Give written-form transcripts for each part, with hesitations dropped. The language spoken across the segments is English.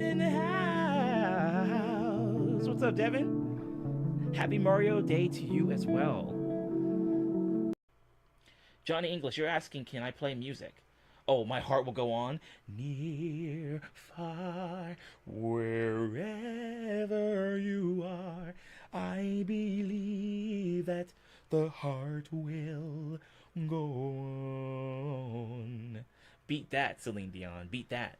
In the house. What's up, Devin? Happy Mario Day to you as well. Johnny English, you're asking, can I play music? Oh, my heart will go on. Near, far, wherever you are, I believe that the heart will go on. Beat that, Celine Dion. Beat that.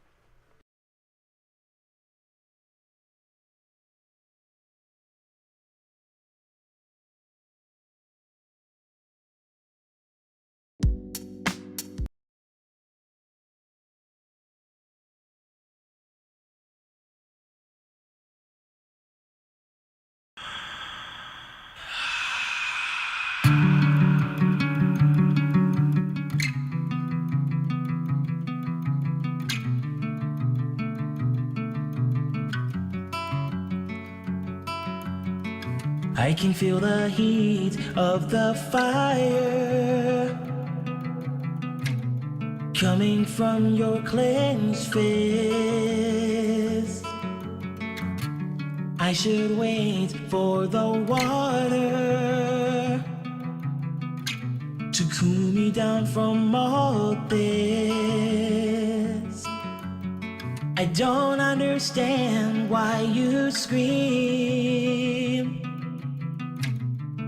I can feel the heat of the fire coming from your clenched fist. I should wait for the water to cool me down from all this. I don't understand why you scream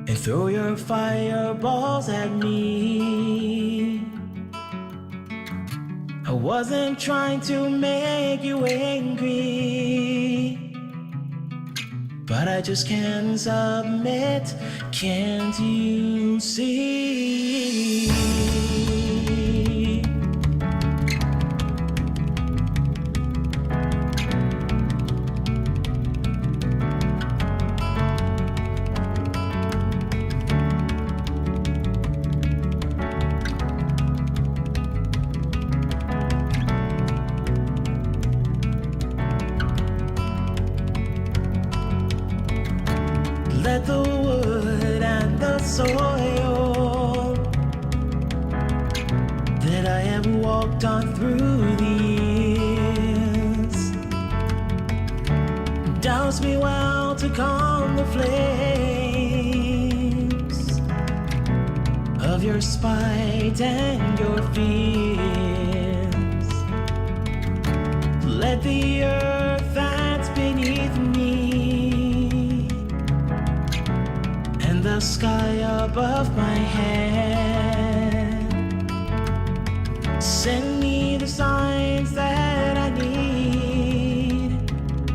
and throw your fireballs at me. I wasn't trying to make you angry, but I just can't submit. Can't you see? Let the wood and the soil that I have walked on through the years douse me well to calm the flames of your spite and your fears. Let the earth that's beneath me the sky above my head send me the signs that I need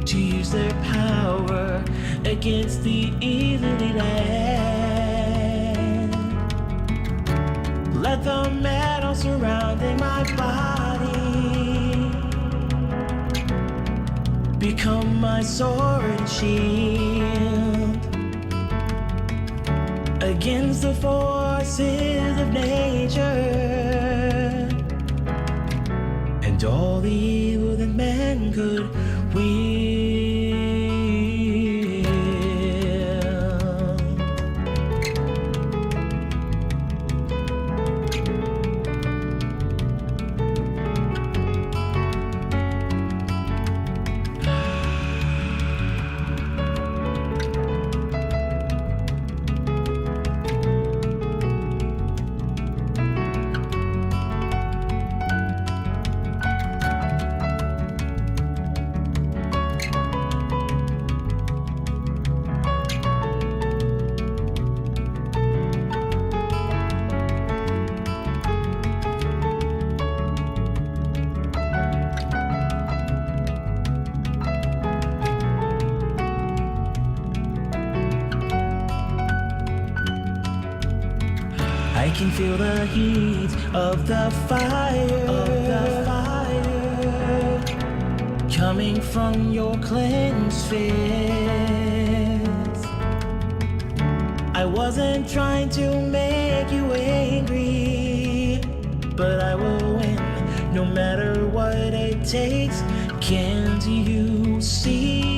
to use their power against the easily led. Let the metal surrounding my body become my sword and shield against the forces of nature and all the evil that man could wield. I can feel the heat of the fire, coming from your clenched fist. I wasn't trying to make you angry, but I will win no matter what it takes. Can't you see?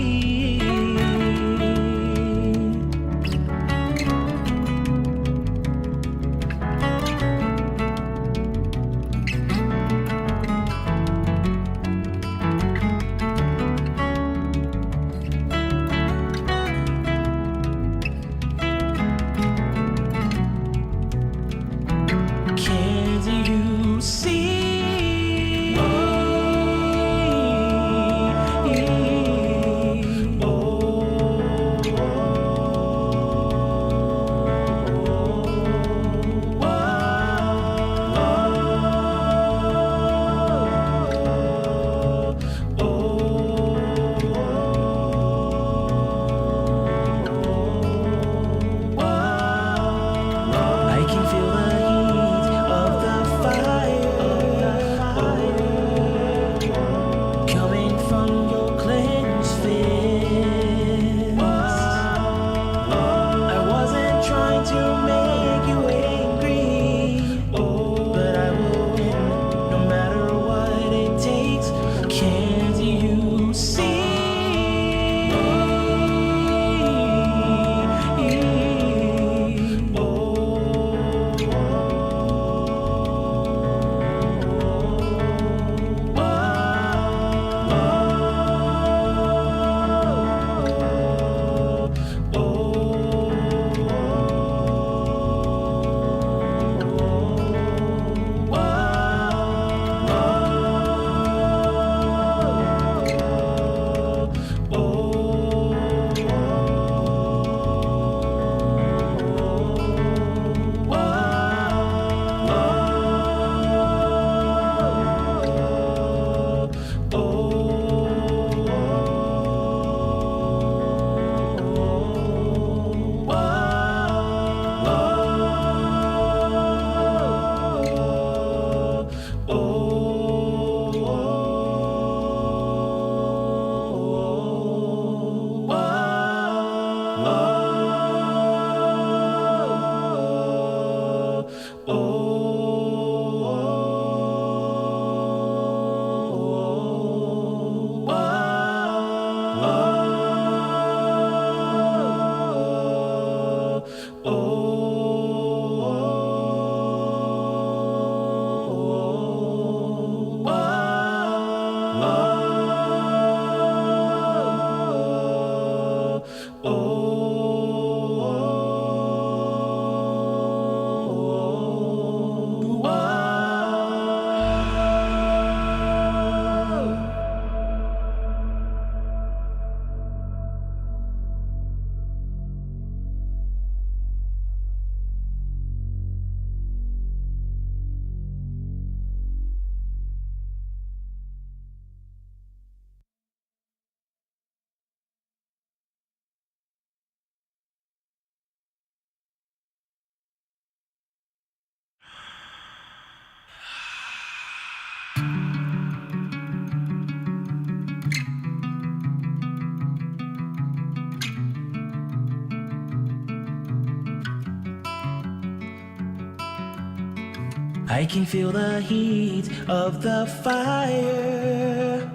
I can feel the heat of the fire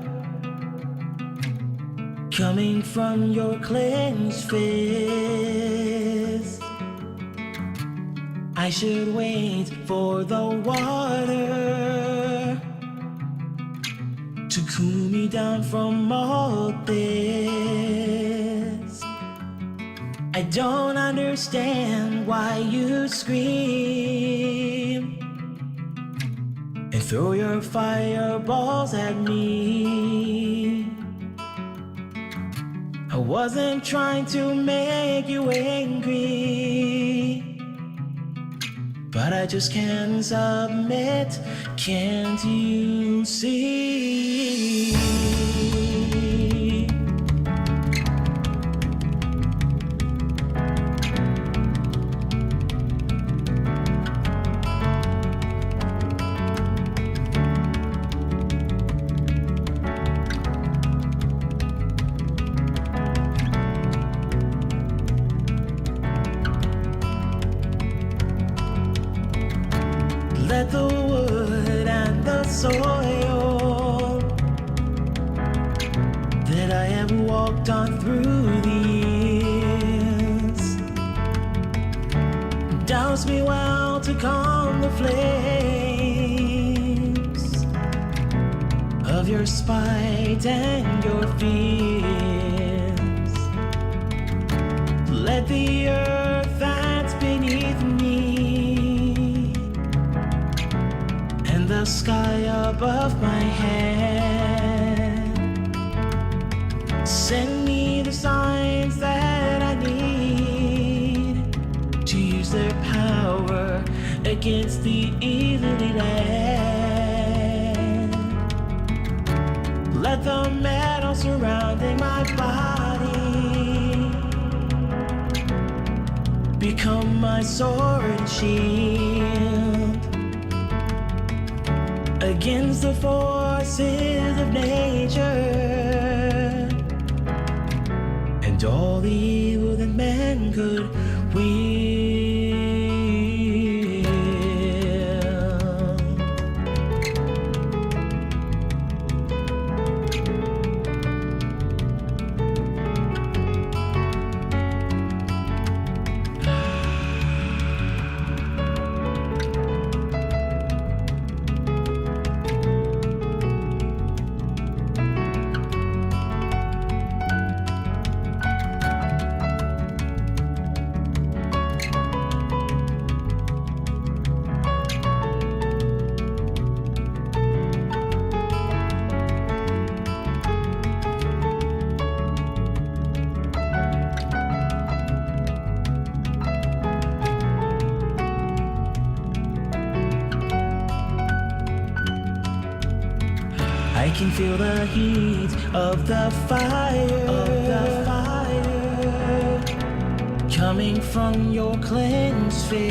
coming from your clenched fist. I should wait for the water to cool me down from all this. I don't understand why you scream and throw your fireballs at me. I wasn't trying to make you angry, but I just can't submit. Can't you see? Let the wood and the soil that I have walked on through the years douse me well to calm the flames of your spite and your fears. Let the earth that's beneath me and the sky above my head send me the signs that I need to use their power against the easily led. Let the metal surrounding my body become my sword and shield against the forces of nature and all the evil that man could wield. I can feel the heat of the fire, coming from your clenched fist.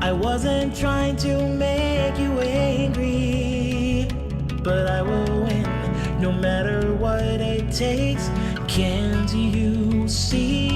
I wasn't trying to make you angry, but I will win no matter what it takes. Can't you see?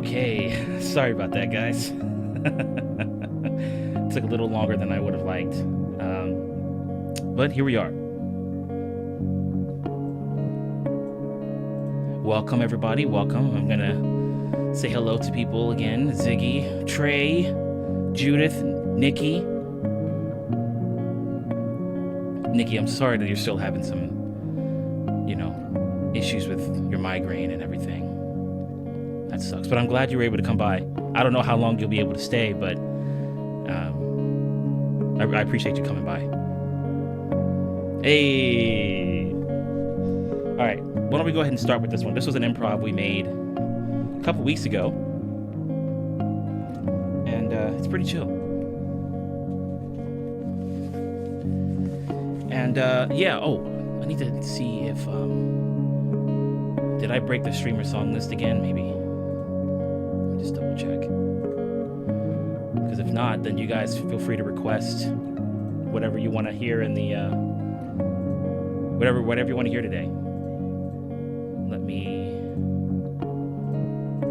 Okay, sorry about that, guys. Took a little longer than I would have liked. But here we are. Welcome, everybody. Welcome. I'm going to say hello to people again. Ziggy, Trey, Judith, Nikki. Nikki, I'm sorry that you're still having some, issues with your migraine and everything. That sucks. But I'm glad you were able to come by. I don't know how long you'll be able to stay, but I appreciate you coming by. Hey. All right. Why don't we go ahead and start with this one? This was an improv we made a couple weeks ago. And it's pretty chill. And yeah, I need to see if did I break the streamer song list again? Maybe. Let me just double check. Because if not, then you guys feel free to request whatever you want to hear in the whatever you want to hear today. Let me.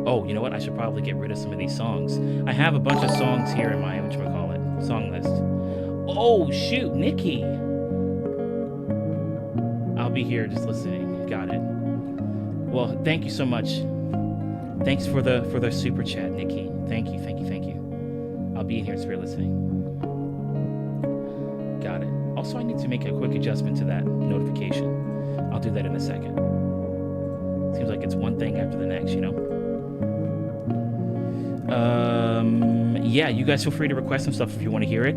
Oh, you know what? I should probably get rid of some of these songs. I have a bunch of songs here in my whatchamacallit song list. Oh shoot, Nikki. I'll be here just listening. Got it. Well, thank you so much. Thanks for the super chat, Nikki. Thank you. I'll be in here spirit listening. Got it. Also, I need to make a quick adjustment to that notification. I'll do that in a second. Seems like it's one thing after the next, Yeah, you guys feel free to request some stuff if you want to hear it.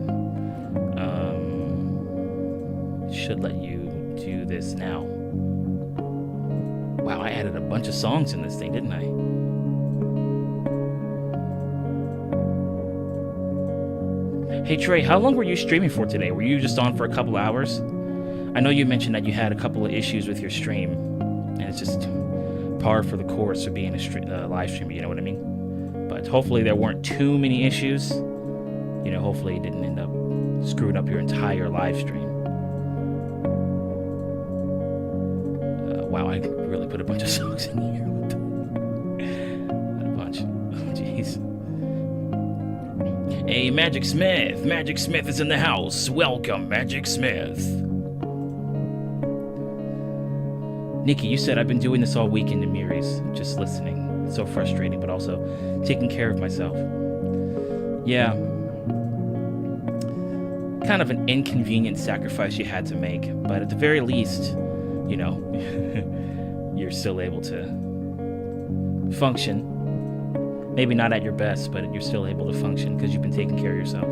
Should let you do this now. Wow, I added a bunch of songs in this thing, didn't I? Hey Trey, how long were you streaming for today? Were you just on for a couple hours? I know you mentioned that you had a couple of issues with your stream, and it's just par for the course of being a live streamer, you know what I mean? But hopefully there weren't too many issues. Hopefully it didn't end up screwing up your entire live stream. Wow, I really put a bunch of songs in here. A bunch. Oh, jeez. Hey, Magic Smith. Magic Smith is in the house. Welcome, Magic Smith. Nikki, you said I've been doing this all weekend in Miri's, just listening. It's so frustrating, but also taking care of myself. Yeah. Kind of an inconvenient sacrifice you had to make, but at the very least, you're still able to function. Maybe not at your best, but you're still able to function because you've been taking care of yourself.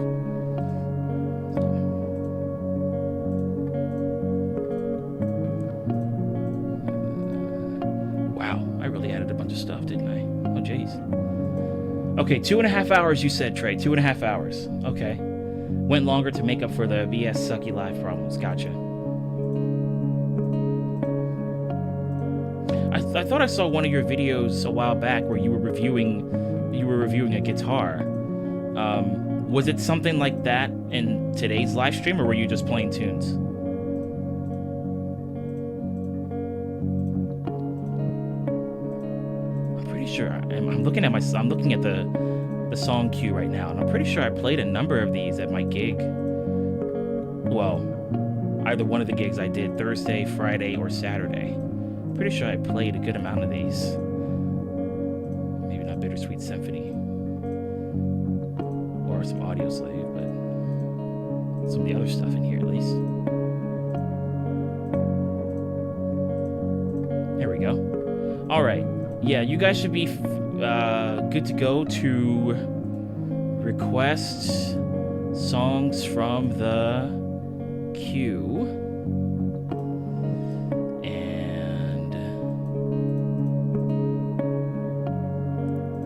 Wow, I really added a bunch of stuff, didn't I? Oh, jeez. Okay, 2.5 hours you said, Trey. 2.5 hours. Okay. Went longer to make up for the BS sucky live problems. Gotcha. I thought I saw one of your videos a while back where you were reviewing a guitar. Was it something like that in today's live stream, or were you just playing tunes? I'm pretty sure. I'm looking at the song queue right now, and I'm pretty sure I played a number of these at my gig. Well, either one of the gigs I did Thursday, Friday, or Saturday. Pretty sure I played a good amount of these. Maybe not Bittersweet Symphony or some Audio Slave, but some of the other stuff in here at least. There we go. All right. Yeah, you guys should be good to go to request songs from the queue.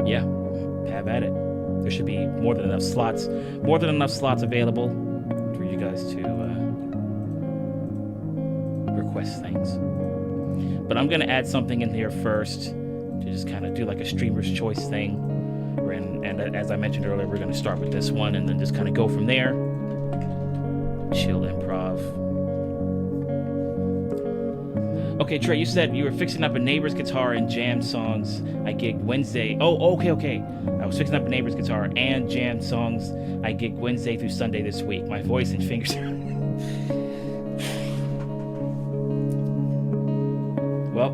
Yeah, have at it. There should be more than enough slots available for you guys to request things. But I'm gonna add something in here first to just kind of do like a streamer's choice thing. And as I mentioned earlier, we're gonna start with this one and then just kind of go from there. Chill improv. Okay, Trey, you said you were fixing up a neighbor's guitar and jam songs. I gig Wednesday. Oh, okay. I was fixing up a neighbor's guitar and jam songs. I gig Wednesday through Sunday this week. My voice and fingers. Well,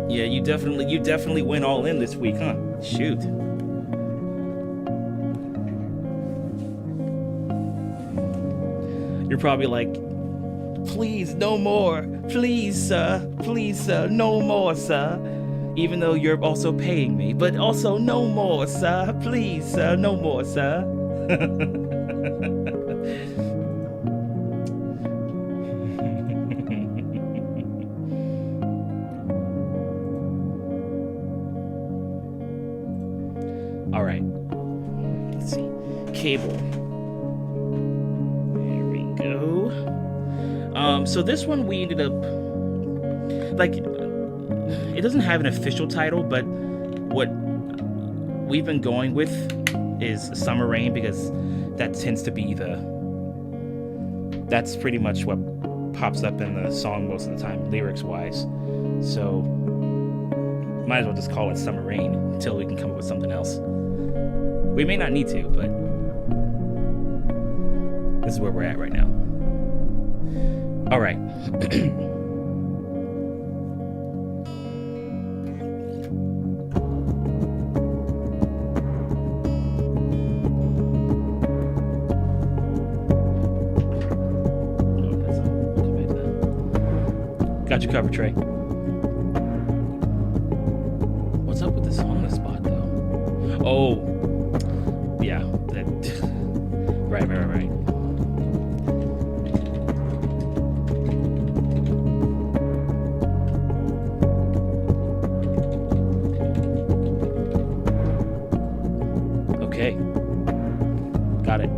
yeah, you definitely went all in this week, huh? Shoot. You're probably like, please, no more. Please, sir, no more, sir. Even though you're also paying me, but also no more, sir. Please, sir, no more, sir. All right. Let's see. Cable. So this one we ended up, like, it doesn't have an official title, but what we've been going with is Summer Rain, because that tends to be that's pretty much what pops up in the song most of the time, lyrics wise. So might as well just call it Summer Rain until we can come up with something else. We may not need to, but this is where we're at right now. All right. Got you covered, Trey. What's up with this on the spot, though? Oh, yeah. Right. Okay. Got it.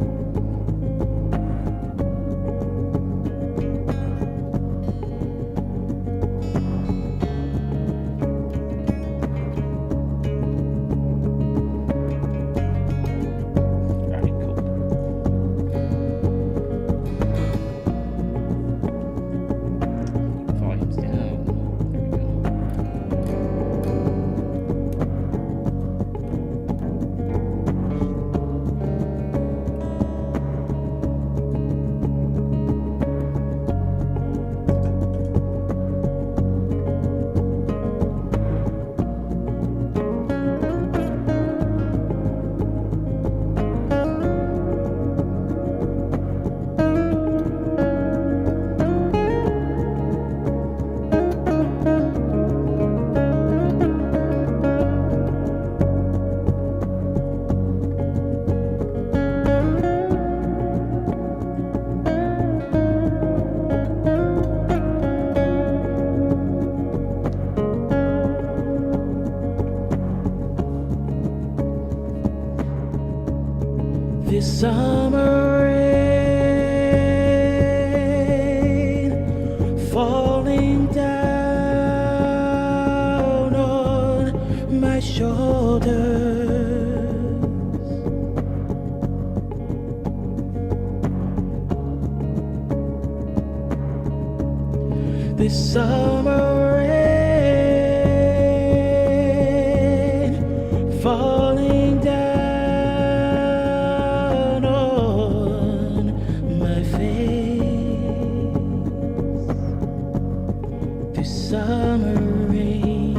This summer rain falling down on my shoulders. This summer rain falling down summer rain.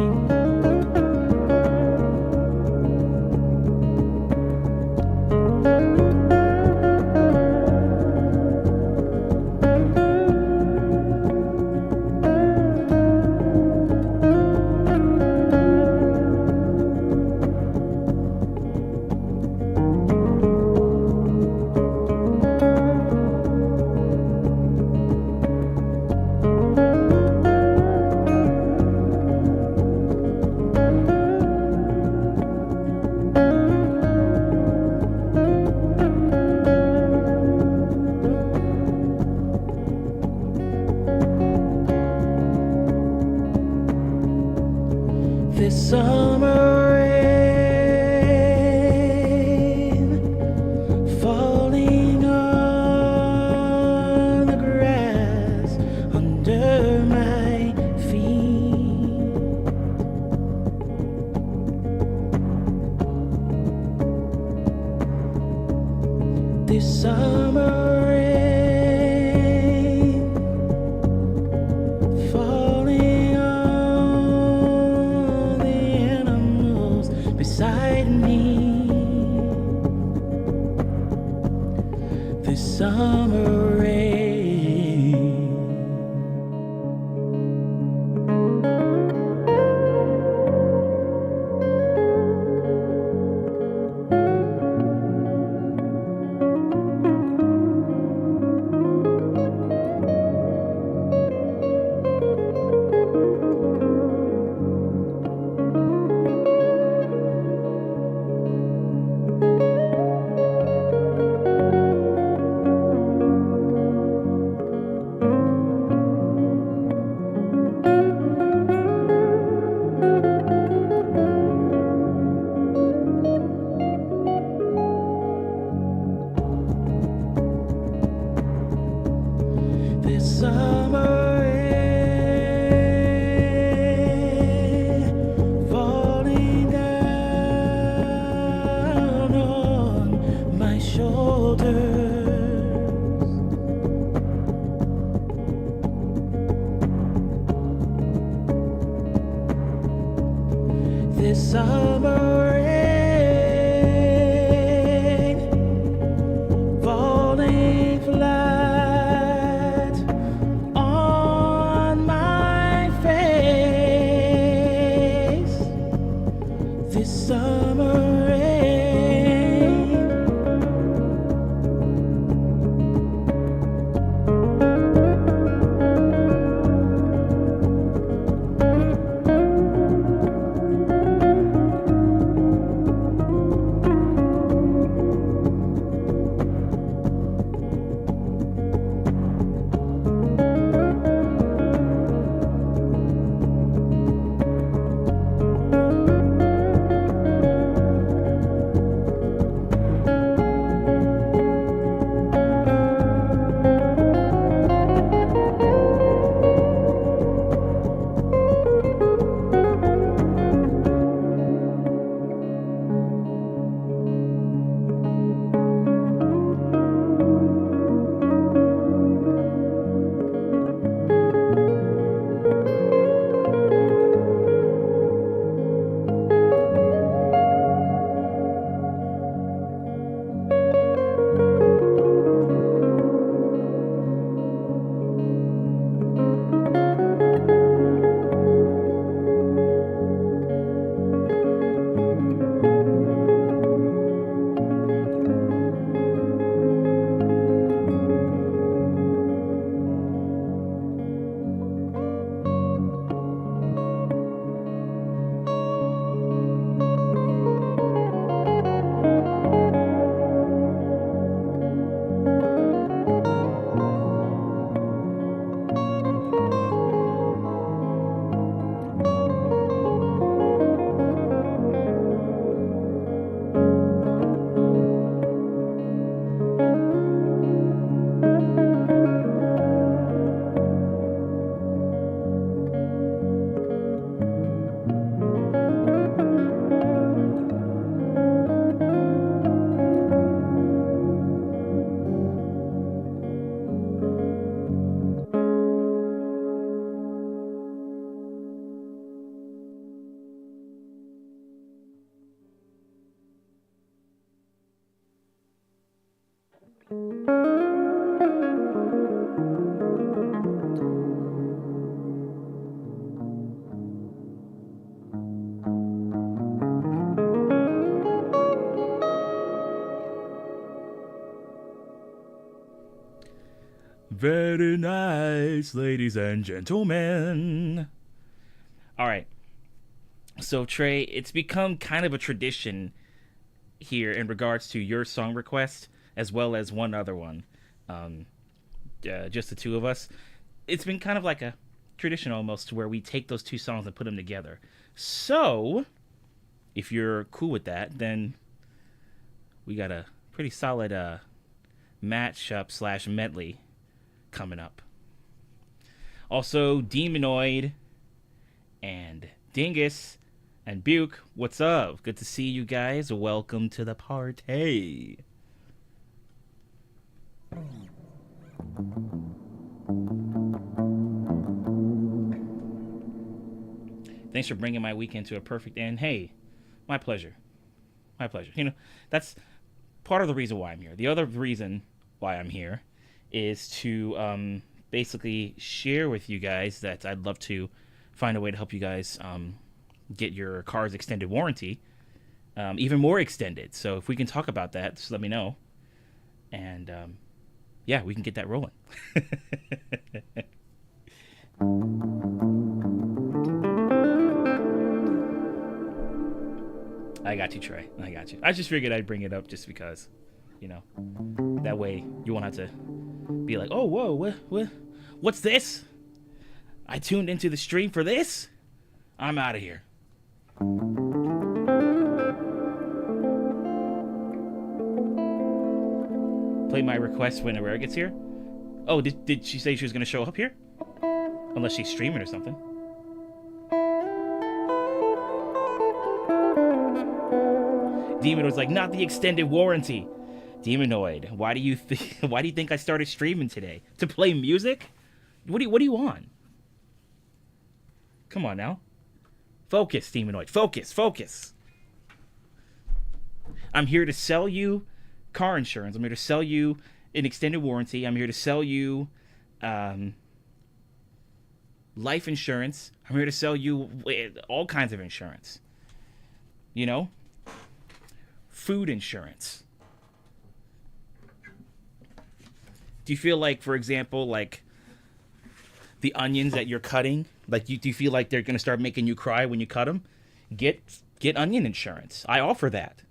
This summer rain falling on the animals beside me. This summer rain. This summer rain falling down on my shoulders. This summer rain falling flat on my face. This summer rain. Very nice, ladies and gentlemen. All right. So, Trey, it's become kind of a tradition here in regards to your song request, as well as one other one. Just the two of us. It's been kind of like a tradition almost where we take those two songs and put them together. So, if you're cool with that, then we got a pretty solid matchup / medley coming up. Also, Demonoid and Dingus and Buke, what's up? Good to see you guys. Welcome to the party. Thanks for bringing my weekend to a perfect end. Hey, my pleasure. My pleasure. You know, that's part of the reason why I'm here. The other reason why I'm here is to basically share with you guys that I'd love to find a way to help you guys get your car's extended warranty even more extended. So if we can talk about that, just let me know. And yeah, we can get that rolling. I got you, Trey. I got you. I just figured I'd bring it up just because, you know, that way you won't have to be like, oh, whoa, what's this? I tuned into the stream for this? I'm out of here. Play my request when Aurora gets here. Oh, did she say she was going to show up here? Unless she's streaming or something. Demon was like, not the extended warranty. Demonoid, why do you think I started streaming today? To play music? What do you want? Come on now. Focus, Demonoid. Focus. I'm here to sell you car insurance. I'm here to sell you an extended warranty. I'm here to sell you life insurance. I'm here to sell you all kinds of insurance. You know? Food insurance. Do you feel like, for example, like the onions that you're cutting, like do you feel like they're going to start making you cry when you cut them? Get onion insurance. I offer that.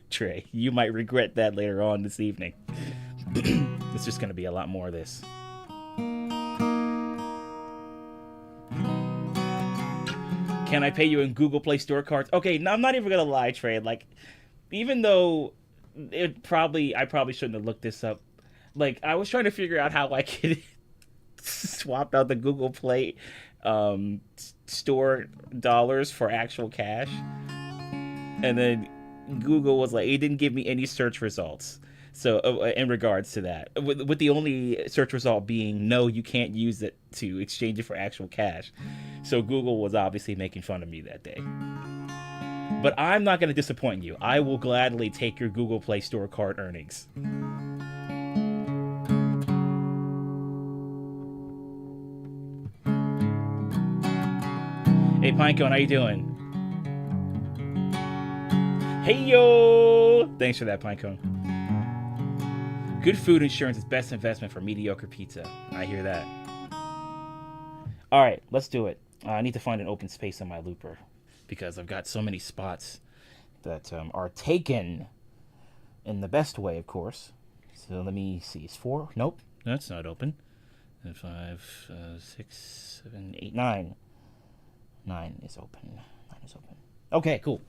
Trey, you might regret that later on this evening. It's just going to be a lot more of this. Can I pay you in Google Play Store cards? Okay, no, I'm not even going to lie, Trey. Like, even though I probably shouldn't have looked this up. Like, I was trying to figure out how I could swap out the Google Play Store dollars for actual cash. And then Google was like, it didn't give me any search results. So in regards to that, with the only search result being, no, you can't use it to exchange it for actual cash. So Google was obviously making fun of me that day. But I'm not going to disappoint you. I will gladly take your Google Play Store card earnings. Hey, Pinecone, how you doing? Hey, yo! Thanks for that, Pinecone. Good food insurance is best investment for mediocre pizza. I hear that. All right, let's do it. I need to find an open space on my looper because I've got so many spots that are taken in the best way, of course. So let me see. It's 4. Nope, that's not open. 5, 6, 7, 8, 9. 9 is open. 9 is open. Okay, cool.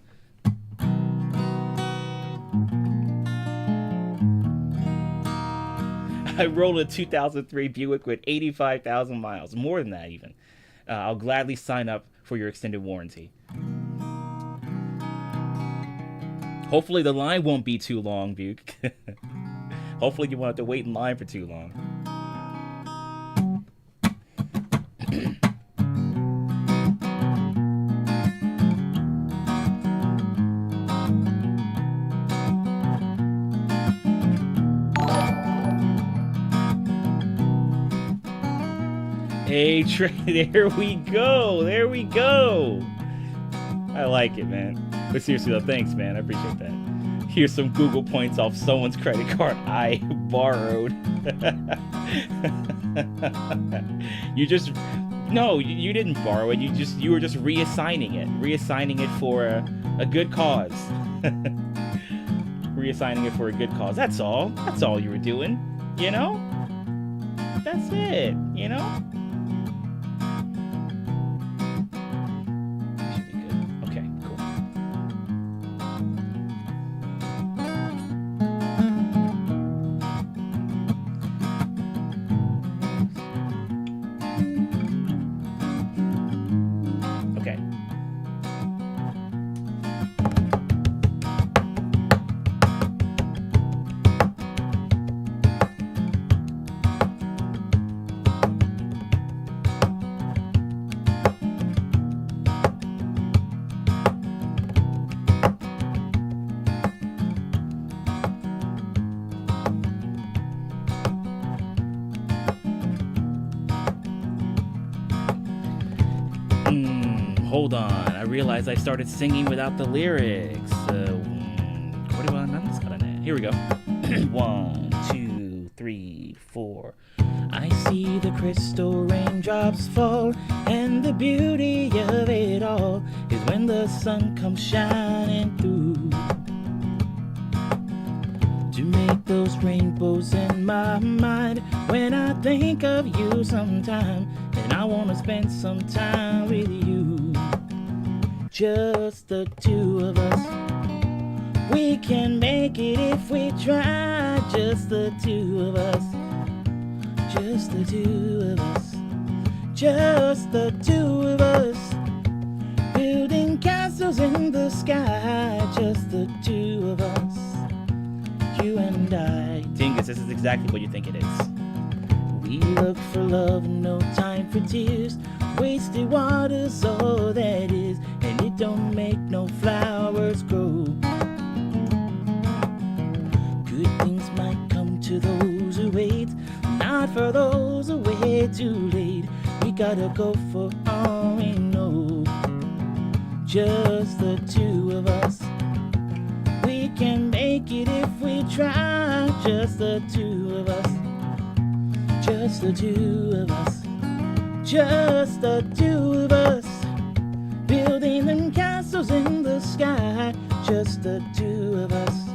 I rolled a 2003 Buick with 85,000 miles. More than that, even. I'll gladly sign up for your extended warranty. Hopefully the line won't be too long, Buick. Hopefully you won't have to wait in line for too long. Hey, Trey, there we go. I like it, man. But seriously though, thanks, man. I appreciate that. Here's some Google points off someone's credit card I borrowed. You didn't borrow it. You were just reassigning it for a good cause. Reassigning it for a good cause. That's all you were doing, you know? That's it, you know? hold on. I realized I started singing without the lyrics. Here we go. 1, 2, 3, 4. I see the crystal raindrops fall, and the beauty of it all is when the sun comes shining through to make those rainbows in my mind. When I think of you sometime, and I wanna spend some time with you, just the two of us. We can make it if we try, just the two of us. Just the two of us. Just the two of us. Building castles in the sky, just the two of us. You and I. Dingus, this is exactly what you think it is. We look for love, no time for tears. Wasted water's all that is, and it don't make no flowers grow. Good things might come to those who wait, not for those who wait too late. We gotta go for all we know. Just the two of us. We can make it if we try. Just the two of us. Just the two of us. Just the two of us. Building them castles in the sky. Just the two of us.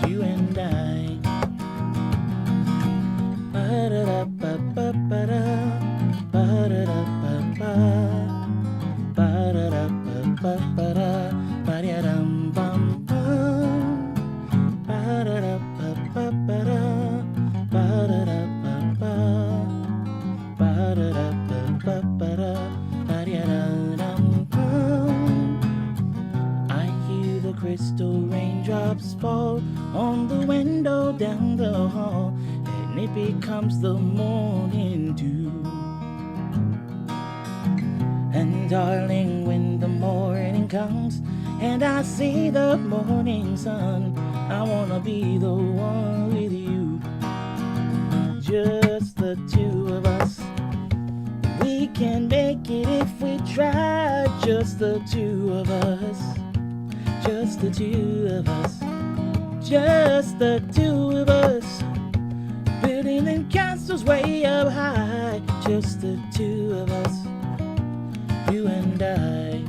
You and I. Ba-da-da-ba-ba-ba-da. Ba-da-da-ba-ba. Ba-da-da-ba-ba-ba-da. Ba-da-dum-bum-bum. Ba-da-da-ba-ba-ba-da. Ba-da-da-ba-ba. Ba-da-da-ba-ba-ba-da. Ba-da-da-dum-bum. I hear the crystal raindrops fall on the window down the hall, and it becomes the morning dew. And darling, when the morning comes and I see the morning sun, I wanna be the one with you. Just the two of us. We can make it if we try. Just the two of us. Just the two of us. Just the two of us. Building them castles way up high. Just the two of us. You and I.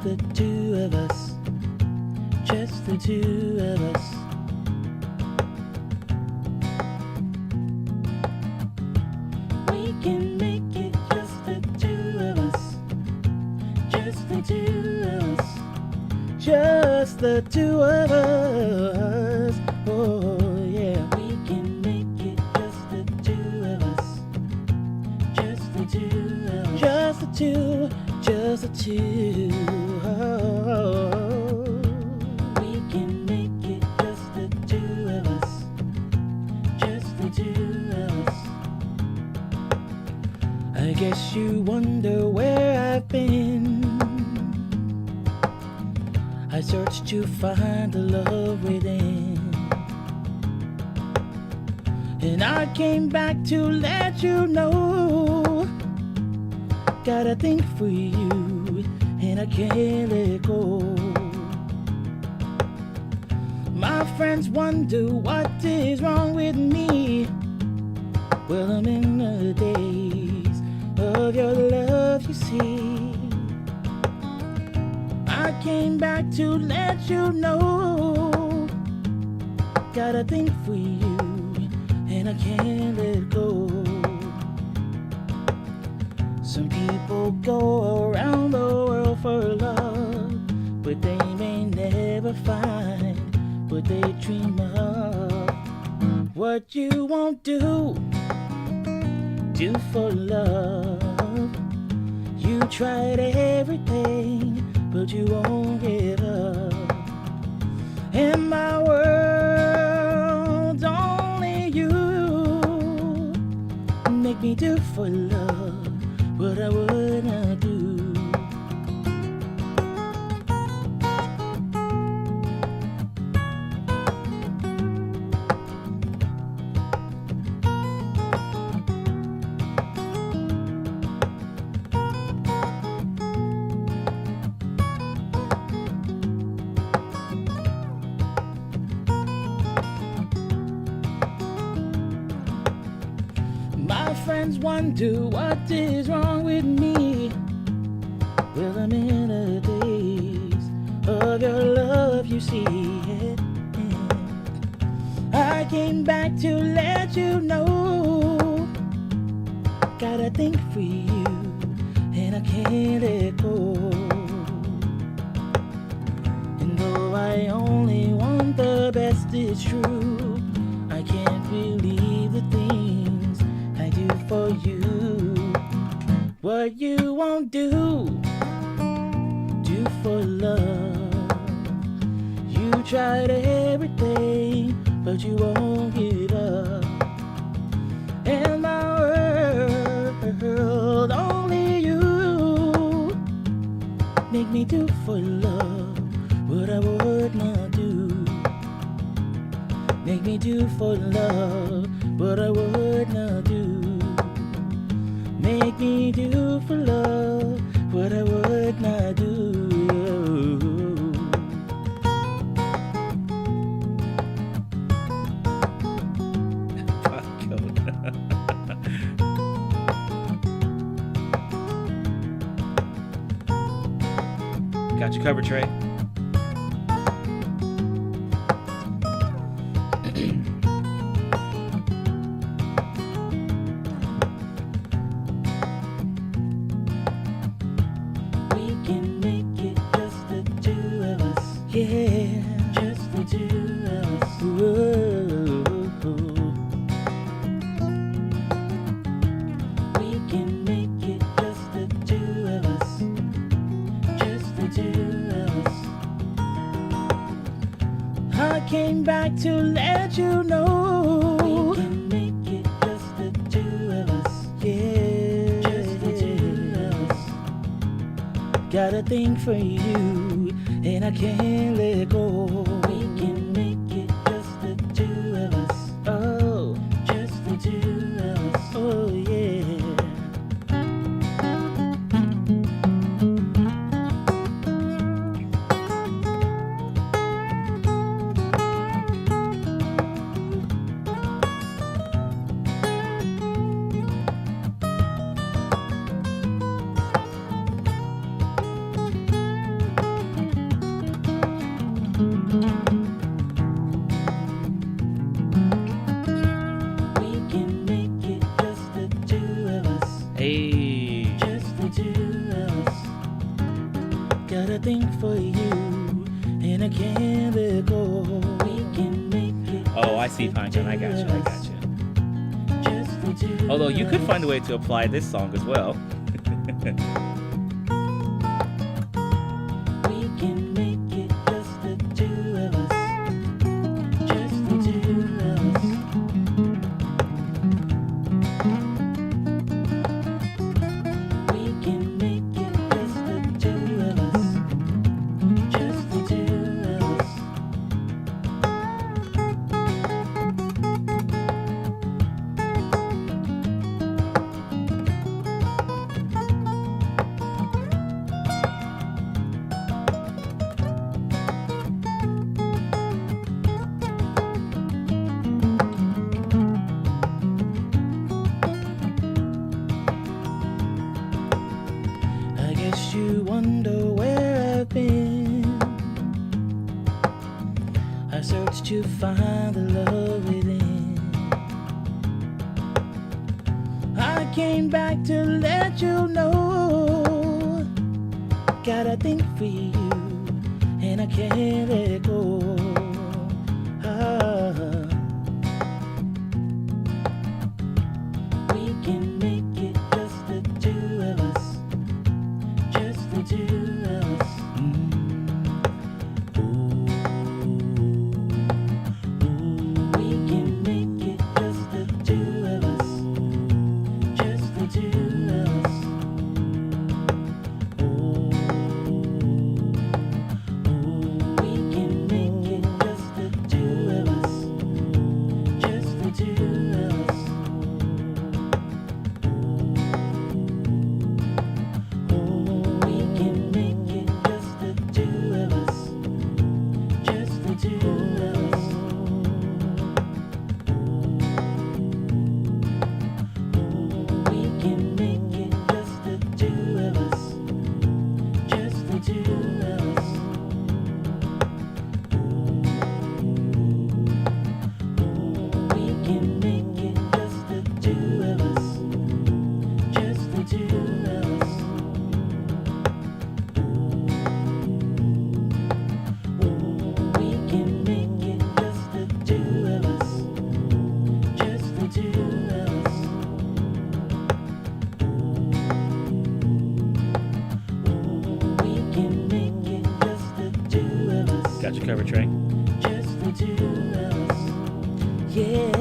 the two of us, just the two of us. We can make it just the two of us, just the two of us, just the two of us. Oh yeah, we can make it just the two of us, just the two of us, just the two, just the two. Oh, we can make it just the two of us, just the two of us. I guess you wonder where I've been. I searched to find the love within, and I came back to let you know. Got a thing for you, and I can't let go. My friends wonder what is wrong with me. Well, I'm in the days of your love, you see. I came back to let you know. Got a thing for you, and I can't let go. Some people go around the world for love, but they may never find what they dream of. What you won't do for love. You tried everything, but you won't give up. In my world, only you make me do for love what I would not do. Friends wonder what is wrong with me. Well, I'm in the days of your love, you see. I came back to let you know. Got a thing for you, and I can't let go. And though I only want the best, it's true. I can't believe the things I do for you. What you won't do for love. You tried everything, but you won't give up. In my world, only you make me do for love what I would not do. Make me do for love what I would not do. Make me do for love what I would not do. Got you covered, Trey. Back to let you know we can make it just the two of us. Yeah, just the two of us. Got a thing for you, and I can't let go. We can make it just the two of us. Oh, just the two of us. Oh yeah. See, Panchan, I got you. Although you could find a way to apply this song as well. We can make it just the two of us. Just the two of us. We can make it just the two of us. Just the two of us. guess you wonder where I've been. I searched to find the love within. I came back to let you know. Got a thing for you, and I can't let it go. We can make it just the two of us. Just the two of us. We can make it just the two of us. Just the two of us. We can make it just the two of us. Just the two of us. We can make it just the two of us. Just the two of us. We can make it just the two of us. Just the two of us. We can make it just the two of us. Just the two of us. We can make it just the two of us. Just the two of us. We can make it just the two of us. Got you covered, Trey. Just the two of us. Yeah.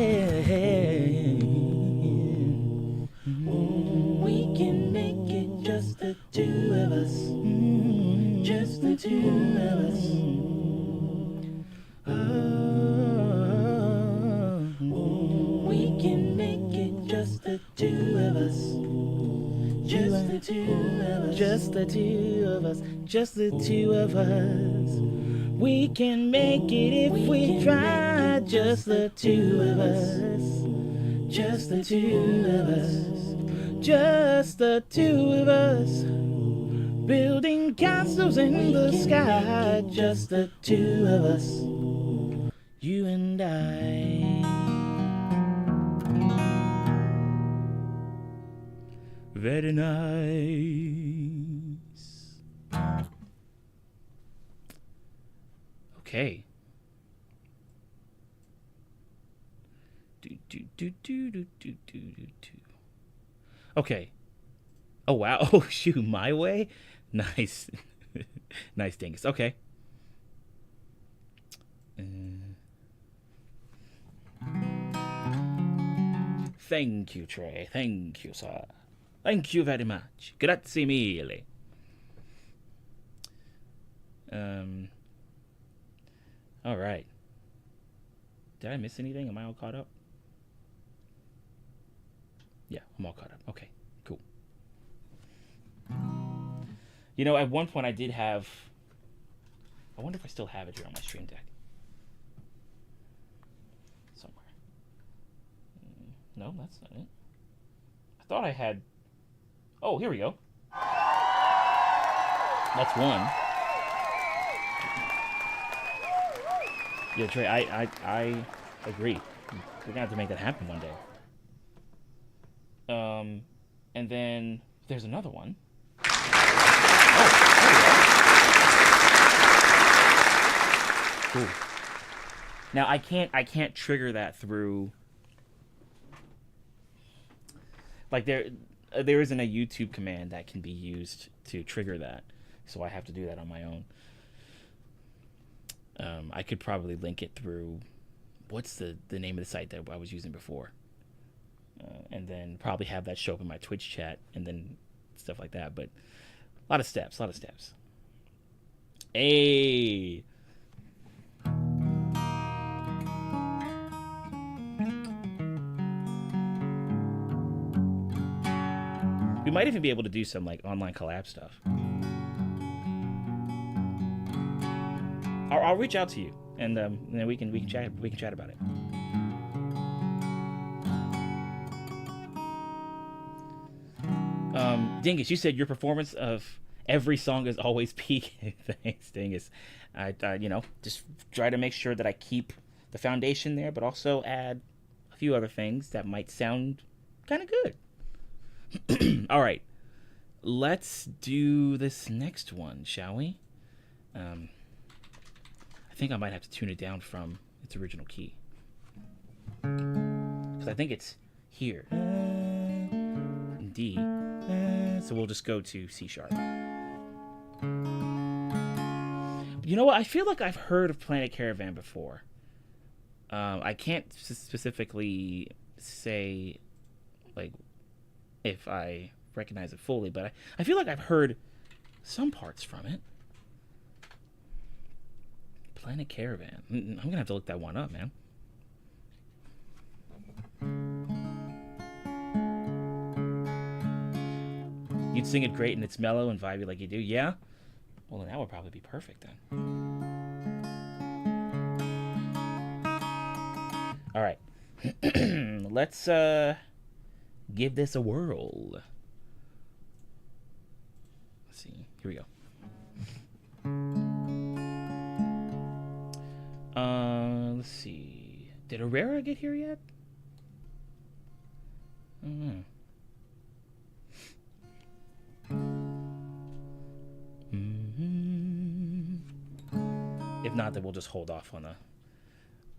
We can make it just the two of us. Just the two of us. We can make it just the two of us. Just the two of us. Just the two of us. Just the two of us. We can make it if we try. Just the two of us. Just the two of us. Just the two of us. Building castles in the sky. Just the two of us. You and I. Very nice. Okay. Do. Okay. Oh wow. Oh shoot, my way? Nice. Nice dingus. Okay. Thank you, Trey. Thank you, sir. Thank you very much. Grazie mille. All right. Did I miss anything? Am I all caught up? Yeah, I'm all caught up. Okay, cool. You know, at one point I did have... I wonder if I still have it here on my stream deck. Somewhere. No, that's not it. I thought I had... Oh, here we go. That's one. Yeah, Trey, I agree. We're gonna have to make that happen one day. And then there's another one. Oh, there we go. Cool. Now I can't trigger that through. Like there isn't a YouTube command that can be used to trigger that, so I have to do that on my own. I could probably link it through, what's the name of the site that I was using before, and then probably have that show up in my Twitch chat, and then stuff like that. But a lot of steps. Hey. We might even be able to do some like online collab stuff. I'll reach out to you, and then we can chat about it. Dingus, you said your performance of every song is always peak. Thing is, just try to make sure that I keep the foundation there, but also add a few other things that might sound kind of good. All right, let's do this next one, shall we? I think I might have to tune it down from its original key, because I think it's here, D. So we'll just go to C sharp. You know what? I feel like I've heard of Planet Caravan before. I can't specifically say like if I recognize it fully, but I feel like I've heard some parts from it. Planet Caravan. I'm gonna have to look that one up, man. You'd sing it great and it's mellow and vibey like you do, yeah? Well, then that would probably be perfect then. All right, let's give this a whirl. Let's see. Here we go. Let's see. Did Herrera get here yet? I don't know. If not, then we'll just hold off on the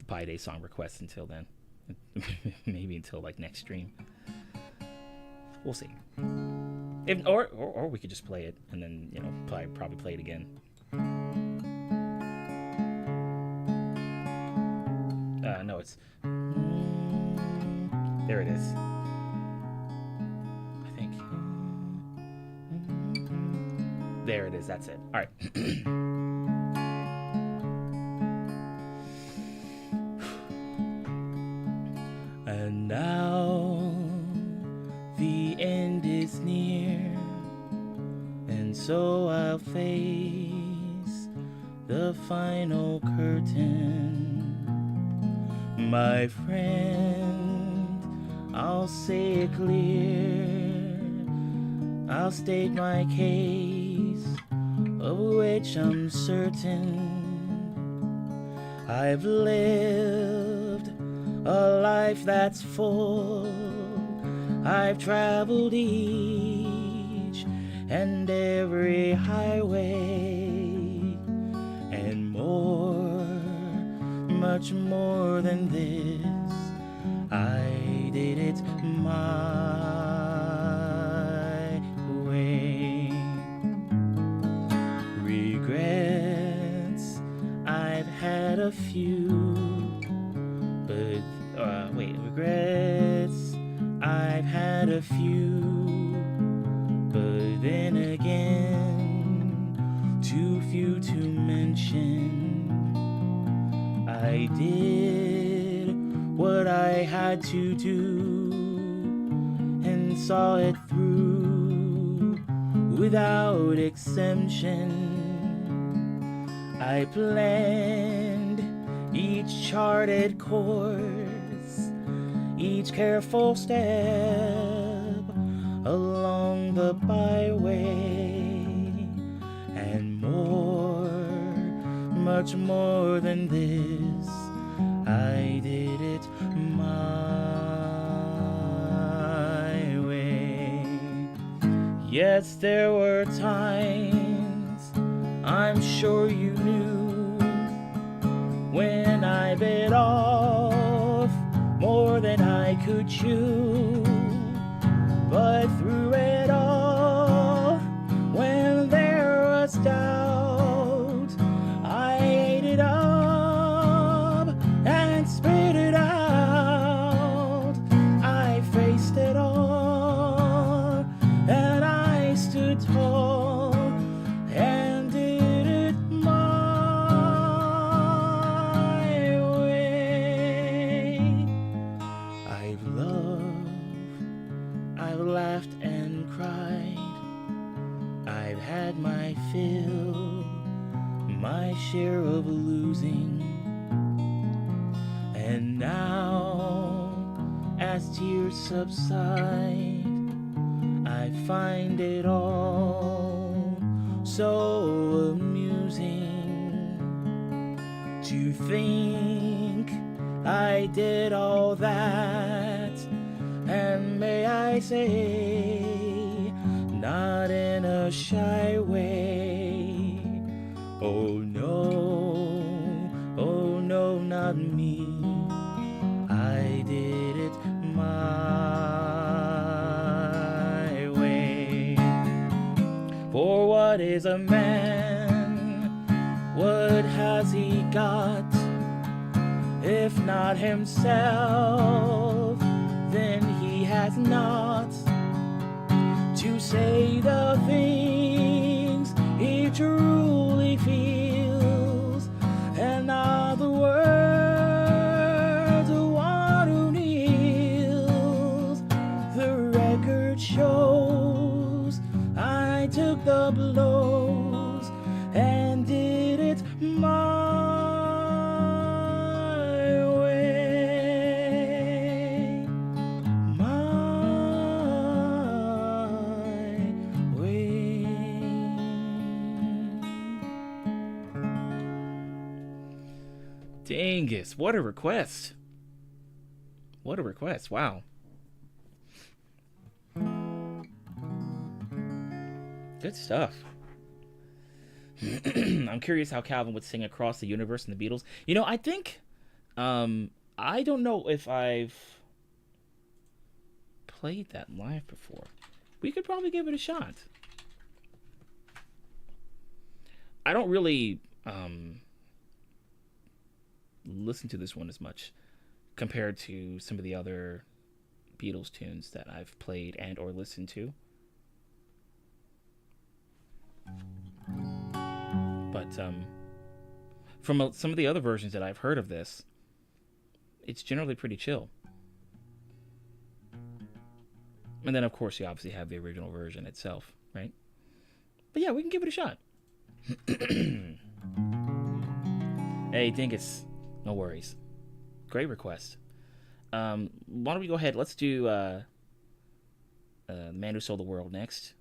Pi Day song request until then. Maybe until like next stream. We'll see. If or we could just play it and then probably play it again. No, it's there. It is. I think there it is. That's it. All right. And now the end is near, and so I'll face the final curtain. My friend, I'll say it clear, I'll state my case, of which I'm certain. I've lived a life that's full. I've traveled each and every highway, and more, much more than this. I did it my way. Regrets, I've had a few. Regrets, I've had a few, but then again, too few to mention. I did what I had to do and saw it through without exemption. I planned each charted course, each careful step along the byway, and more, much more than this, I did it my way. Yes, there were times, I'm sure you knew, when I bit off more than I could chew. But through it all, when there was doubt, I ate it up and spit it out. I faced it all, and I stood tall and did it my way. I've loved, I've laughed and cried, I've had my fill, my share of losing. And now, as tears subside, I find it all so amusing to think I did all that, and may I say, not in a shy way. Oh no, not me. I did it my way. For what is a man? What has he got? If not himself, then he has not to say the things he truly feels, and not the words of one who kneels. The record shows I took the blows and did it my way. My way. Dangus, what a request. What a request. Wow. Good stuff. I'm curious how Calvin would sing Across the Universe and the Beatles. You know, I think, I don't know if I've played that live before. We could probably give it a shot. I don't really listen to this one as much compared to some of the other Beatles tunes that I've played and or listened to. But from some of the other versions that I've heard of this, it's generally pretty chill. And then, of course, you obviously have the original version itself, right? But yeah, we can give it a shot. Hey, Dingus, no worries. Great request. Why don't we go ahead? Let's do The Man Who Sold the World next.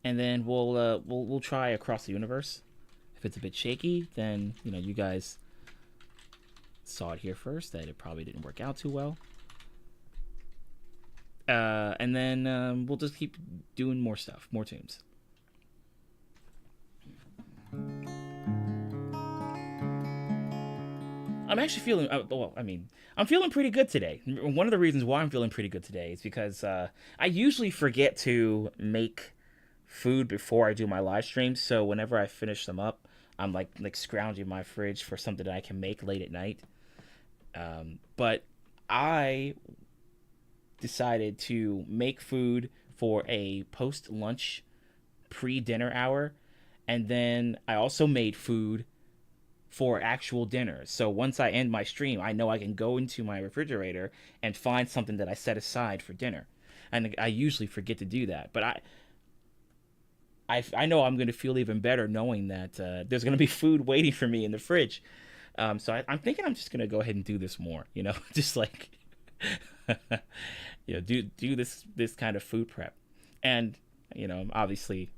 And then we'll try Across the Universe. If it's a bit shaky, then, you know, you guys saw it here first, that it probably didn't work out too well. And then we'll just keep doing more stuff, more tunes. I'm actually feeling, I'm feeling pretty good today. One of the reasons why I'm feeling pretty good today is because I usually forget to make food before I do my live streams, so whenever I finish them up, I'm like scrounging my fridge for something that I can make late at night. But I decided to make food for a post-lunch, pre-dinner hour, and then I also made food for actual dinner. So once I end my stream, I know I can go into my refrigerator and find something that I set aside for dinner. And I usually forget to do that, but I know I'm going to feel even better knowing that there's going to be food waiting for me in the fridge. So I'm thinking I'm just going to go ahead and do this more, you know, just like, you know, do this kind of food prep. And, you know, obviously,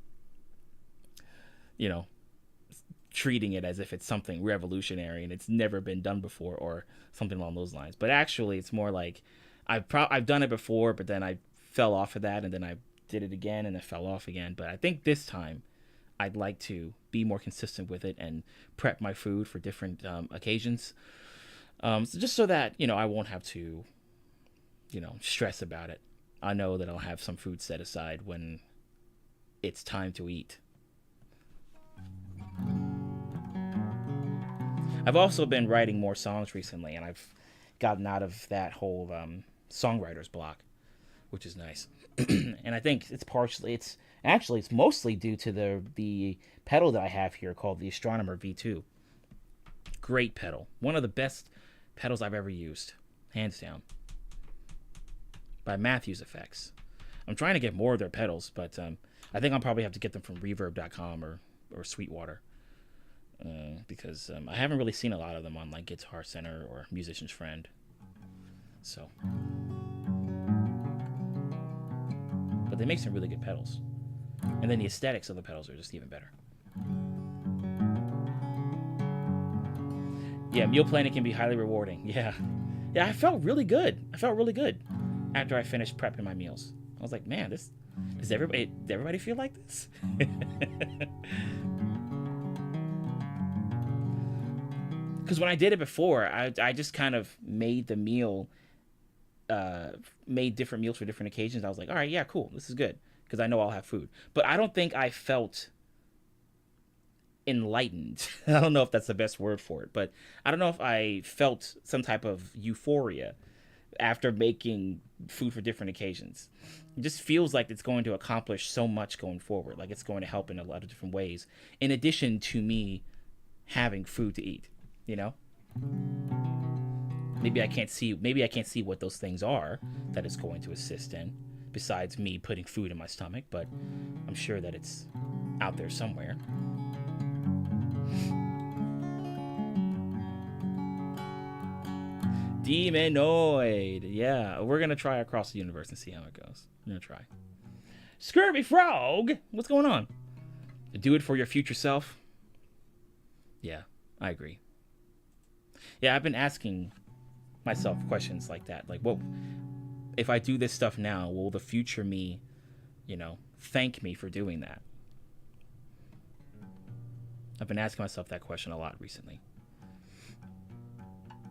you know, treating it as if it's something revolutionary and it's never been done before or something along those lines. But actually, it's more like I've done it before, but then I fell off of that, and then I did it again and I fell off again. But I think this time I'd like to be more consistent with it and prep my food for different occasions. So just so that, you know, I won't have to, you know, stress about it. I know that I'll have some food set aside when it's time to eat. I've also been writing more songs recently, and I've gotten out of that whole songwriter's block, which is nice. And I think it's mostly due to the pedal that I have here called the Astronomer V2. Great pedal. One of the best pedals I've ever used, hands down. By Matthews Effects. I'm trying to get more of their pedals, but I think I'll probably have to get them from reverb.com or Sweetwater. Because I haven't really seen a lot of them on like Guitar Center or Musician's Friend. So, but they make some really good pedals, and then the aesthetics of the pedals are just even better. Yeah, meal planning can be highly rewarding. Yeah. Yeah, I felt really good. After I finished prepping my meals. I was like, man, does everybody feel like this? Because when I did it before, I just kind of made the meal, made different meals for different occasions. I was like, all right, yeah, cool, this is good, because I know I'll have food. But I don't think I felt enlightened. I don't know if that's the best word for it, but I don't know if I felt some type of euphoria after making food for different occasions. It just feels like it's going to accomplish so much going forward. Like it's going to help in a lot of different ways, in addition to me having food to eat, you know? Maybe I can't see what those things are that it's going to assist in, besides me putting food in my stomach, but I'm sure that it's out there somewhere. Demonoid. Yeah, we're gonna try Across the Universe and see how it goes. We're gonna try. Scurvy Frog! What's going on? Do it for your future self? Yeah, I agree. Yeah, I've been asking myself questions like that. Like, what if I do this stuff now, will the future me, thank me for doing that? I've been asking myself that question a lot recently.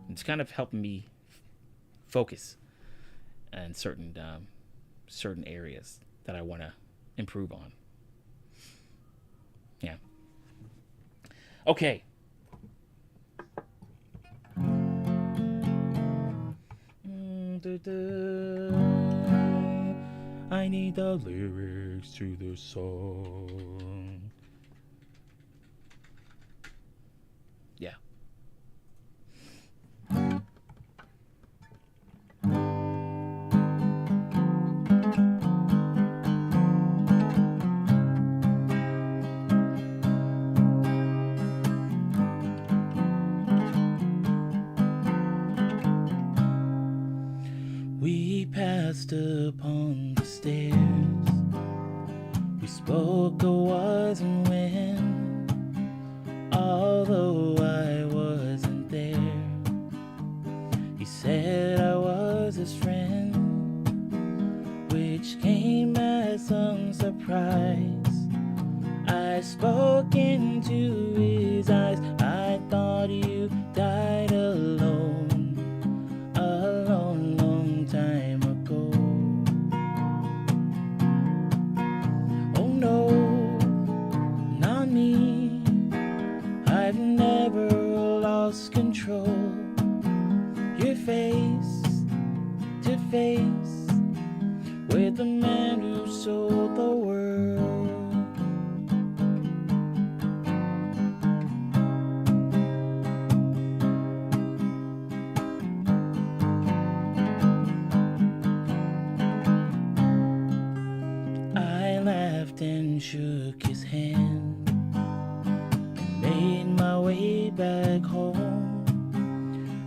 It's kind of helping me focus in certain areas that I want to improve on. Yeah. Okay. I need the lyrics to the song. Yeah. We passed upon the stairs. We spoke of was and when, although I wasn't there. He said I was his friend, which came as some surprise. I spoke into his eyes. I thought you died alone, a long, long time ago. Oh no, not me. I've never lost control. Your face to face with the man who sold the world. I laughed and shook his hand and made my way back home.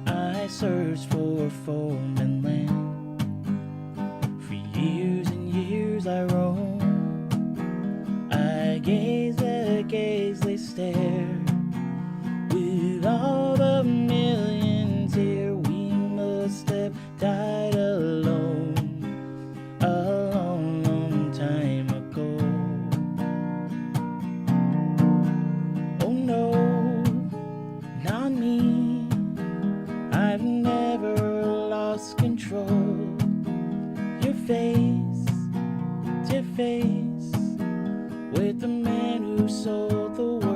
I searched for foreign land. For years and years I roamed. I gazed at gaze they stare. With all the millions here, we must have died alone, a long, long time ago. Oh no, not me. I've never lost control. Your face to face with the man who sold the world.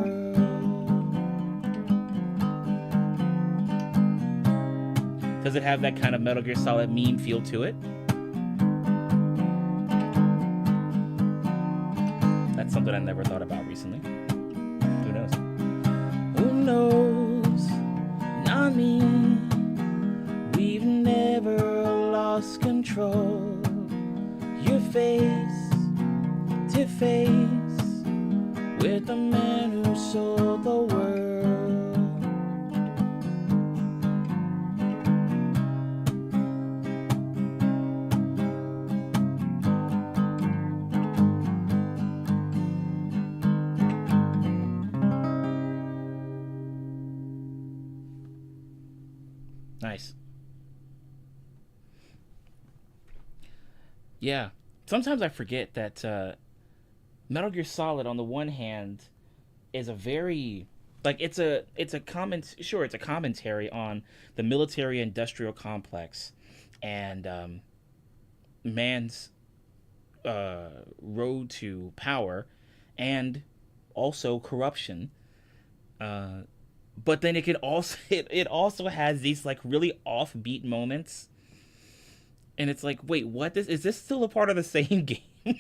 Does it have that kind of Metal Gear Solid meme feel to it? That's something I never thought about recently. Who knows? Who knows? Not me. We've never lost control. Your face to face with the man who sold the world. Nice. Yeah. Sometimes I forget that Metal Gear Solid, on the one hand, is a very like it's a comment sure it's a commentary on the military industrial complex and man's road to power and also corruption. But then it can also it also has these like really offbeat moments, and it's like, wait, what? This is this still a part of the same game?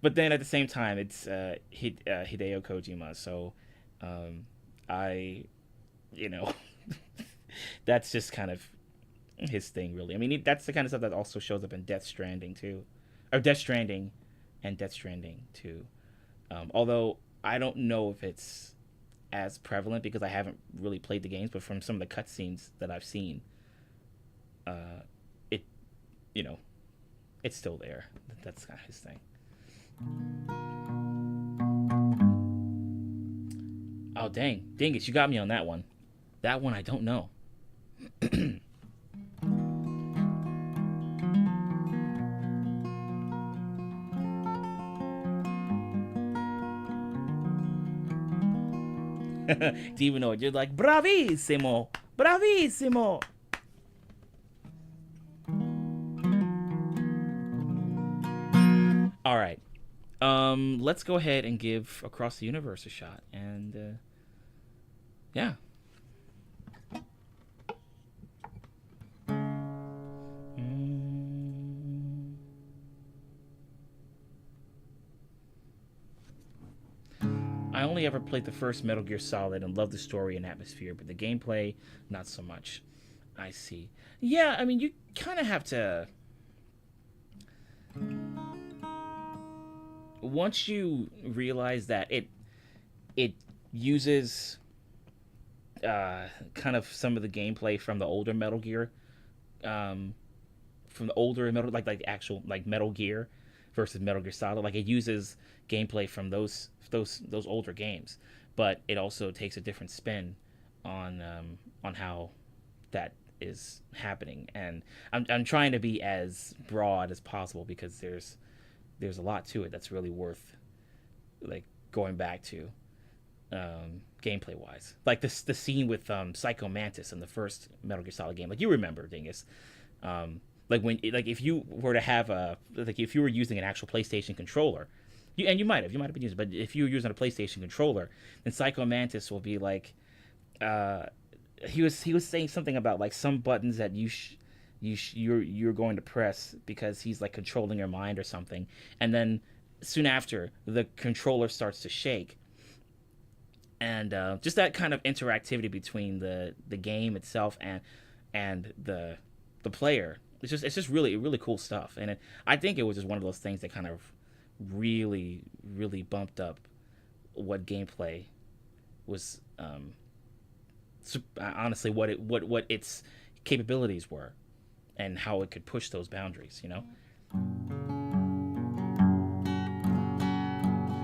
But then at the same time, it's Hideo Kojima, so I, you know, that's just kind of his thing, really. I mean, that's the kind of stuff that also shows up in Death Stranding too, or Death Stranding, and Death Stranding too. Although I don't know if it's as prevalent because I haven't really played the games, but from some of the cutscenes that I've seen, it, you know, it's still there. That's kind of his thing. Oh dang, dingus, you got me on that one. That one I don't know. Do you even know it? You're like, bravissimo, bravissimo. All right. Let's go ahead and give Across the Universe a shot. And, yeah. I only ever played the first Metal Gear Solid and loved the story and atmosphere, but the gameplay, not so much. I see. Yeah, I mean, you kind of have to... Once you realize that it uses kind of some of the gameplay from the older Metal Gear, from the older Metal, like actual like Metal Gear versus Metal Gear Solid, like it uses gameplay from those older games, but it also takes a different spin on how that is happening. And I'm trying to be as broad as possible because there's a lot to it that's really worth like going back to gameplay wise, like the scene with Psycho Mantis in the first Metal Gear Solid game. Like, you remember, dingus, like when if you were to have if you were using an actual PlayStation controller, you might have been using, but if you were using a PlayStation controller, then Psycho Mantis will be like he was saying something about like some buttons that you're going to press because he's like controlling your mind or something, and then soon after the controller starts to shake, and just that kind of interactivity between the game itself and the player. It's just really cool stuff, and I think it was just one of those things that kind of really bumped up what gameplay was, honestly, what its capabilities were and how it could push those boundaries, you know?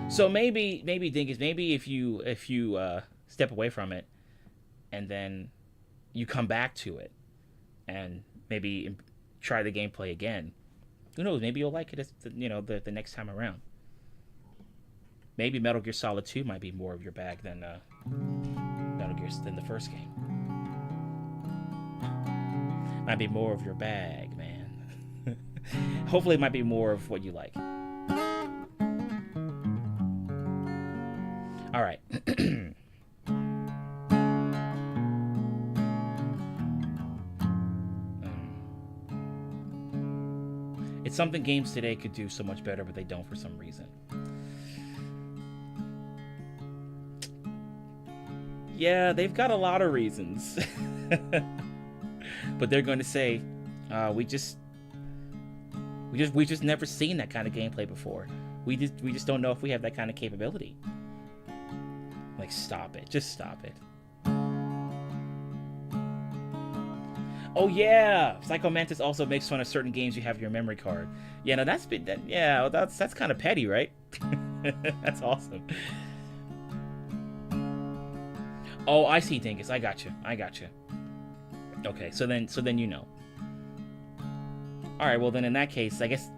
So maybe dingus, maybe if you step away from it and then you come back to it and maybe try the gameplay again, who knows, maybe you'll like it the next time around. Maybe Metal Gear Solid 2 might be more of your bag than Metal Gear than the first game. Might be more of your bag, man. Hopefully it might be more of what you like. All right. It's something games today could do so much better, but they don't for some reason. Yeah, they've got a lot of reasons. But they're going to say, we just never seen that kind of gameplay before. We just don't know if we have that kind of capability. Like, stop it. Just stop it. Oh yeah, Psycho Mantis also makes fun of certain games you have your memory card. Yeah, no, that's kind of petty, right? That's awesome. Oh, I see, dingus. I got you. Okay, so then you know. All right, well then in that case, I guess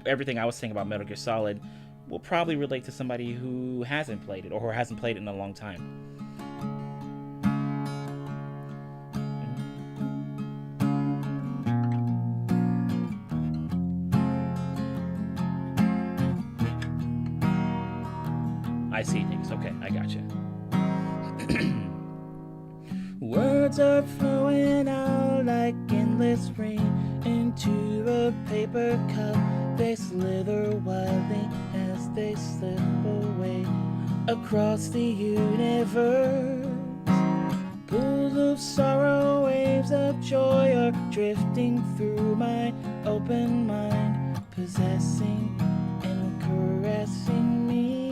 everything I was saying about Metal Gear Solid will probably relate to somebody who hasn't played it or who hasn't played it in a long time. I see things. Okay, I gotcha. Words are flowing out like endless rain into a paper cup. They slither wildly as they slip away across the universe. Pools of sorrow, waves of joy are drifting through my open mind, possessing and caressing me.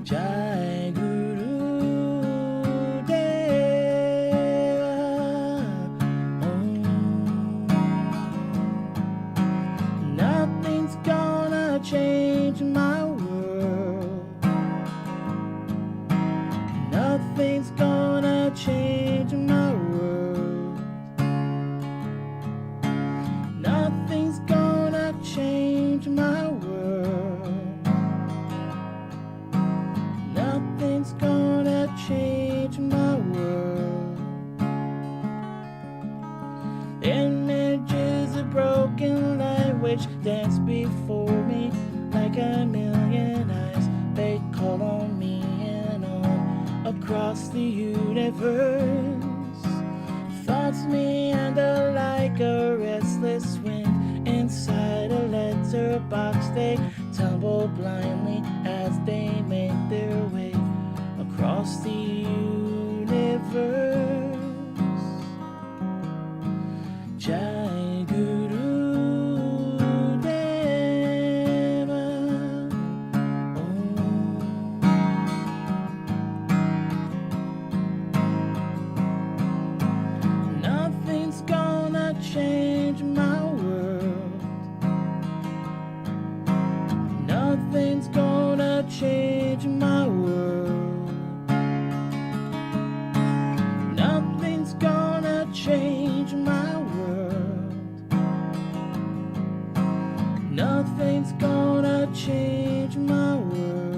Jai Guru Deva Om. Nothing's gonna change my world. Nothing's gonna change my world. Nothing's gonna change my world. Nothing's gonna change my world. Images of broken light which dance before me like a million eyes. They call on me and on across the universe. Thoughts meander like a restless wind inside a letterbox. They tumble blindly as they make their way across the universe. Jai Guru Deva Om. Nothing's gonna change my world. Nothing's gonna change my world. Nothing's gonna change my world. Nothing's gonna change my world.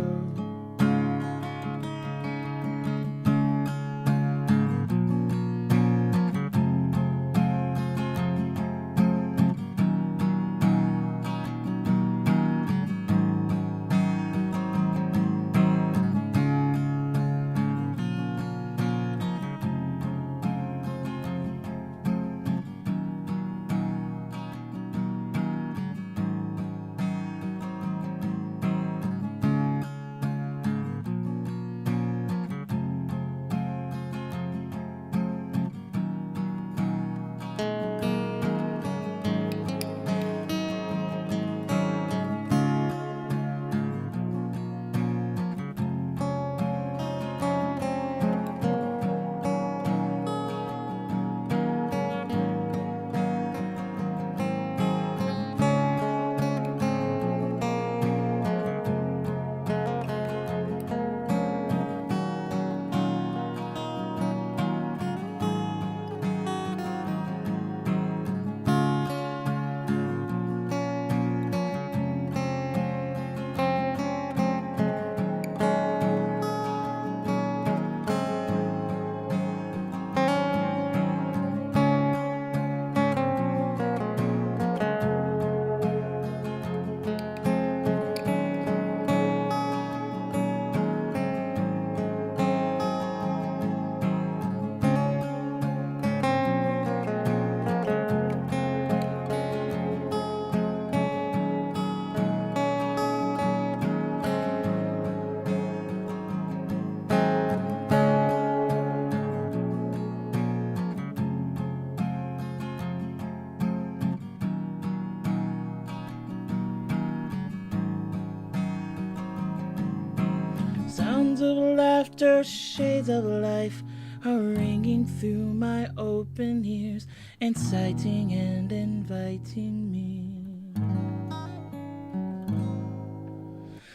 Sounds of laughter, shades of life are ringing through my open ears, inciting and inviting me.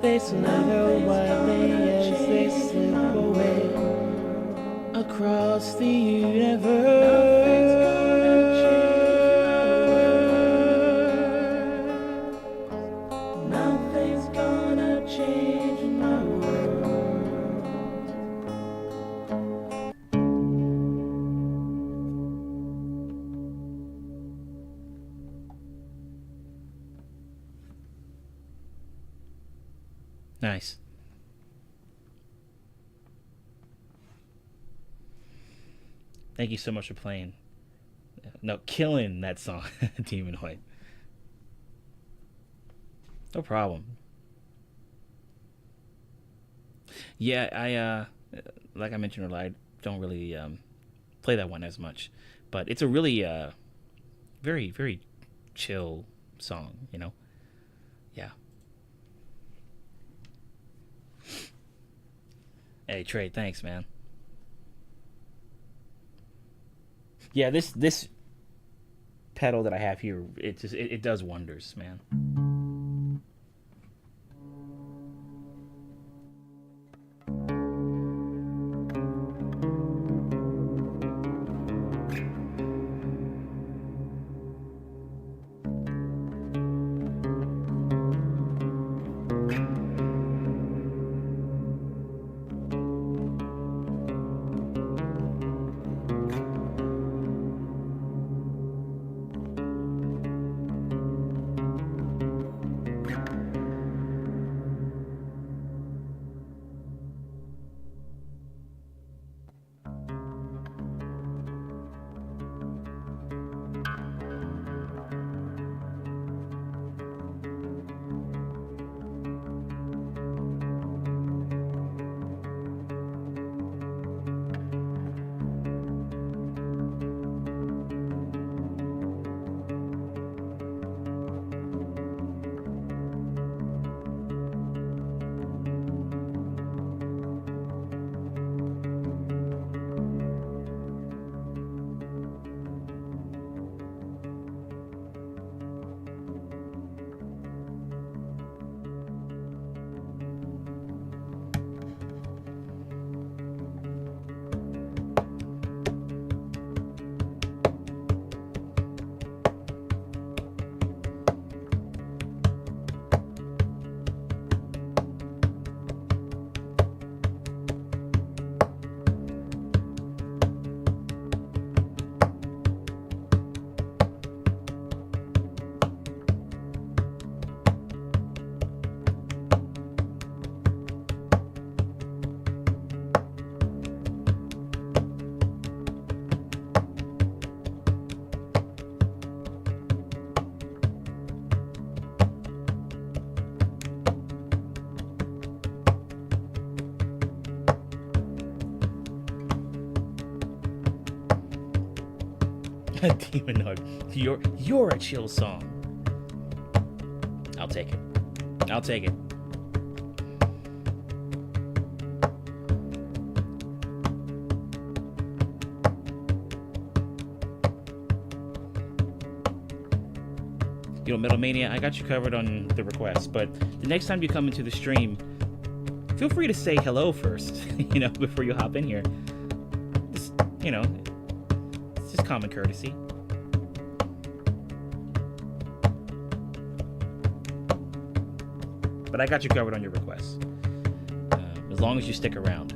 They slither wildly as they slip away across the universe. Nothing's gonna change my world. Nice. Thank you so much for playing. No, killing that song, Demonoid. No problem. Yeah, I like I mentioned earlier, I don't really play that one as much, but it's a really very, very chill song, you know? Yeah. Hey Trey, thanks, man. Yeah, this pedal that I have here, it does wonders, man. Demonoid, you're a chill song. I'll take it. I'll take it. Yo, Metal Mania, I got you covered on the request, but the next time you come into the stream, feel free to say hello first, you know, before you hop in here. Just, you know, it's just common courtesy. But I got you covered on your requests, as long as you stick around.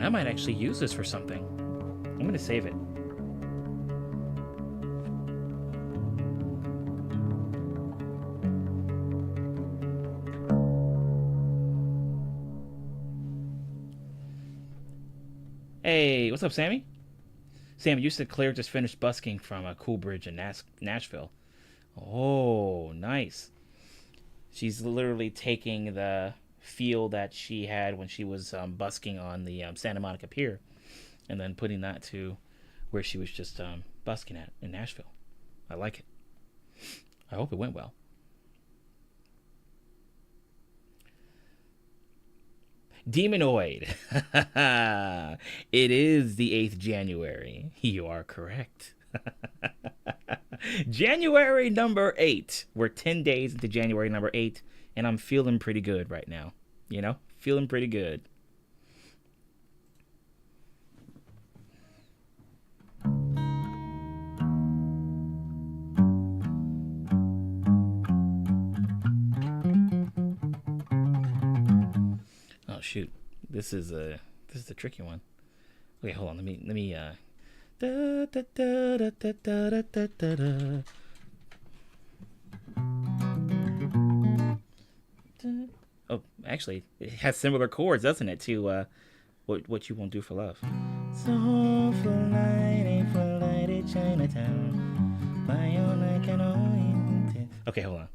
I might actually use this for something. I'm going to save it. Hey, what's up, Sammy? Sam, you said Claire just finished busking from a Cool Bridge in Nashville. Oh, nice. She's literally taking the feel that she had when she was busking on the Santa Monica Pier and then putting that to where she was just busking at in Nashville. I like it. I hope it went well. Demonoid. It is the 8th January. You are correct. January number 8. We're 10 days into January number 8, and I'm feeling pretty good right now. You know? Feeling pretty good. Oh shoot. This is a tricky one. Okay, hold on. Let me da, da, da, da, da, da, da, da, da. Oh, actually, it has similar chords, doesn't it, to what you won't do for love. So Flyday Chinatown. Okay, hold on.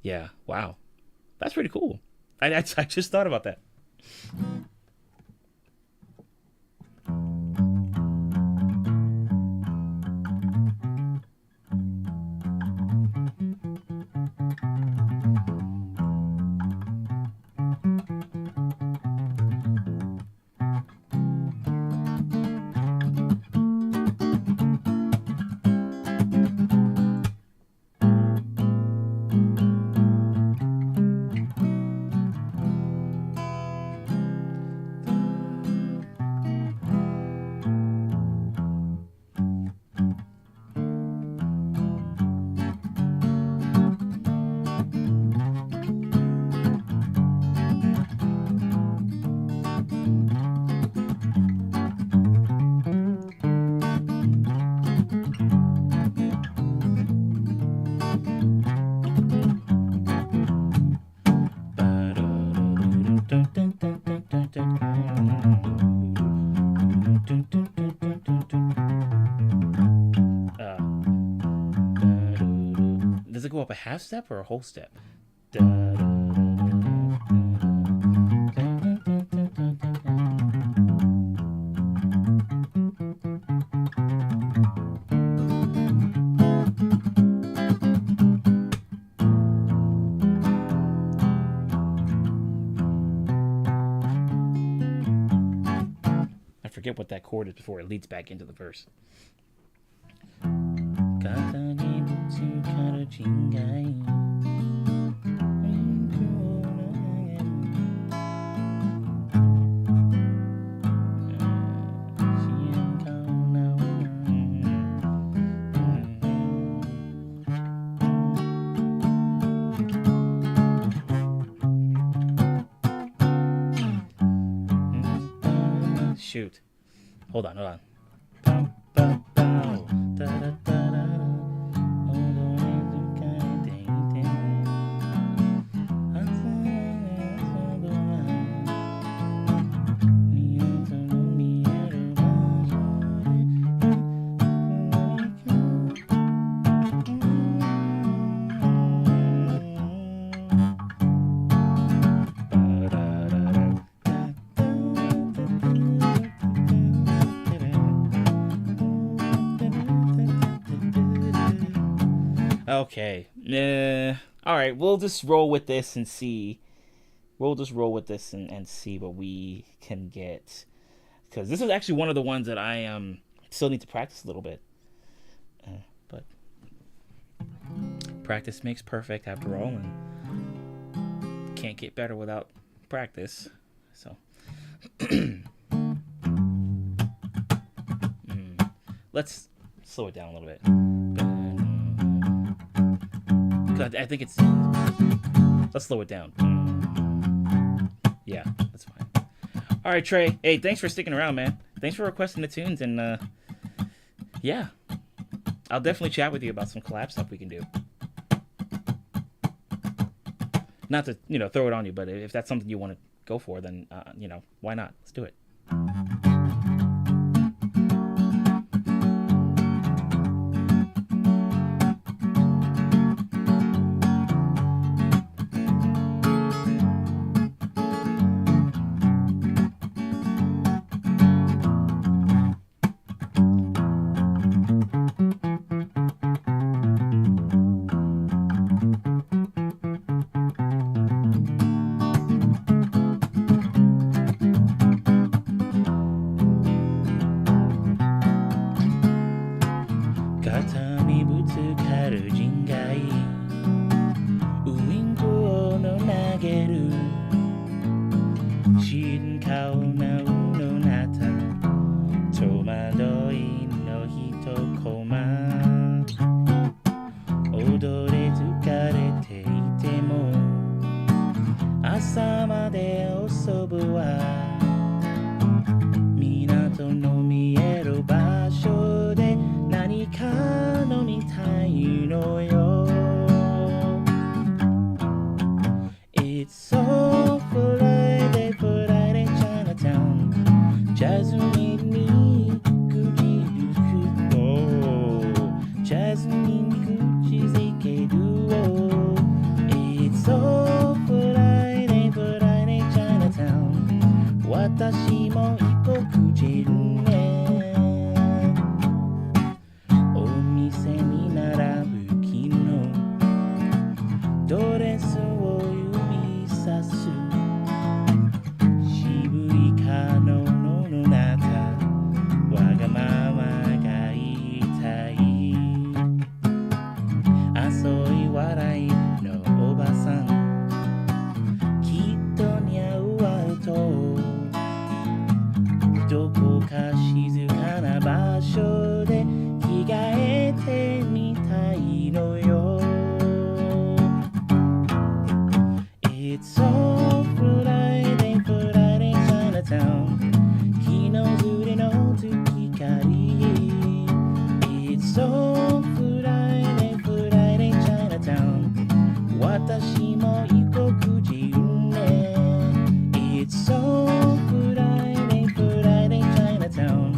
Yeah, wow, that's pretty cool. I just thought about that. Does it go up a half step or a whole step? I forget what that chord is before it leads back into the verse. Shoot. Hold on. Okay. All right. We'll just roll with this and see. We'll just roll with this and see what we can get. Because this is actually one of the ones that I still need to practice a little bit. But practice makes perfect after all, and can't get better without practice. So let's slow it down a little bit. I think it's... Let's slow it down. Yeah, that's fine. All right, Trey. Hey, thanks for sticking around, man. Thanks for requesting the tunes, and yeah, I'll definitely chat with you about some collab stuff we can do. Not to throw it on you, but if that's something you want to go for, then why not? Let's do it. It's so Flyday Chinatown. Jasmine ni kuchi duo. Jasmine kuchi zeke duo. It's so Flyday Chinatown. Watashi mo ikoku jiru ne. Omise ni narabu kino. Doresu wo yubisasu. Shibui kano no nata. Wagamama ga iitai. Asoi warai no obasan. Kitto niau wa to. Doko ka shizuka na basho de kigaete mitai no yo. It's so Flyday Chinatown. Kinozure no tsukikari. It's so Flyday Chinatown. Watashi mo ikoku jiru ne. It's so Flyday Chinatown.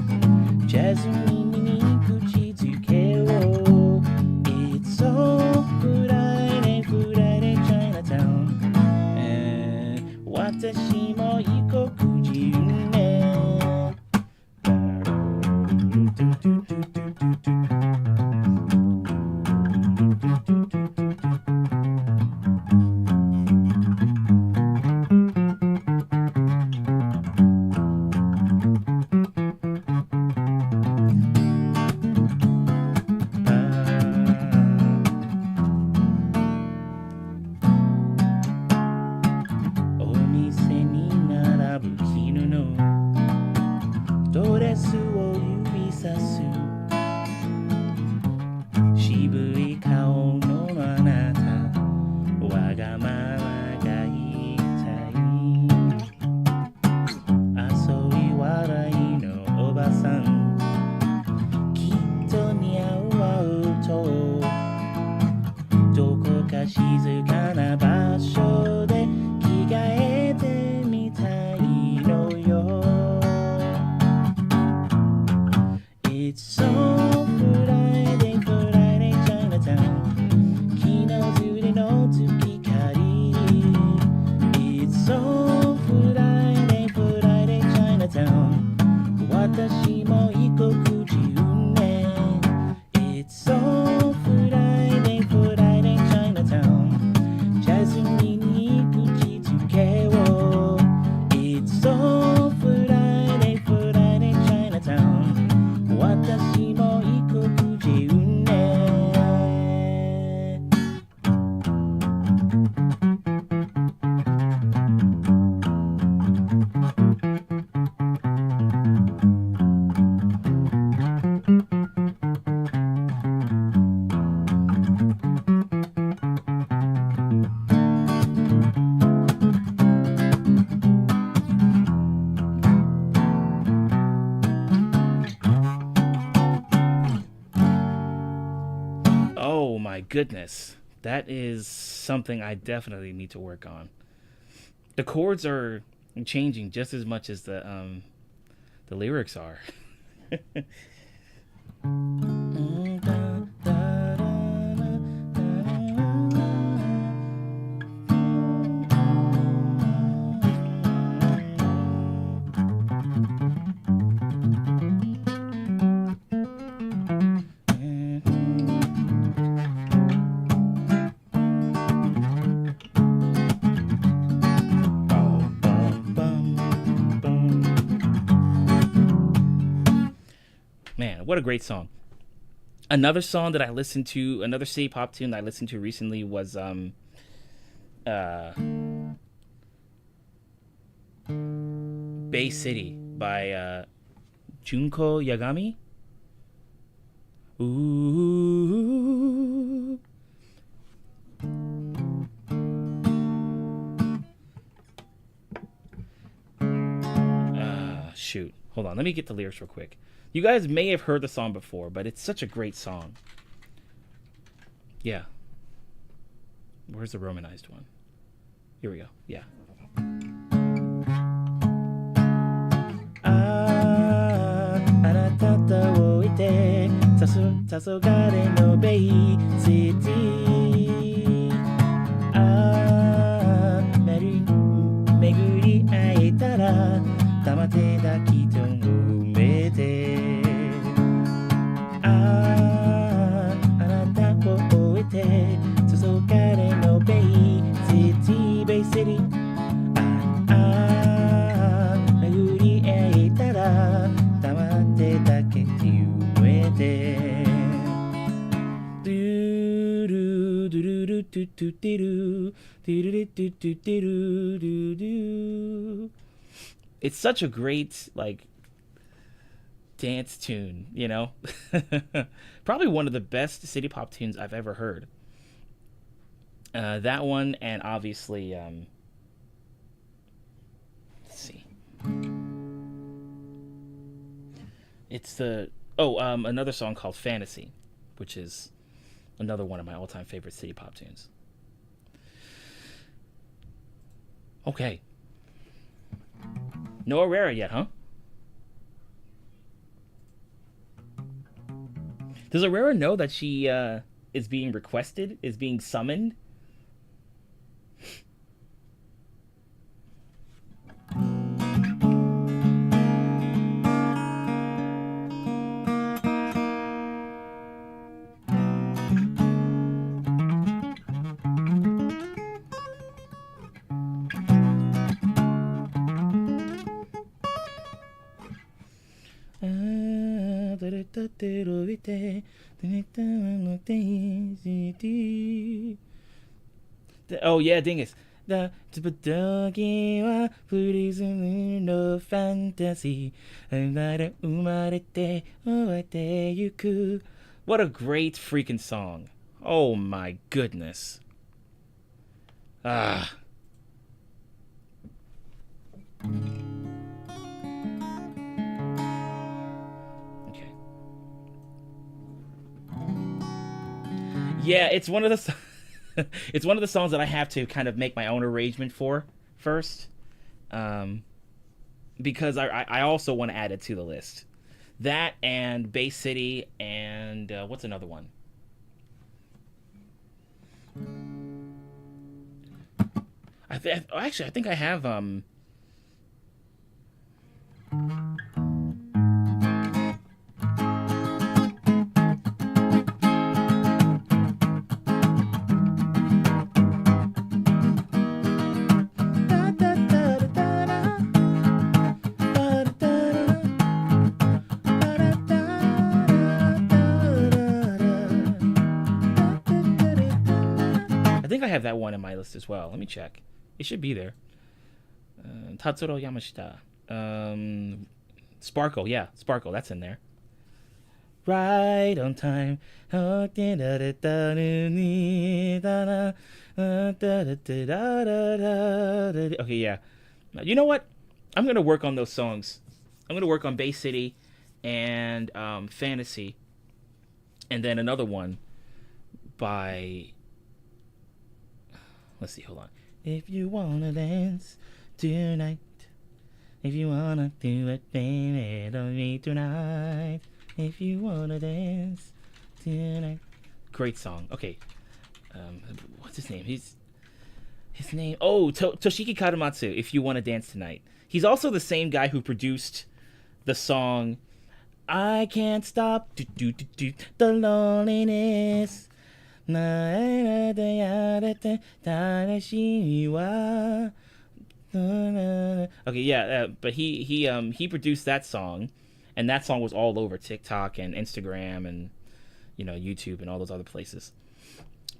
Jasmine ni kuchi tsuke wo. It's so Flyday Chinatown. Watashi mo ikoku jiru ne. Omise ni narabu kinu no. Doresu wo yubisasu. goodness. That is something I definitely need to work on. The chords are changing just as much as the lyrics are. Man, what a great song. Another song that I listened to, another city pop tune that I listened to recently was Bay City by Junko Yagami. Ooh. Shoot. Hold on. Let me get the lyrics real quick. You guys may have heard the song before, but it's such a great song. Yeah. Where's the romanized one? Here we go. Yeah. Bay City. It's such a great like dance tune, you know. Probably one of the best city pop tunes I've ever heard. That one, and obviously, let's see, it's the another song called Fantasy, which is another one of my all-time favorite city pop tunes. Okay, no Herrera yet, huh? Does Herrera know that she is being requested, is being summoned? Oh yeah, dingus. The時はプリズムのファンタジー生まれて終わってゆく. What a great freaking song. Oh my goodness. Ah. Okay. Yeah, it's one of the it's one of the songs that I have to kind of make my own arrangement for first, because I also want to add it to the list. That and Bay City and what's another one? I think I have I have that one in my list as well. Let me check. It should be there. Tatsuro Yamashita. Sparkle, yeah. Sparkle, that's in there. Right on time. Okay, yeah. You know what? I'm going to work on those songs. I'm going to work on Bay City and Fantasy. And then another one. by, let's see, hold on. If you wanna dance tonight, if you wanna do it, baby, don't me tonight. If you wanna dance tonight. Great song. Okay. What's his name? His name. Oh, Toshiki Karamatsu. If you wanna dance tonight. He's also the same guy who produced the song I Can't Stop the Loneliness. Okay, yeah, but he produced that song, and that song was all over TikTok and Instagram and YouTube and all those other places.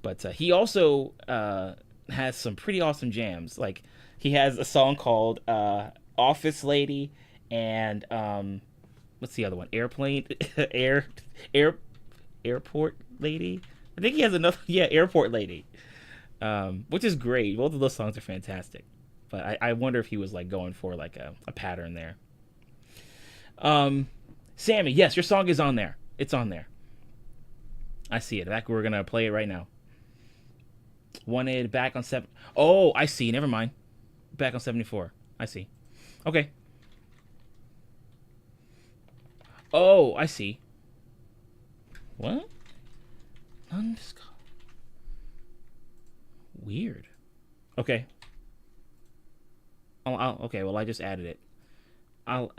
But he also has some pretty awesome jams. Like he has a song called "Office Lady" and what's the other one? Airplane, airport lady. I think he has enough. Yeah, airport lady, which is great. Both of those songs are fantastic. But I wonder if he was like going for like a pattern there. Sammy, yes, your song is on there. It's on there. I see it. We're gonna play it right now. Wanted back on 7. Oh, I see. Never mind. Back on 74. I see. Okay. Oh, I see. What? Weird. Okay. Okay, well I just added it. I'll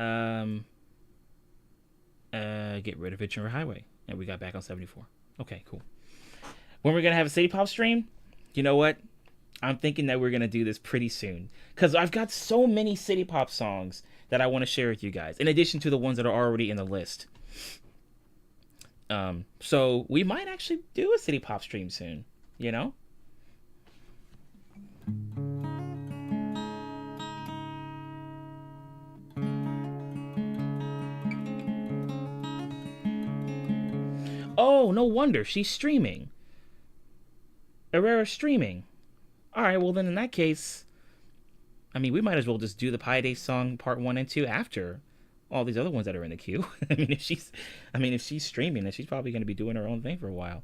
get rid of Ventura Highway. And we got back on 74. Okay, cool. When we're gonna have a City Pop stream, you know what? I'm thinking that we're gonna do this pretty soon. Cause I've got so many City Pop songs that I want to share with you guys, in addition to the ones that are already in the list. So we might actually do a City Pop stream soon, Oh, no wonder. She's streaming. Herrera's streaming. Alright, well then in that case, I mean, we might as well just do the Flyday song part 1 and 2 after all these other ones that are in the queue. I mean, if she's streaming, then she's probably going to be doing her own thing for a while.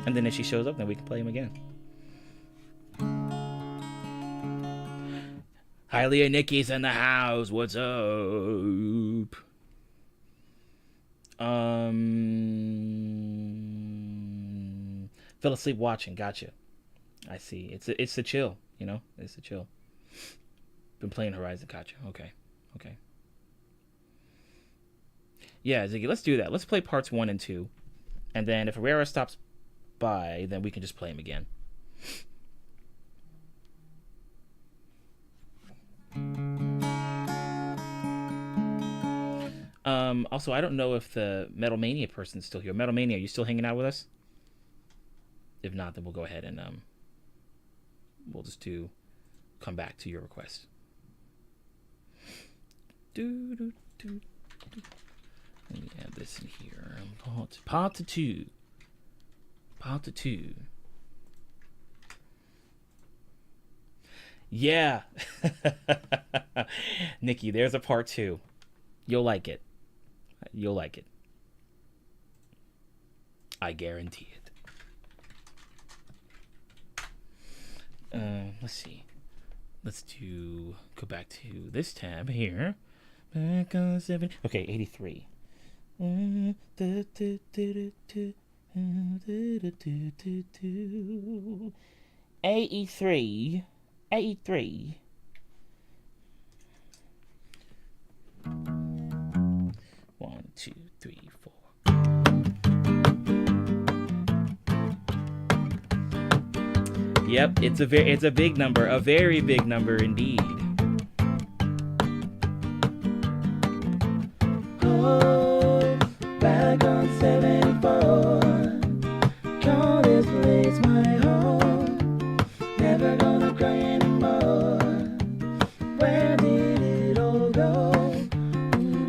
And then if she shows up, then we can play him again. Hi, Leah, Nikki's in the house. What's up? Fell asleep watching. Gotcha. I see. It's a chill. It's a chill. Been playing Horizon. Gotcha. Okay. Yeah, Ziggy, let's do that. Let's play parts 1 and 2, and then if Herrera stops by, then we can just play him again. Also, I don't know if the Metal Mania person's still here. Metal Mania, are you still hanging out with us? If not, then we'll go ahead and we'll just come back to your request. Let me add this in here. Part 2. Yeah. Nikki, there's a part 2. You'll like it. I guarantee it. Let's see. Let's go back to this tab here. Back on 7. Okay, 83. 83. 1, 2, 3, 4. Yep, it's a big number, a very big number indeed. Oh, back on 74. Call this place my home. Never gonna cry anymore. Where did it all go?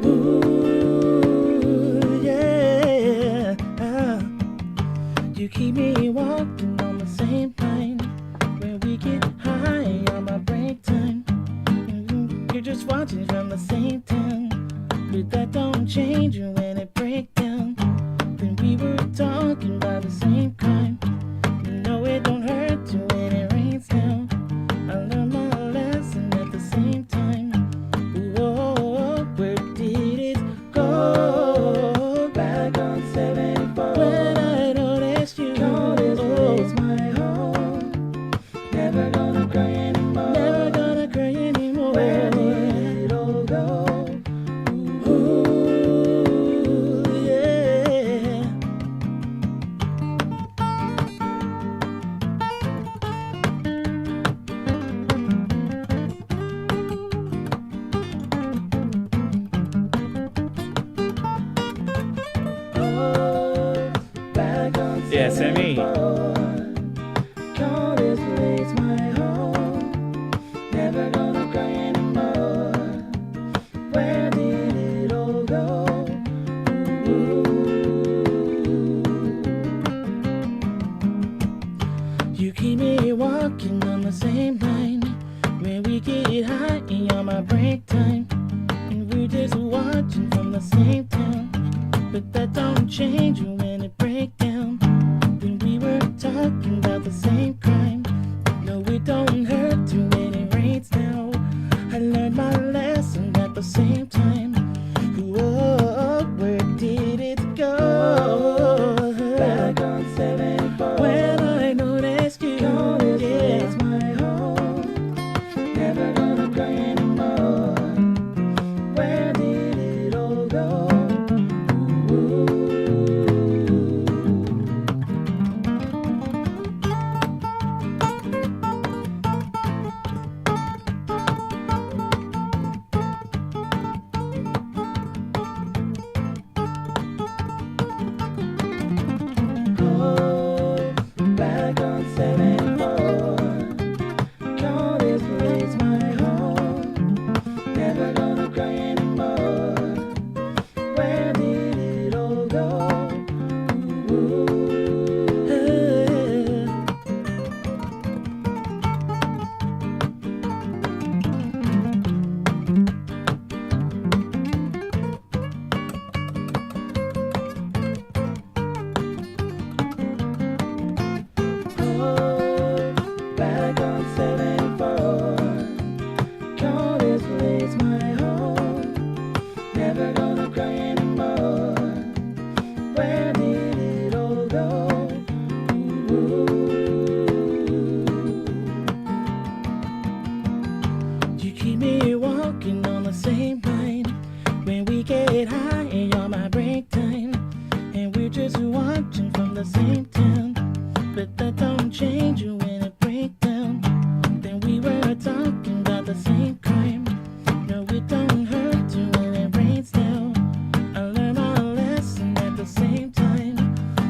Ooh, yeah. You keep me walking on the same line where we get high on my break time. Sammy. Call this place my home. Never gonna cry anymore. Where did it all go? You keep me walking on the same line. When we get high and you're my break time. And we're just watching from the same town. But that don't change when it break down. When we were talking about the same crime. No, it don't hurt too when it rains now. I learned my lesson at the same time. Whoa, where did it go? Back on 74. When I noticed you, yeah, it's my home. Never gonna cry anymore. Where did it all go? Back on 74. Call this place my home. Never gonna cry anymore. Where did it all go? Back on 74. Call this place my home. Never gonna cry anymore. Where did it all go? You keep me walking on the same line. When we get high and you're my break time. And we're just watching from the same town. But that don't change you when it break down. Then we were talking about the same crime. No, it don't hurt you when it rains down. I learned my lesson at the same time.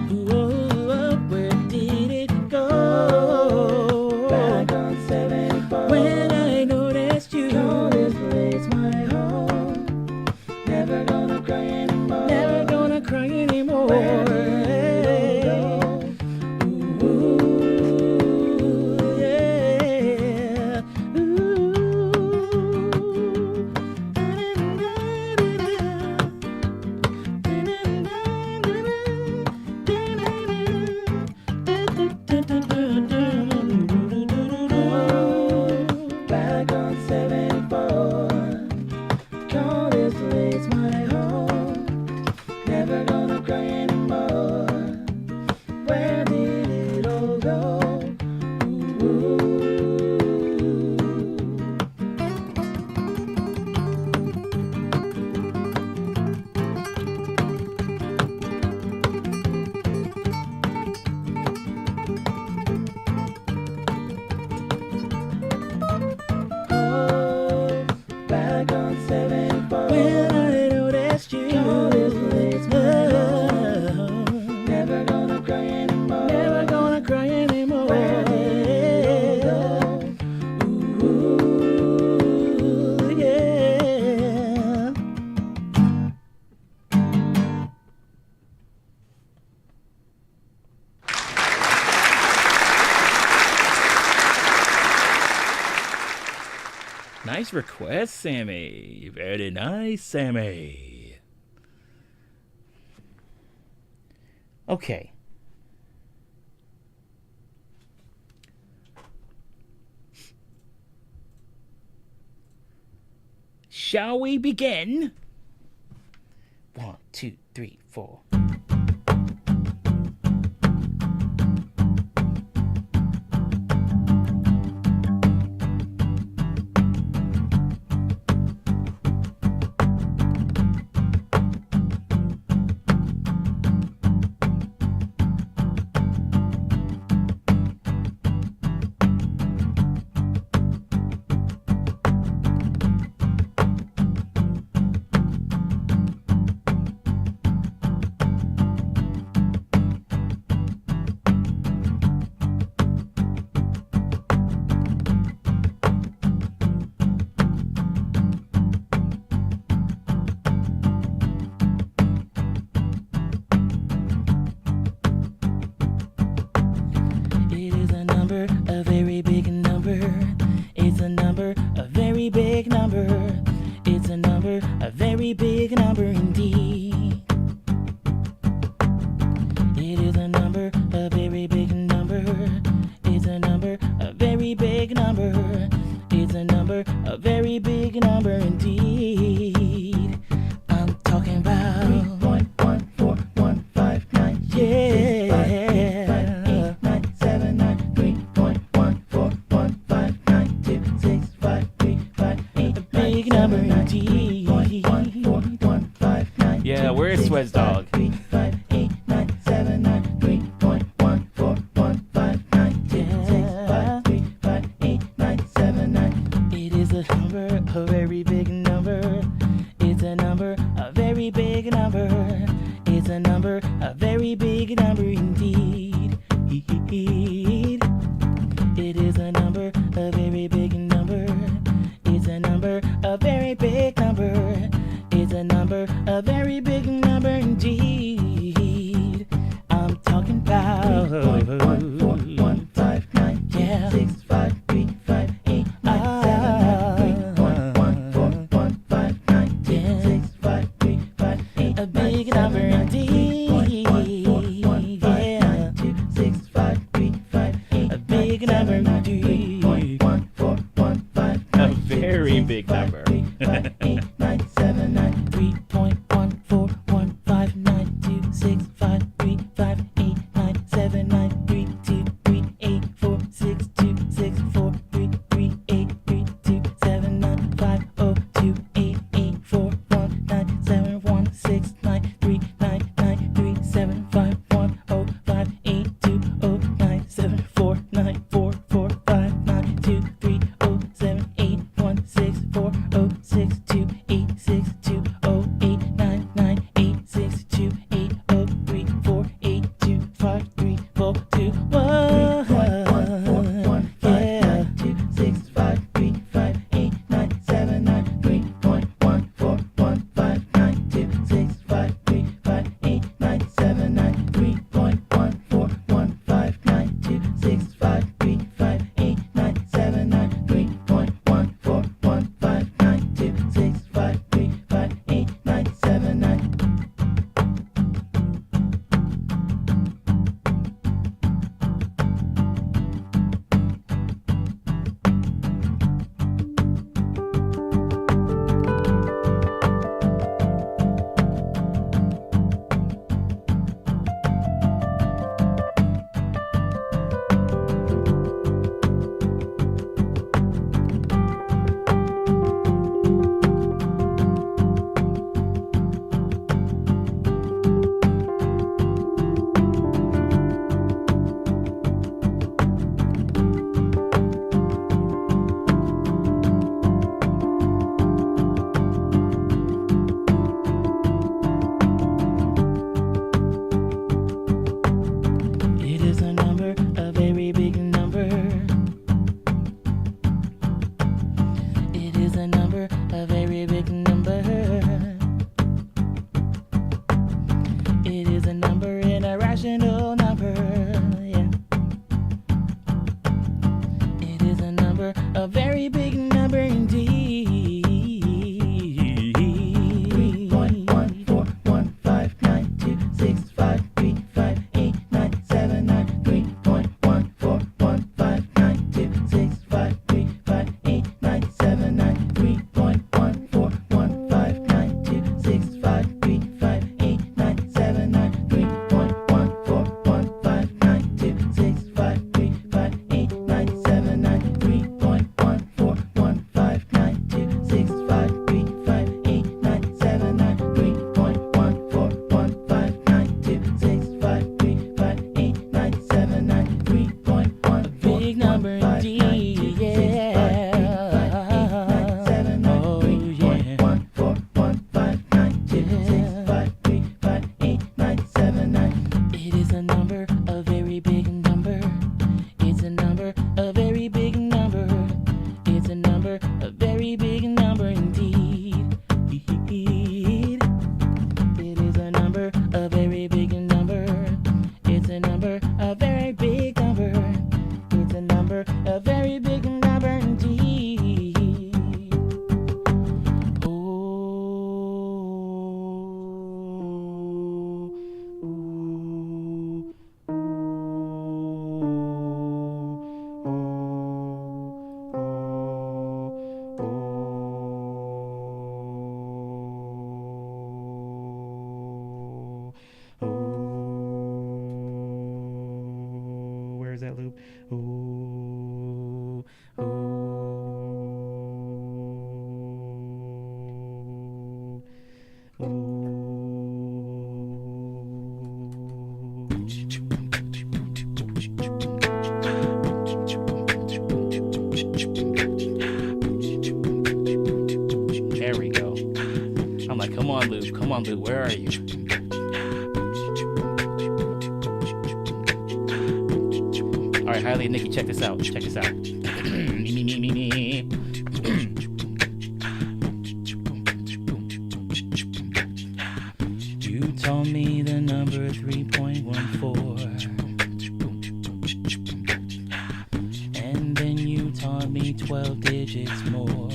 Whoa, where did it go? Back on 74. When I noticed you, call this place my home. Never gonna cry anymore. Never gonna cry anymore. Where did it all go? Back on 74. Call this place my home. Never gonna cry anymore. Where did it all go? Back on 74. When I noticed you, call this place my home. Never gonna cry anymore. Never gonna cry anymore. Where did it all go? Ooh, yeah. Nice request, Sammy. Very nice, Sammy. Okay. Shall we begin? 1, 2, 3, 4. big number indeed. 3.1415. A very big number. 3.141592653589 that loop. Ooh, ooh, ooh. There we go. I'm like, come on, Luke, where are you? All right, Hailey and Nikki, check this out. Me. You told me the number 3.14, and then you taught me 12 digits more.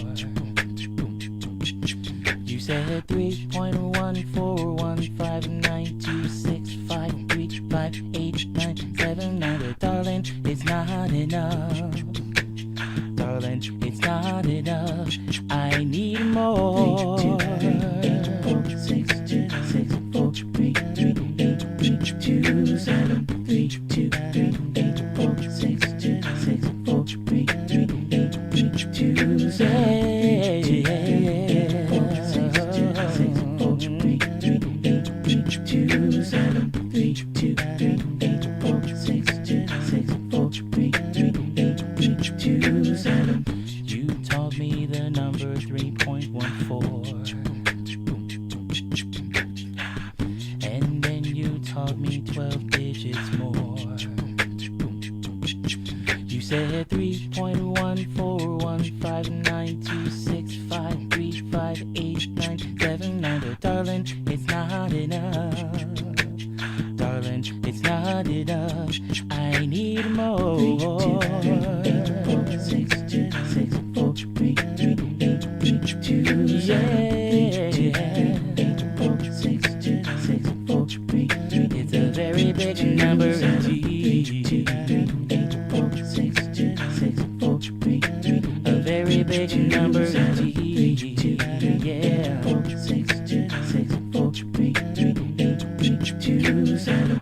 You said 3.14159265358979, but darling, it's not not enough. Darling, it's not enough. I need more. 3, 2, 6, 6, 4, 3, 3, 8, 3, 2, 7, 3, 2, 8, 4, 6, 6, 4, 3, 3, 8, 3, 2, 7. You taught me the number 3.14, and then you taught me 12 digits more. You said 3.14159265358979, but darling, it's not enough. Darling, it's not enough. I need more. 3, 2, 6, 6, 4, 3, 3, 8, 3, 2, 7, 4, 6, 6, 4, 3, 3. It's a very big number indeed. 2, 8, 4, 6, 6, 4, 3, 3. A very big number indeed. Yeah. 4, 6, 6, 4, 3, 3, 8, 3, 2, 7.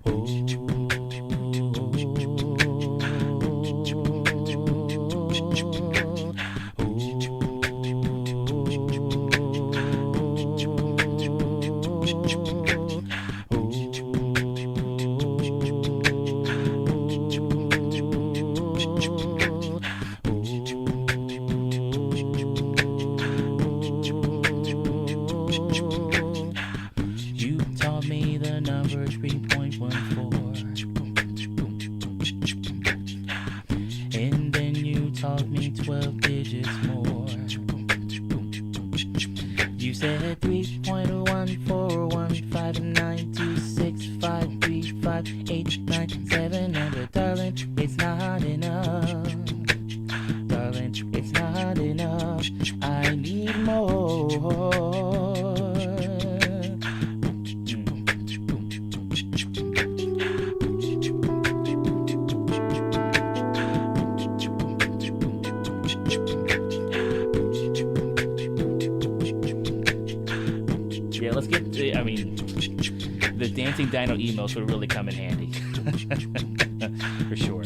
You taught me the number 3.14, and then you taught me 12 digits more. You said 3.14159265358979, but darling, it's not enough. Darling, it's not enough. I need more. Yeah, let's get. I mean, the dancing dino emails would really come in handy, for sure.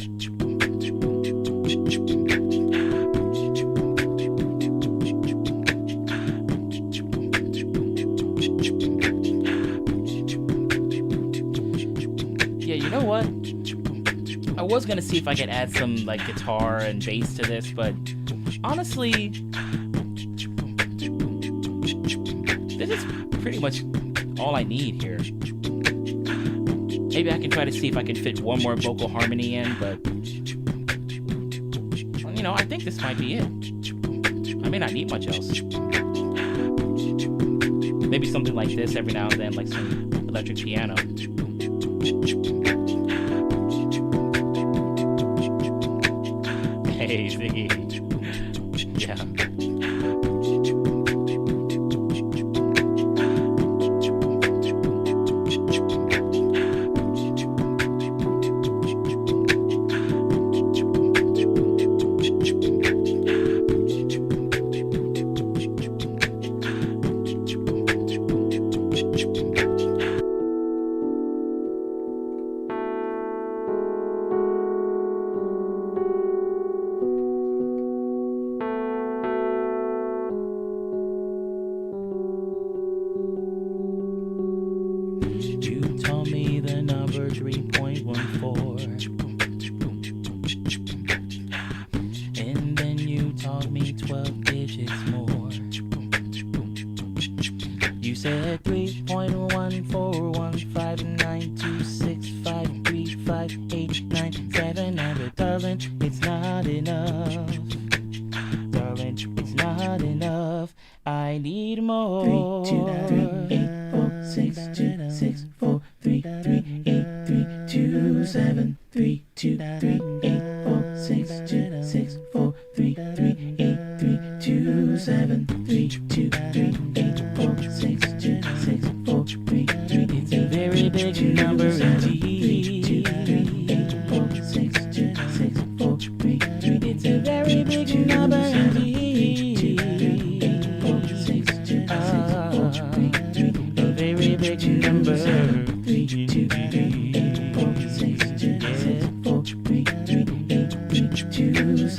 Yeah, you know what? I was gonna see if I could add some like guitar and bass to this, but honestly, this is pretty much all I need here. Maybe I can try to see if I can fit one more vocal harmony in, but you know, I think this might be it. I may not need much else. Maybe something like this every now and then, like some electric piano. Hey, Ziggy. Yeah. You told me the number 3.14, and then you taught me 12 digits more. You said 3.14159265358979, but darling, it's not enough. Darling, it's not enough. I need more. 3, 2, 3, 8, 4, 6, 6, 4, 3, 3, 8, 3, 2, 7, 3, 2, 3, 8, 4, 6, 6, 4, 3, 3, 8, 3, 2, 7, 3, 2, 3, 8, 4, 6, 6, 4, 3, 3. It's a very big number indeed. 3, 2, 3, 8, 4, 6, 6, 4, choose.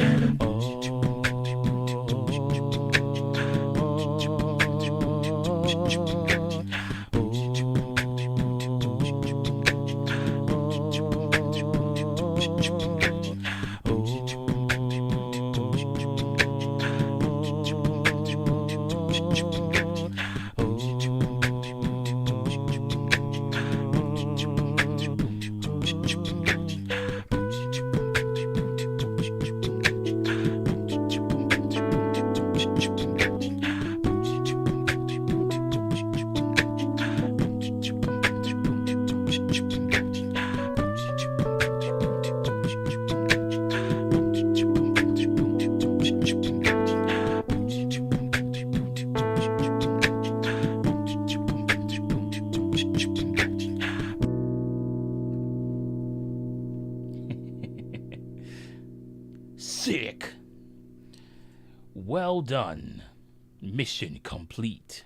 Sick. Well done. Mission complete.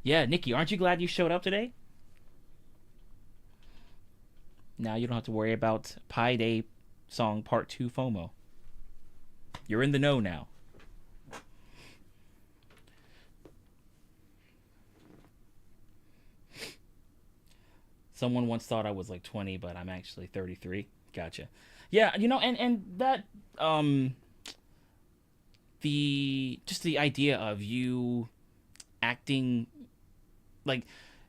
Yeah, Nikki, aren't you glad you showed up today? Now you don't have to worry about Pi Day song part 2 FOMO. You're in the know now. Someone once thought I was like 20, but I'm actually 33. Gotcha. Yeah, you know, and that the idea of you acting like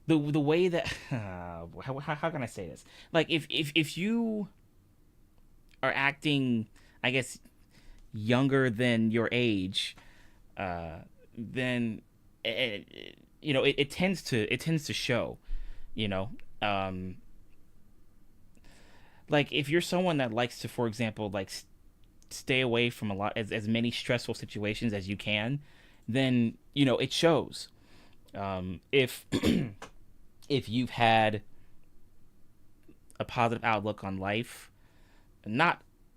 the way that how can I say this? Like if you are acting, I guess, younger than your age, then it tends to show, you know. Like if you're someone that likes to, for example, like stay away from as many stressful situations as you can, then it shows. If if you've had a positive outlook on life, and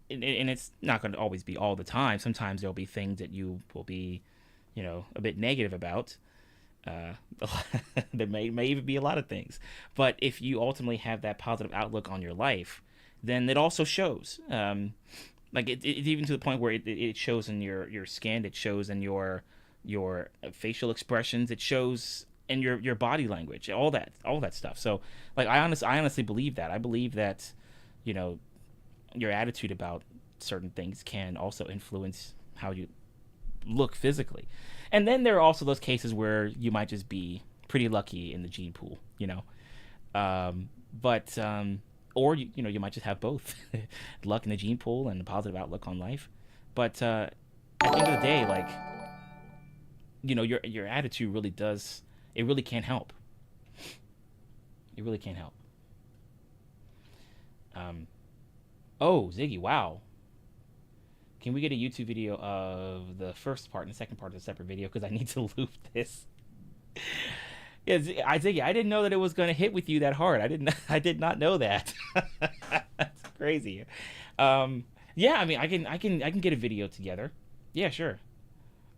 it's not going to always be all the time. Sometimes there'll be things that you will be, a bit negative about. There may even be a lot of things, but if you ultimately have that positive outlook on your life, then it also shows. Like it's even to the point where it shows in your skin, it shows in your facial expressions, it shows in your body language, all that stuff. So like I honestly believe that. I believe that your attitude about certain things can also influence how you look physically. And then there are also those cases where you might just be pretty lucky in the gene pool, or you might just have both luck in the gene pool and a positive outlook on life. But at the end of the day, like your attitude really does. It really can't help. It really can't help. Oh, Ziggy, wow. Can we get a YouTube video of the first part and the second part of the separate video? Because I need to loop this. Yeah, Ziggy, I didn't know that it was going to hit with you that hard. I did not know that. That's crazy. Yeah, I mean, I can get a video together. Yeah, sure.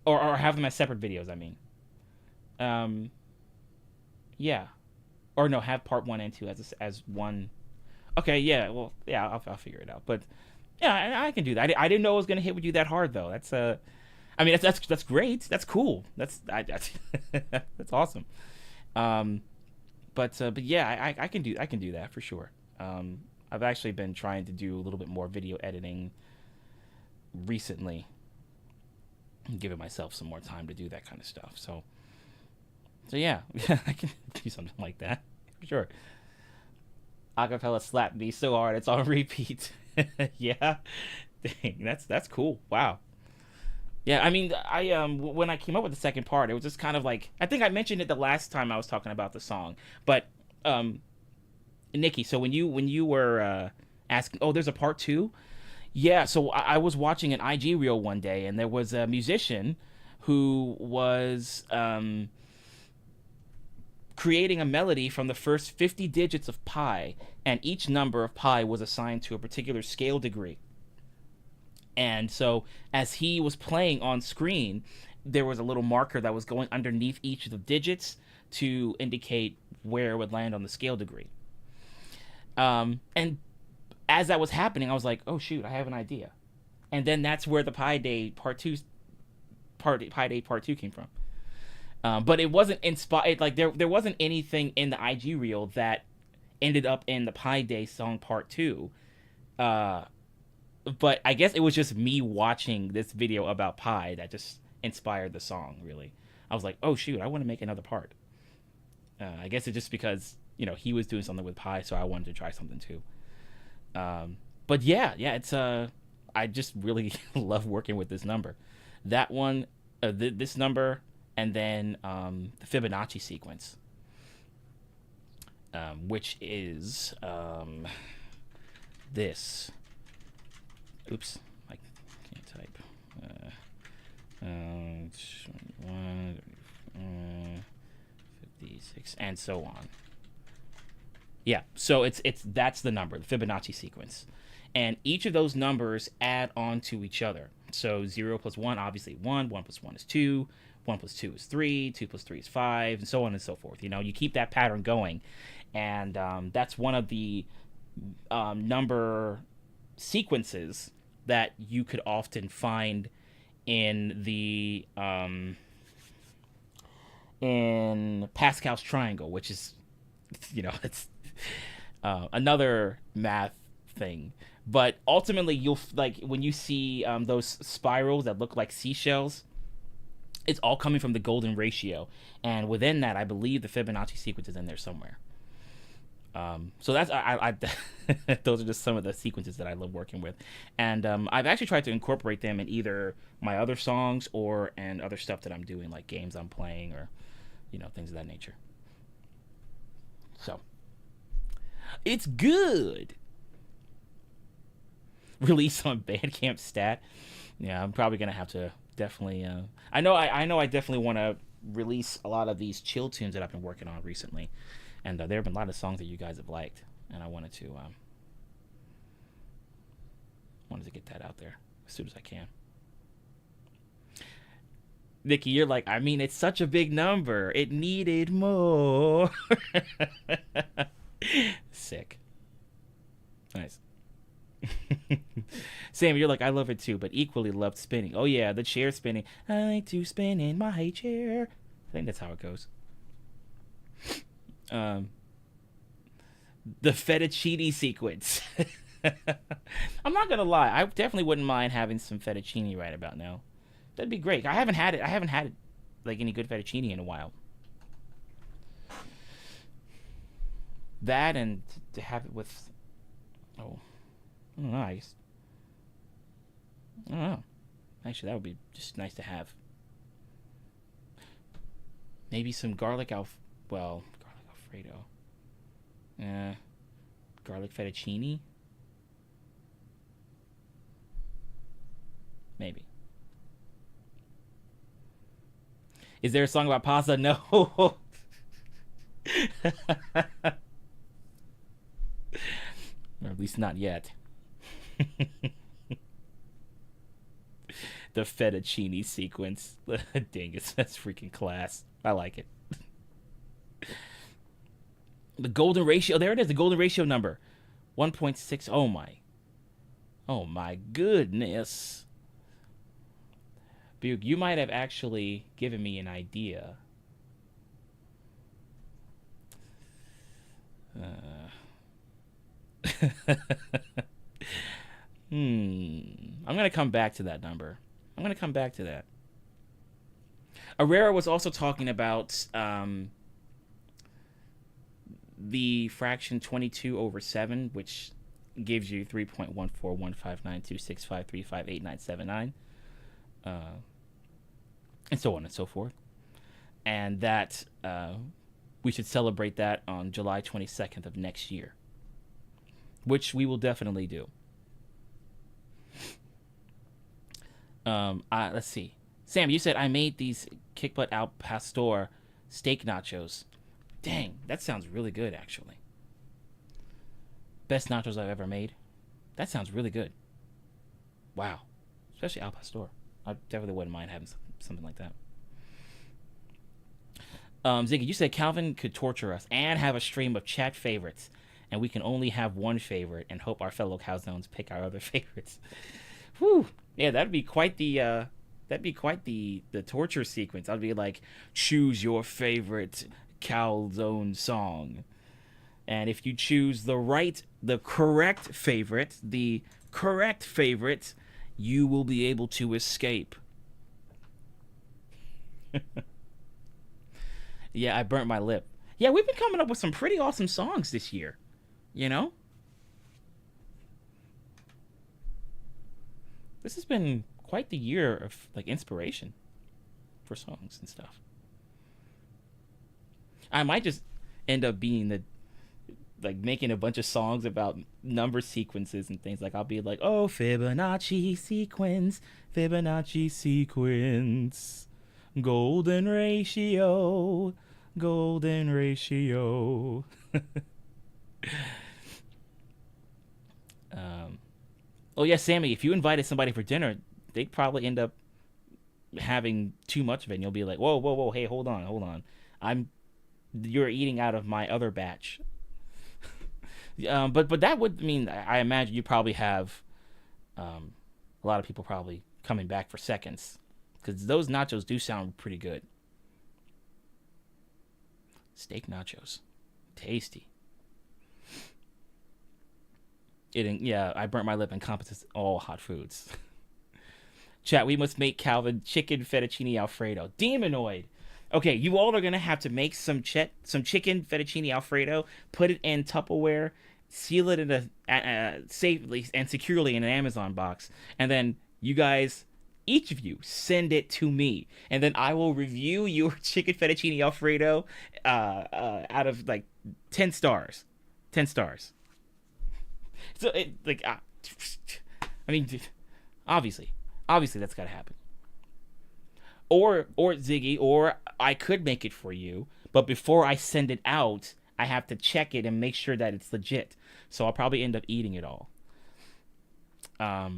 Or have them as separate videos. I mean. Yeah. Or no, have part 1 and 2 as one. Okay, yeah. Well, yeah, I'll figure it out. But yeah, I can do that. I didn't know it was gonna hit with you that hard though. That's I mean that's great. That's cool. That's that's awesome. But yeah, I can do that for sure. I've actually been trying to do a little bit more video editing recently, giving myself some more time to do that kind of stuff. So yeah, I can do something like that for sure. Acapella slapped me so hard it's on repeat. Yeah, dang, that's cool. Wow. Yeah, I mean, when I came up with the second part, it was just kind of like, I think I mentioned it the last time I was talking about the song, but Nikki, so when you were asking, oh, there's a part 2. Yeah, so I was watching an IG reel one day, and there was a musician who was creating a melody from the first 50 digits of pi, and each number of pi was assigned to a particular scale degree. And so as he was playing on screen, there was a little marker that was going underneath each of the digits to indicate where it would land on the scale degree. And as that was happening, I was like, oh shoot, I have an idea. And then that's where the Pi Day Part 2 came from. But it wasn't inspired. Like there wasn't anything in the IG reel that ended up in the Pi Day song Part 2. But I guess it was just me watching this video about Pi that just inspired the song. Really, I was like, oh shoot, I want to make another part. I guess it's just because he was doing something with Pi, so I wanted to try something too. But yeah, it's I just really love working with this number. That one, this number, and then the Fibonacci sequence, which is this. Oops, I can't type. 56, and so on. Yeah, so that's the number, the Fibonacci sequence. And each of those numbers add on to each other. So 0 plus 1, obviously 1, 1 plus 1 is 2, 1 plus 2 is 3, 2 plus 3 is 5, and so on and so forth. You keep that pattern going. And that's one of the number sequences that you could often find in the in Pascal's triangle, which is it's another math thing. But ultimately, you'll like when you see those spirals that look like seashells, it's all coming from the golden ratio, and within that, I believe the Fibonacci sequence is in there somewhere. So that's I those are just some of the sequences that I love working with, and I've actually tried to incorporate them in either my other songs or and other stuff that I'm doing, like games I'm playing or things of that nature. So it's good. Release on Bandcamp stat. Yeah, I'm probably gonna have to definitely. I know I definitely want to release a lot of these chill tunes that I've been working on recently. And there have been a lot of songs that you guys have liked, and I wanted to get that out there as soon as I can. Nikki, you're like, I mean, it's such a big number. It needed more. Sick. Nice. Sam, you're like, I love it too, but equally loved spinning. Oh yeah, the chair spinning. I like to spin in my chair. I think that's how it goes. The fettuccine sequence. I'm not gonna lie, I definitely wouldn't mind having some fettuccine right about now. That'd be great. I haven't had it like any good fettuccine in a while. That and to have it with I don't know, I don't know. Actually, that would be just nice to have. Maybe some garlic Alfredo. Garlic fettuccine? Maybe. Is there a song about pasta? No. Or at least not yet. The fettuccine sequence. Dingus, that's freaking class. I like it. The golden ratio. There it is. The golden ratio number. 1.6. Oh my goodness. Bug, you might have actually given me an idea. I'm going to come back to that number. I'm going to come back to that. Herrera was also talking about the fraction 22 over 7, which gives you 3.141592653588979, and so on and so forth. And that we should celebrate that on July 22nd of next year, which we will definitely do. Let's see. Sam, you said I made these kick butt al pastor steak nachos. Dang, that sounds really good, actually. Best nachos I've ever made. That sounds really good. Wow. Especially al pastor. I definitely wouldn't mind having something like that. Ziggy, you said Calvin could torture us and have a stream of chat favorites and we can only have one favorite and hope our fellow calzones pick our other favorites. Whew. Yeah, that'd be quite the torture sequence. I'd be like, choose your favorite calzone song. And if you choose the correct favorite, you will be able to escape. Yeah, I burnt my lip. Yeah, we've been coming up with some pretty awesome songs this year. You know? This has been quite the year of like inspiration for songs and stuff. I might just end up being the like making a bunch of songs about number sequences and things. Like I'll be like, oh, Fibonacci sequence, golden ratio. Oh yeah, Sammy, if you invited somebody for dinner, they'd probably end up having too much of it, and you'll be like, whoa, hey, hold on, you're eating out of my other batch. But that would mean, I imagine you probably have a lot of people probably coming back for seconds, because those nachos do sound pretty good. Steak nachos, tasty. Yeah, I burnt my lip encompasses all hot foods. Chat, we must make Calvin chicken fettuccine Alfredo. Demonoid. Okay, you all are gonna have to make some chicken fettuccine Alfredo, put it in Tupperware, seal it in a safely and securely in an Amazon box, and then you guys, each of you, send it to me, and then I will review your chicken fettuccine Alfredo out of like 10 stars. 10 stars. So I mean, obviously that's gotta happen. Or Ziggy, or I could make it for you, but before I send it out, I have to check it and make sure that it's legit. So I'll probably end up eating it all. I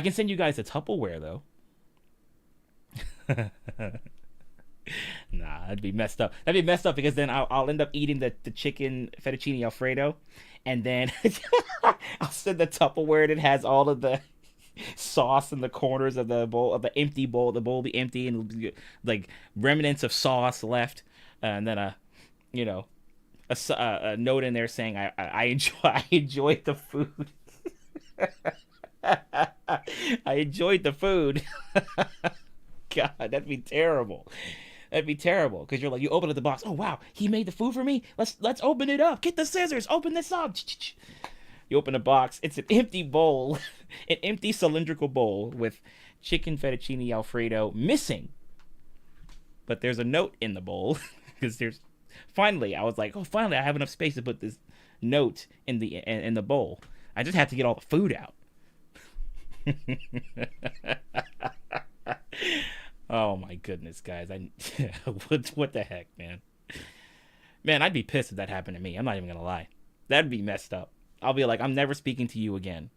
can send you guys a Tupperware though. Nah, that'd be messed up. That'd be messed up because then I'll end up eating the chicken fettuccine Alfredo, and then I'll send the Tupperware that has all of the sauce in the corners of the bowl, of the empty bowl. The bowl will be empty and like remnants of sauce left, and then a note in there saying I enjoyed the food. I enjoyed the food. God, that'd be terrible. That'd be terrible because you're like, you open up the box. Oh wow, he made the food for me. Let's open it up. Get the scissors. Open this up. You open a box. It's an empty bowl, an empty cylindrical bowl with chicken fettuccine Alfredo missing. But there's a note in the bowl because there's. Finally, I was like, oh, finally, I have enough space to put this note in the bowl. I just have to get all the food out. Oh my goodness, guys! What the heck, man? Man, I'd be pissed if that happened to me. I'm not even gonna lie. That'd be messed up. I'll be like, I'm never speaking to you again.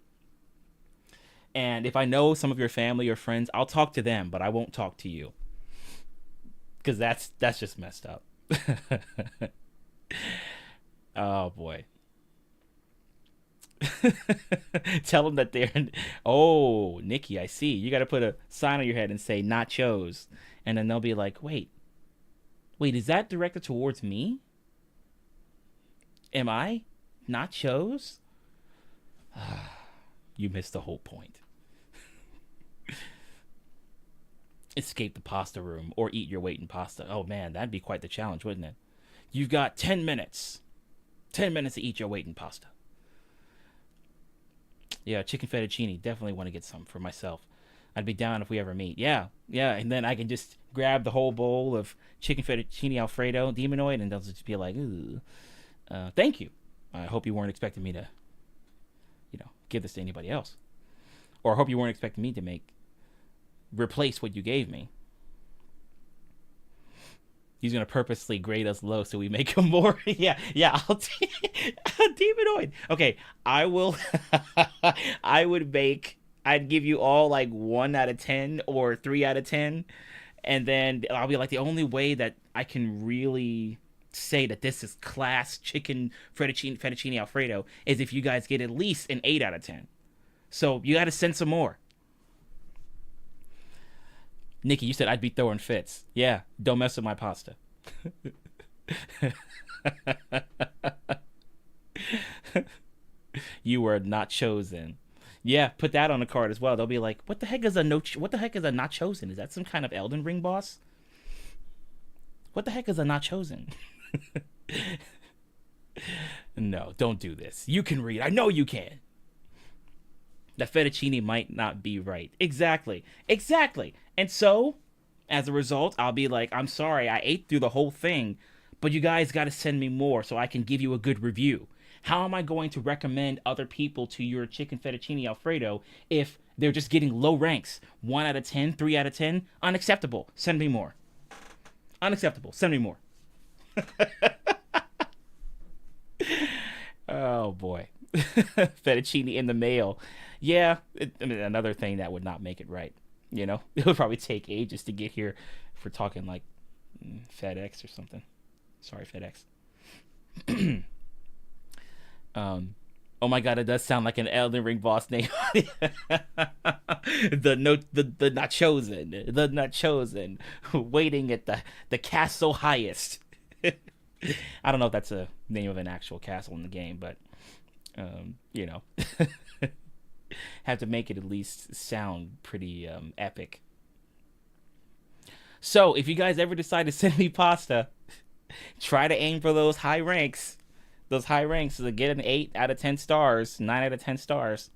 And if I know some of your family or friends, I'll talk to them, but I won't talk to you. Because that's just messed up. Oh boy. Tell them that they're. Oh, Nikki, I see. You got to put a sign on your head and say nachos, and then they'll be like, wait, is that directed towards me? Am I nachos? You missed the whole point. Escape the pasta room or eat your weight in pasta. Oh man, that'd be quite the challenge, wouldn't it? You've got 10 minutes. 10 minutes to eat your weight in pasta. Yeah, chicken fettuccine. Definitely want to get some for myself. I'd be down if we ever meet. Yeah, and then I can just grab the whole bowl of chicken fettuccine Alfredo, Demonoid, and they'll just be like, ooh, thank you. I hope you weren't expecting me to, give this to anybody else. Or I hope you weren't expecting me to replace what you gave me. He's going to purposely grade us low so we make him more. yeah, I'll Demonoid. Okay, I'd give you all like 1 out of 10 or 3 out of 10. And then I'll be like, the only way that I can really say that this is class chicken fettuccine Alfredo is if you guys get at least an 8 out of 10. So you got to send some more. Nikki, you said I'd be throwing fits. Yeah, don't mess with my pasta. You were not chosen. Yeah, put that on the card as well. They'll be like, "What the heck is a what the heck is a not chosen? Is that some kind of Elden Ring boss? What the heck is a not chosen?" No, don't do this. You can read. I know you can. The fettuccine might not be right. Exactly. And so, as a result, I'll be like, "I'm sorry, I ate through the whole thing, but you guys got to send me more so I can give you a good review." How am I going to recommend other people to your chicken fettuccine Alfredo if they're just getting low ranks? 1 out of 10, 3 out of 10? Unacceptable. Send me more. Unacceptable. Send me more. Oh, boy. Fettuccine in the mail. Yeah, another thing that would not make it right. You know, it would probably take ages to get here if we're talking like FedEx or something. Sorry, FedEx. Oh my god, it does sound like an Elden Ring boss name. The not chosen. The not chosen. Waiting at the castle highest. I don't know if that's a name of an actual castle in the game, but you know. Have to make it at least sound pretty epic. So if you guys ever decide to send me pasta, try to aim for those high ranks. Those high ranks to get an 8 out of 10 stars, 9 out of 10 stars.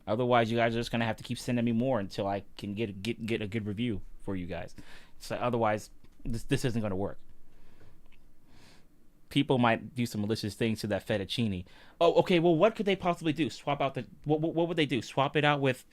Otherwise, you guys are just gonna have to keep sending me more until I can get a good review for you guys. So otherwise, this isn't gonna work. People might do some malicious things to that fettuccine. Oh, okay. Well, what could they possibly do? Swap out the what would they do? Swap it out with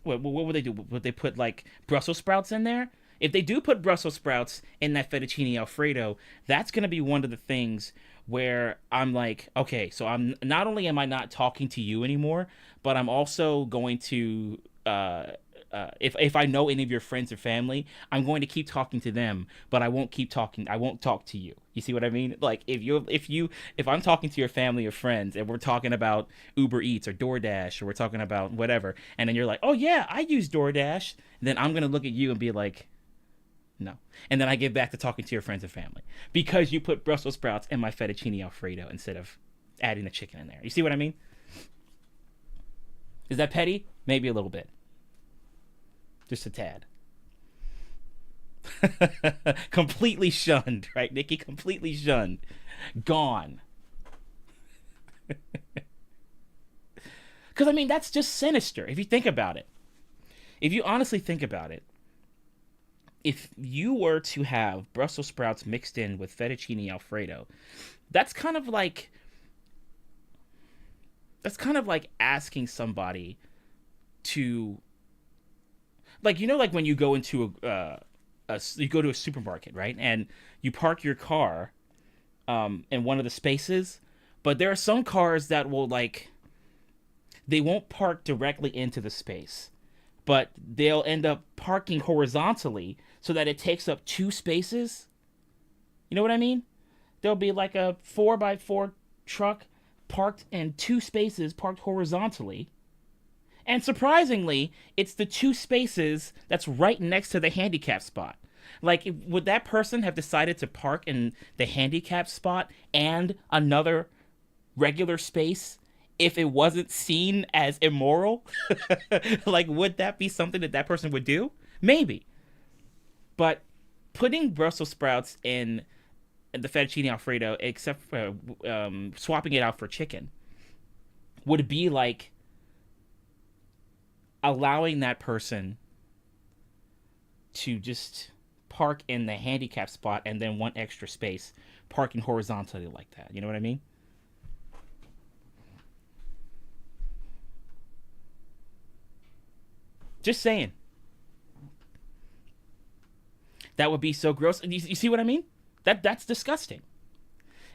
what would they do? Would they put like Brussels sprouts in there? If they do put Brussels sprouts in that fettuccine Alfredo, that's going to be one of the things where I'm like, okay, so I'm not only am I not talking to you anymore, but I'm also going to if I know any of your friends or family, I'm going to keep talking to them, but I won't talk to you. You see what I mean? Like if I'm talking to your family or friends and we're talking about Uber Eats or DoorDash or we're talking about whatever, and then you're like, "Oh yeah, I use DoorDash," then I'm going to look at you and be like, no. And then I get back to talking to your friends and family because you put Brussels sprouts in my fettuccine Alfredo instead of adding the chicken in there. You see what I mean? Is that petty? Maybe a little bit. Just a tad. Completely shunned, right, Nikki? Completely shunned. Gone. Because, I mean, that's just sinister if you think about it. If you honestly think about it, if you were to have Brussels sprouts mixed in with fettuccine Alfredo, that's kind of like asking somebody to, like, you know, like when you go into you go to a supermarket, right? And you park your car in one of the spaces, but there are some cars that will, like, they won't park directly into the space, but they'll end up parking horizontally so that it takes up 2 spaces. You know what I mean? There'll be like a 4x4 truck parked in 2 spaces, parked horizontally. And surprisingly, it's the 2 spaces that's right next to the handicap spot. Like, would that person have decided to park in the handicap spot and another regular space if it wasn't seen as immoral? Like, would that be something that person would do? Maybe. But putting Brussels sprouts in the fettuccine Alfredo, except for swapping it out for chicken, would be like allowing that person to just park in the handicap spot and then 1 extra space parking horizontally like that. You know what I mean? Just saying. That would be so gross. You see what I mean? That's disgusting.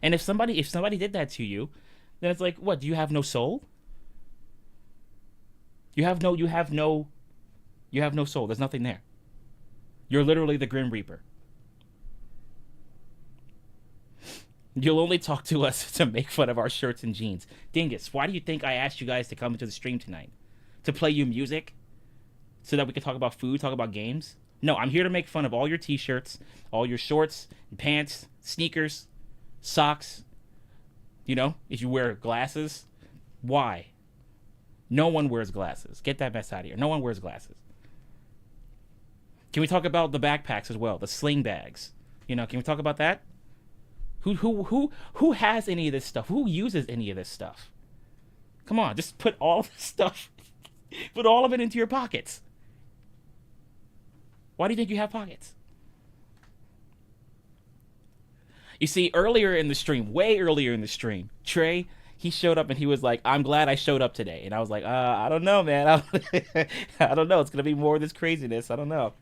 And if somebody did that to you, then it's like, what? Do you have no soul? You have no soul. There's nothing there. You're literally the Grim Reaper. You'll only talk to us to make fun of our shirts and jeans. Dingus, why do you think I asked you guys to come into the stream tonight? To play you music? So that we can talk about food, talk about games? No, I'm here to make fun of all your t-shirts, all your shorts, and pants, sneakers, socks. You know, if you wear glasses. Why? No one wears glasses. Get that mess out of here. No one wears glasses. Can we talk about the backpacks as well? The sling bags. You know, can we talk about that? Who has any of this stuff? Who uses any of this stuff? Come on, just put all of this stuff, put all of it into your pockets. Why do you think you have pockets? You see, earlier in the stream, way earlier in the stream, Trey, he showed up and he was like, I'm glad I showed up today. And I was like, I don't know, man. I don't know. It's going to be more of this craziness. I don't know.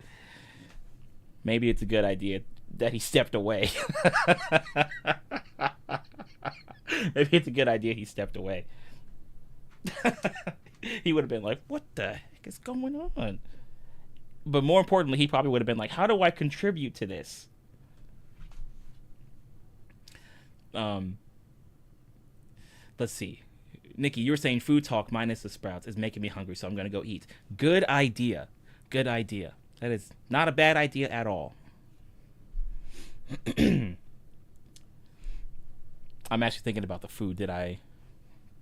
Maybe it's a good idea that he stepped away. Maybe it's a good idea he stepped away. He would have been like, what the heck is going on? But more importantly, he probably would have been like, how do I contribute to this? Let's see. Nikki, you were saying food talk minus the sprouts is making me hungry, so I'm going to go eat. Good idea. Good idea. That is not a bad idea at all. I'm actually thinking about the food that I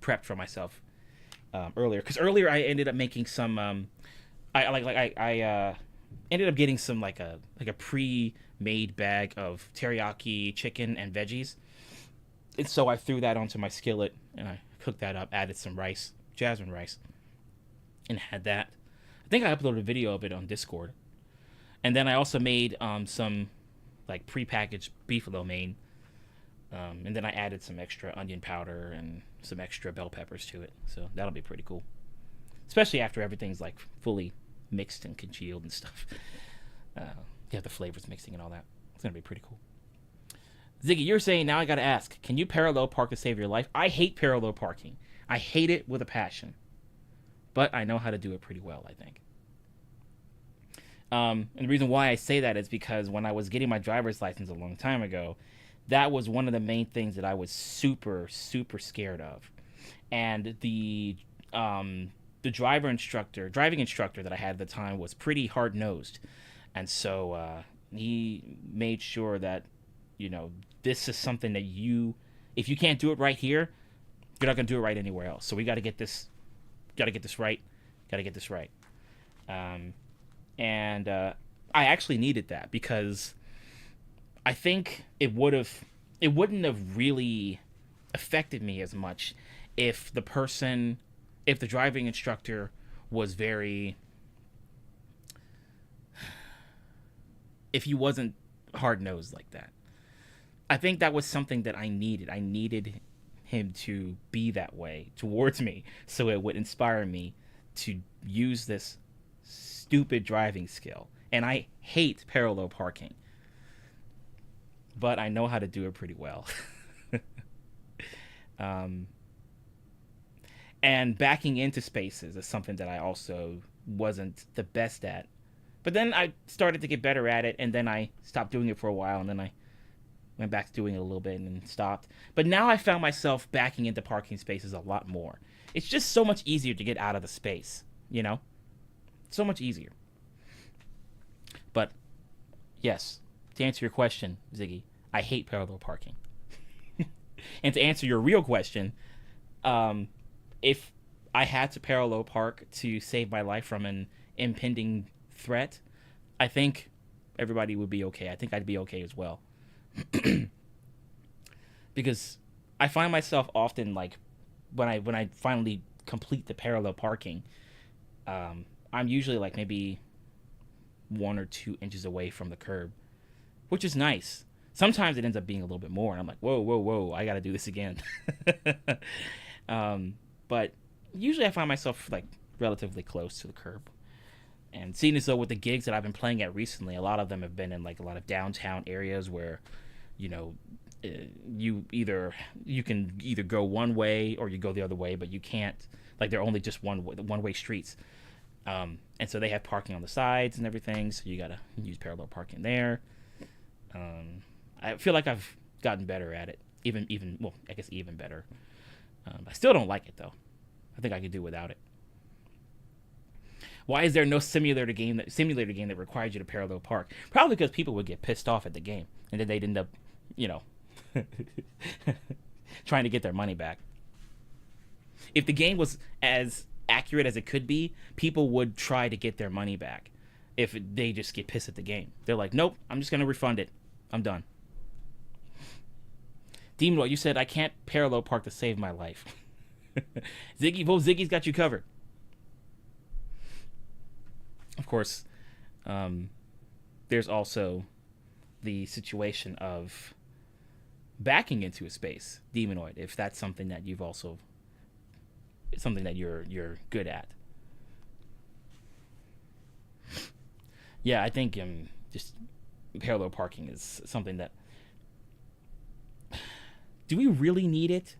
prepped for myself earlier. Because earlier I ended up making some... I ended up getting some like a pre-made bag of teriyaki chicken and veggies. And so I threw that onto my skillet and I cooked that up, added some rice, jasmine rice, and had that. I think I uploaded a video of it on Discord. And then I also made some like pre-packaged beef lo mein. And then I added some extra onion powder and some extra bell peppers to it. So that'll be pretty cool. Especially after everything's like fully mixed and congealed and stuff. You have the flavors mixing and all that. It's going to be pretty cool. Ziggy, you're saying now I got to ask, can you parallel park to save your life? I hate parallel parking. I hate it with a passion. But I know how to do it pretty well, I think. And the reason why I say that is because when I was getting my driver's license a long time ago, that was one of the main things that I was super, super scared of. And the driving instructor that I had at the time was pretty hard-nosed. And so he made sure that, you know, this is something that if you can't do it right here, you're not going to do it right anywhere else. So we got to get this right. And I actually needed that because I think it wouldn't have really affected me as much if the driving instructor was if he wasn't hard-nosed like that. I think that was something that I needed. I needed him to be that way towards me so it would inspire me to use this stupid driving skill. And I hate parallel parking. But I know how to do it pretty well. And backing into spaces is something that I also wasn't the best at. But then I started to get better at it, and then I stopped doing it for a while, and then I went back to doing it a little bit and then stopped. But now I found myself backing into parking spaces a lot more. It's just so much easier to get out of the space, you know? So much easier. But, yes, to answer your question, Ziggy, I hate parallel parking. And to answer your real question, if I had to parallel park to save my life from an impending threat, I think everybody would be okay. I think I'd be okay as well. Because I find myself often, like, when I finally complete the parallel parking, I'm usually like maybe 1 or 2 inches away from the curb, which is nice. Sometimes it ends up being a little bit more, and I'm like, whoa, I gotta do this again. But usually I find myself like relatively close to the curb. And seeing as though with the gigs that I've been playing at recently, a lot of them have been in like a lot of downtown areas where, you know, you can either go one way or you go the other way, but you can't, like, they're only just one-way streets. And so they have parking on the sides and everything, so you gotta use parallel parking there. I feel like I've gotten better at it. Well, I guess even better. I still don't like it though. I think I could do without it. Why is there no simulator game that requires you to parallel park? Probably because people would get pissed off at the game, and then they'd end up, trying to get their money back. If the game was as accurate as it could be, people would try to get their money back. If they just get pissed at the game, they're like, "Nope, I'm just gonna refund it. I'm done." Demonoid, you said I can't parallel park to save my life. Ziggy's got you covered. Of course, there's also the situation of backing into a space, Demonoid, if that's something that you're good at. Yeah, I think just parallel parking is something that... Do we really need it?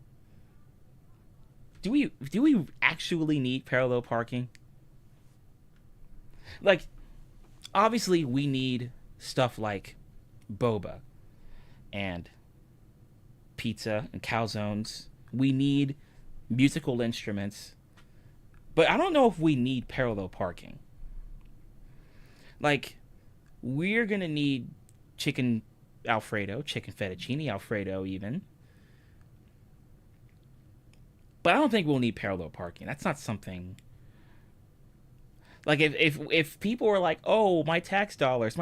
Do we actually need parallel parking? Like, obviously we need stuff like boba and pizza and calzones. We need musical instruments. But I don't know if we need parallel parking. Like, we're going to need chicken Alfredo, chicken fettuccine Alfredo even. But I don't think we'll need parallel parking. That's not something... Like, if people are like, "Oh, my tax dollars,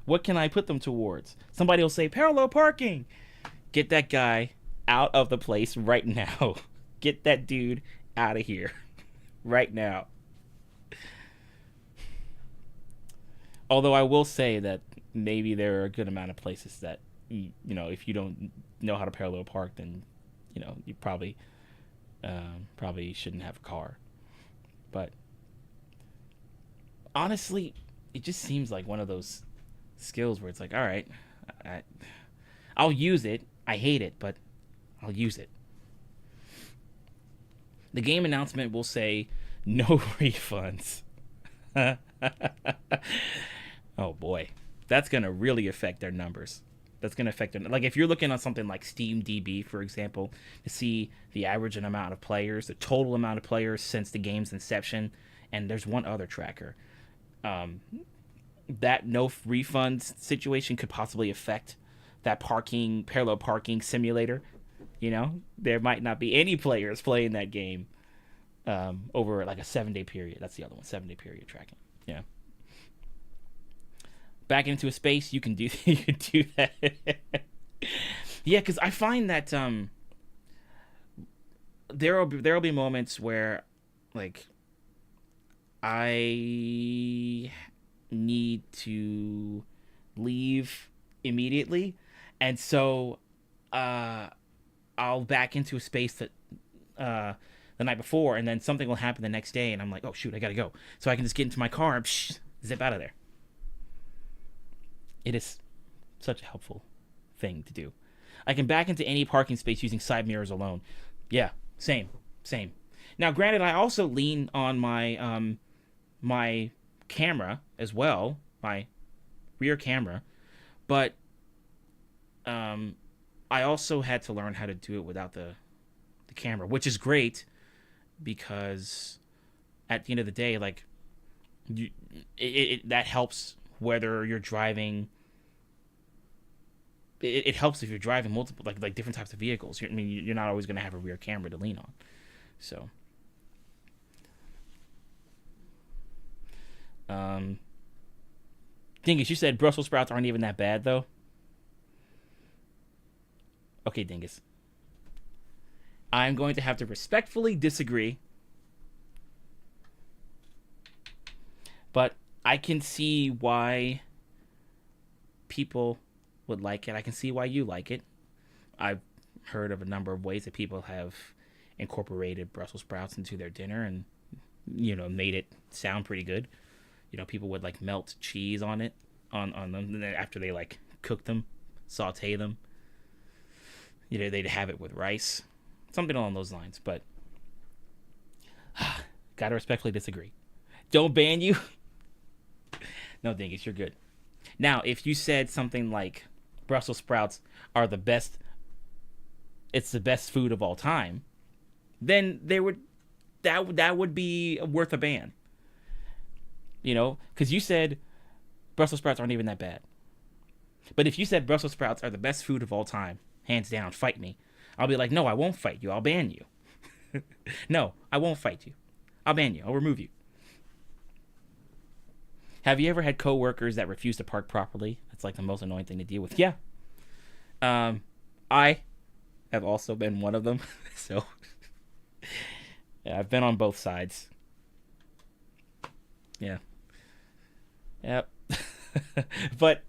what can I put them towards?" Somebody will say, "Parallel parking." Get that guy out of the place right now. Get that dude out of here right now. Although I will say that maybe there are a good amount of places that, if you don't know how to parallel park, then, you probably shouldn't have a car. But honestly, it just seems like one of those skills where it's like, all right, I'll use it. I hate it, but I'll use it. The game announcement will say no refunds. Oh boy, that's gonna really affect their numbers. That's gonna affect them. Like, if you're looking on something like SteamDB, for example, to see the average amount of players, the total amount of players since the game's inception, and there's one other tracker. That no refunds situation could possibly affect that parallel parking simulator. There might not be any players playing that game over like a 7-day period. That's the other one, 7-day period tracking. Yeah. Back into a space, you can do that. Yeah, because I find that there'll be moments where, like, I need to leave immediately, and so I'll back into a space that the night before, and then something will happen the next day, and I'm like, oh shoot, I gotta go. So I can just get into my car and zip out of there. It is such a helpful thing to do. I can back into any parking space using side mirrors alone. Yeah, same. Now, granted, I also lean on my my camera as well, my rear camera, but I also had to learn how to do it without the camera, which is great because at the end of the day, like, that helps whether you're driving. It helps if you're driving multiple, like different types of vehicles. You're not always going to have a rear camera to lean on. So, Dingus, you said Brussels sprouts aren't even that bad, though. Okay, Dingus. I'm going to have to respectfully disagree. But I can see why people would like it. I can see why you like it. I've heard of a number of ways that people have incorporated Brussels sprouts into their dinner and, made it sound pretty good. People would, like, melt cheese on it, on them, and then after they, like, cook them, saute them. They'd have it with rice. Something along those lines, but gotta respectfully disagree. Don't ban you. No, Dingus, you're good. Now, if you said something like Brussels sprouts are the best it's the best food of all time, then that would be worth a ban. You know, because you said Brussels sprouts aren't even that bad. But if you said Brussels sprouts are the best food of all time, hands down, fight me. I'll be like, no, I won't fight you. I'll ban you. No, I won't fight you. I'll ban you. I'll remove you. Have you ever had coworkers that refuse to park properly? That's like the most annoying thing to deal with. Yeah. I have also been one of them. So yeah, I've been on both sides. Yeah. Yep. But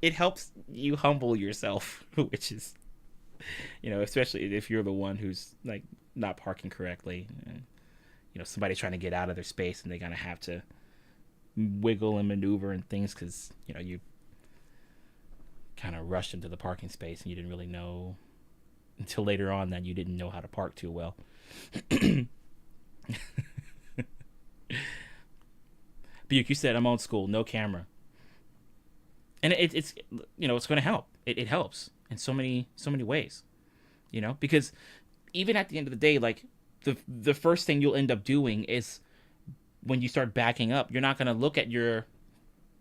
it helps you humble yourself, which is, you know, especially if you're the one who's like not parking correctly, and you know, somebody's trying to get out of their space and they're gonna have to wiggle and maneuver and things because, you know, you kind of rushed into the parking space and you didn't really know until later on that you didn't know how to park too well. Buke, you said I'm old school, no camera, and it's you know, it's going to help. It helps in so many ways, you know, because even at the end of the day, like the first thing you'll end up doing is when you start backing up, you're not going to look at your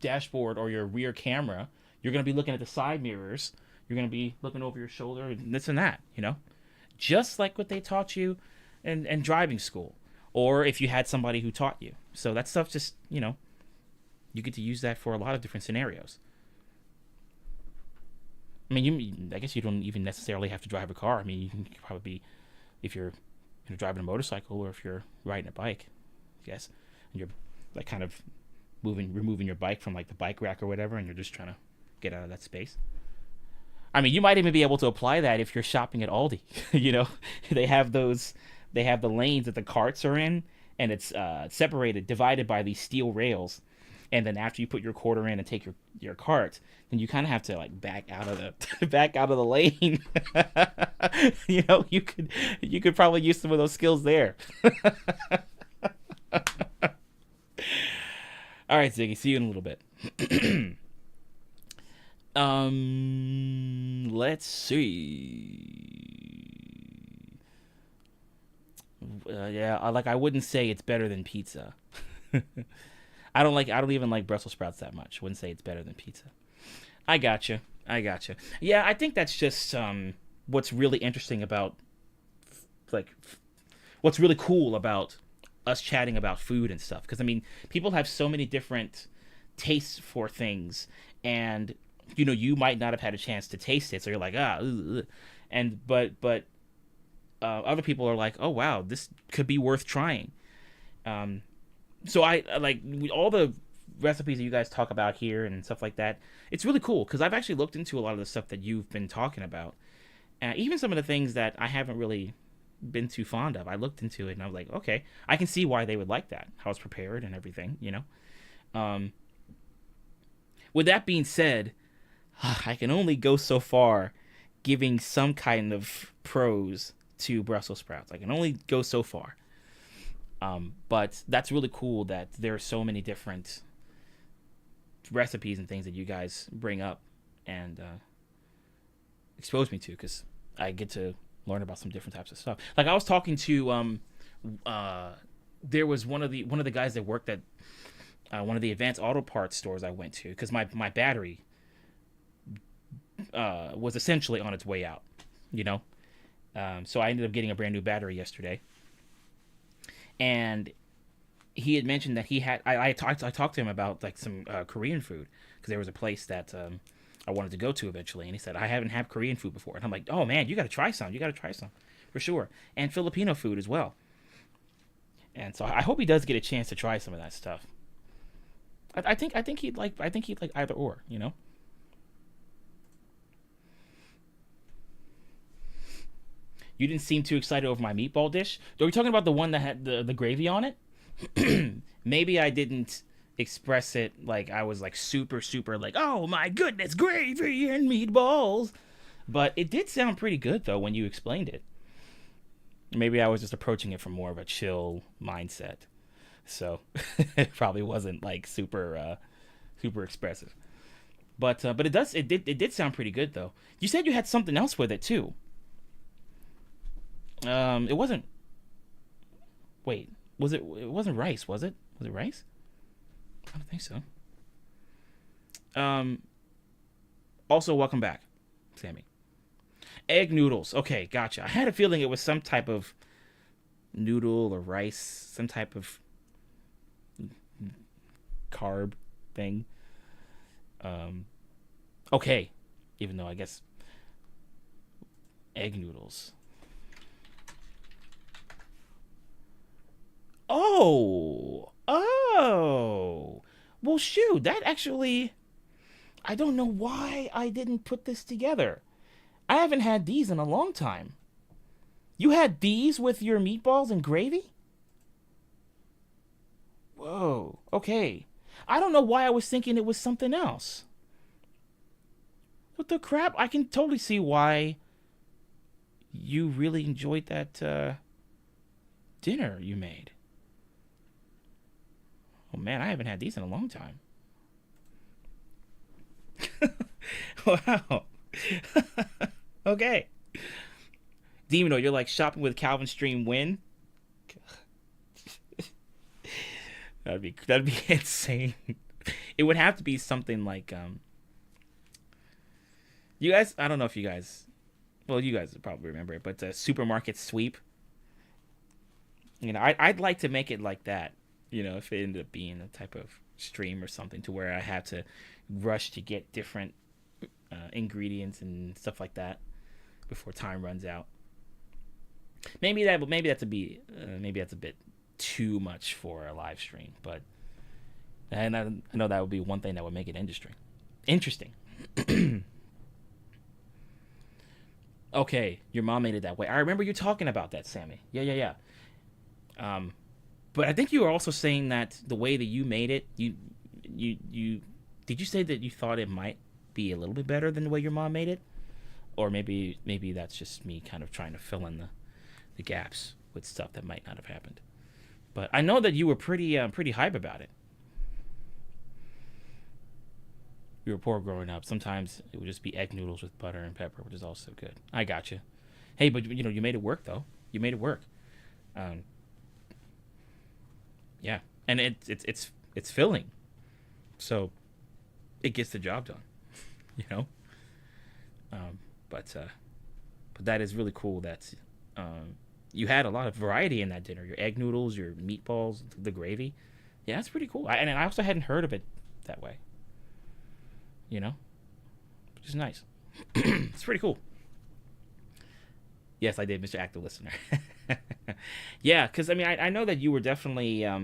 dashboard or your rear camera. You're going to be looking at the side mirrors. You're going to be looking over your shoulder and this and that, you know, just like what they taught you in driving school, or if you had somebody who taught you. So that stuff just, you know, you get to use that for a lot of different scenarios. I mean, I guess you don't even necessarily have to drive a car. I mean, you can probably be, if you're, you know, driving a motorcycle, or if you're riding a bike, I guess, and you're like kind of removing your bike from like the bike rack or whatever, and you're just trying to get out of that space. I mean, you might even be able to apply that if you're shopping at Aldi. You know, they have the lanes that the carts are in, and it's separated, divided by these steel rails. And then after you put your quarter in and take your cart, then you kind of have to like back out of the lane. You know, you could probably use some of those skills there. All right, Ziggy, see you in a little bit. Let's see. Yeah, I wouldn't say it's better than pizza. I don't even like Brussels sprouts that much. Wouldn't say it's better than pizza. I gotcha. Yeah, I think that's just what's really interesting about, like, what's really cool about us chatting about food and stuff. Because I mean, people have so many different tastes for things, and you know, you might not have had a chance to taste it, so you're like, ugh. And but other people are like, oh wow, this could be worth trying. So I like all the recipes that you guys talk about here and stuff like that. It's really cool because I've actually looked into a lot of the stuff that you've been talking about, even some of the things that I haven't really been too fond of. I looked into it and I was like, okay, I can see why they would like that, how it's prepared and everything, you know. With that being said, I can only go so far giving some kind of pros to Brussels sprouts. I can only go so far. But that's really cool that there are so many different recipes and things that you guys bring up and expose me to, because I get to learn about some different types of stuff. Like I was talking to there was one of the guys that worked at one of the advanced auto parts stores I went to, because my battery was essentially on its way out, you know. So I ended up getting a brand new battery yesterday. And he had mentioned that he had. I talked to him about like some Korean food, because there was a place that I wanted to go to eventually, and he said I haven't had Korean food before, and I'm like, oh man, you got to try some. You got to try some for sure, and Filipino food as well. And so I hope he does get a chance to try some of that stuff. I think he'd like either or, you know. You didn't seem too excited over my meatball dish. Are we talking about the one that had the gravy on it? Maybe I didn't express it like I was like super like, oh my goodness, gravy and meatballs. But it did sound pretty good though when you explained it. Maybe I was just approaching it from more of a chill mindset. So it probably wasn't like super expressive. But it did sound pretty good though. You said you had something else with it too. It wasn't. Wait, was it? It wasn't rice, was it? Was it rice? I don't think so. Also, welcome back, Sammy. Egg noodles. Okay, gotcha. I had a feeling it was some type of noodle or rice, some type of carb thing. Okay, even though I guess egg noodles. Oh. Well, shoot, that actually, I don't know why I didn't put this together. I haven't had these in a long time. You had these with your meatballs and gravy? Whoa, okay. I don't know why I was thinking it was something else. What the crap? I can totally see why you really enjoyed that dinner you made. Oh man, I haven't had these in a long time. Wow. Okay. Demino, you're like shopping with Calvin Stream win? That'd be insane. It would have to be something like you guys, I don't know if you guys, well, you guys probably remember it, but the supermarket sweep. You know, I'd like to make it like that. You know, if it ended up being a type of stream or something to where I have to rush to get different ingredients and stuff like that before time runs out. Maybe that's a bit too much for a live stream, but and I know that would be one thing that would make it interesting. Okay, your mom made it that way. I remember you talking about that, Sammy. Yeah. But I think you were also saying that the way that you made it, you did you say that you thought it might be a little bit better than the way your mom made it? Or maybe that's just me kind of trying to fill in the gaps with stuff that might not have happened. But I know that you were pretty hype about it. You were poor growing up. Sometimes it would just be egg noodles with butter and pepper, which is also good. I gotcha. Hey, but you know, you made it work though. You made it work. Yeah, and it's filling, so it gets the job done. You know. But that is really cool that you had a lot of variety in that dinner. Your egg noodles, your meatballs, the gravy. Yeah, that's pretty cool. And I also hadn't heard of it that way. You know, which is nice. It's pretty cool. Yes, I did, Mr. Active Listener. Yeah, because I mean, I know that you were definitely, yeah,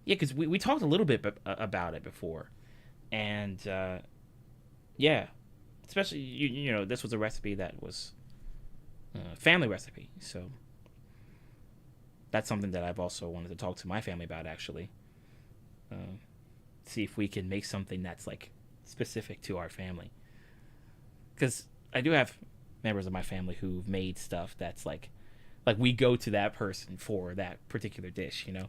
because we talked a little bit about it before, and yeah, especially you know, this was a recipe that was a family recipe, so that's something that I've also wanted to talk to my family about, actually. See if we can make something that's like specific to our family, because I do have members of my family who've made stuff that's like we go to that person for that particular dish, you know.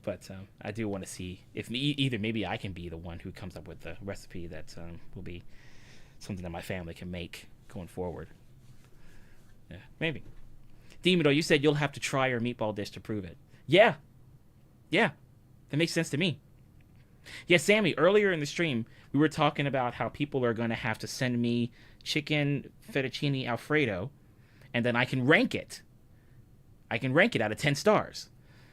But I do want to see if either maybe I can be the one who comes up with the recipe that will be something that my family can make going forward. Yeah, maybe. Demino, you said you'll have to try your meatball dish to prove it. Yeah, that makes sense to me. Yeah, Sammy, earlier in the stream, we were talking about how people are going to have to send me chicken fettuccine Alfredo, and then I can rank it. I can rank it out of 10 stars.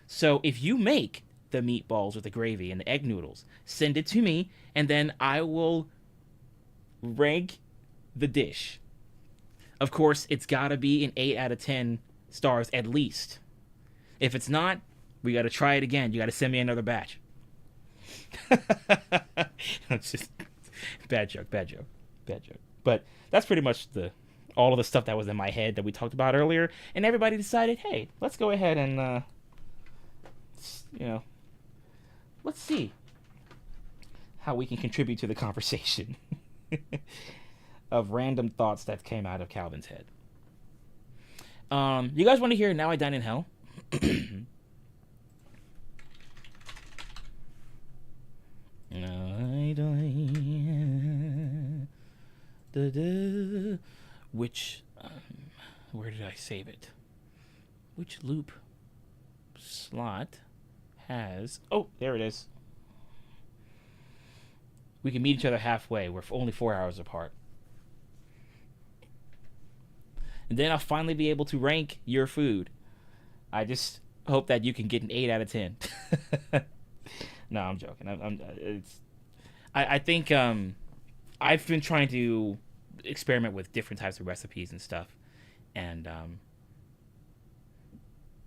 So if you make the meatballs with the gravy and the egg noodles, send it to me, and then I will rank the dish. Of course, it's got to be an 8 out of 10 stars at least. If it's not, we got to try it again. You got to send me another batch. It's just bad joke. But that's pretty much all of the stuff that was in my head that we talked about earlier, and everybody decided, hey, let's go ahead and let's see how we can contribute to the conversation of random thoughts that came out of Calvin's head. You guys want to hear Now I Dine in Hell? I dine, which Where did I save it? Which loop slot has... Oh, there it is. We can meet each other halfway. We're only 4 hours apart. And then I'll finally be able to rank your food. I just hope that you can get an 8 out of 10. No, I'm joking. I think I've been trying to experiment with different types of recipes and stuff. And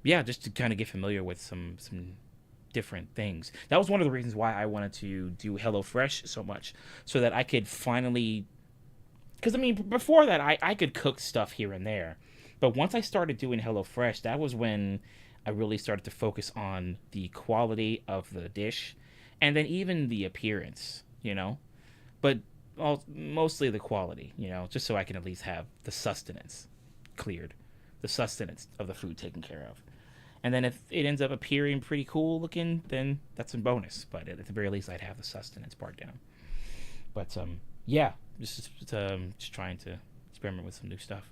yeah, just to kind of get familiar with some different things. That was one of the reasons why I wanted to do HelloFresh so much, so that I could finally... Because, I mean, before that, I could cook stuff here and there. But once I started doing HelloFresh, that was when I really started to focus on the quality of the dish, and then even the appearance, you know? But mostly the quality, you know, just so I can at least have the sustenance cleared, the sustenance of the food taken care of. And then if it ends up appearing pretty cool looking, then that's a bonus. But at the very least, I'd have the sustenance part down. But yeah, just trying to experiment with some new stuff.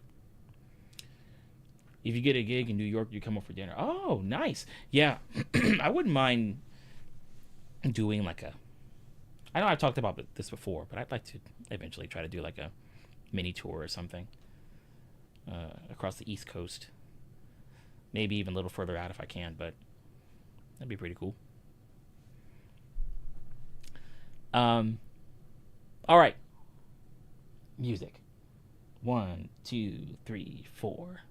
If you get a gig in New York, you come over for dinner. Oh, nice. Yeah, I wouldn't mind doing like a... I know I've talked about this before, but I'd like to eventually try to do like a mini tour or something across the East Coast. Maybe even a little further out if I can, but that'd be pretty cool. All right. Music. 1, 2, 3, 4.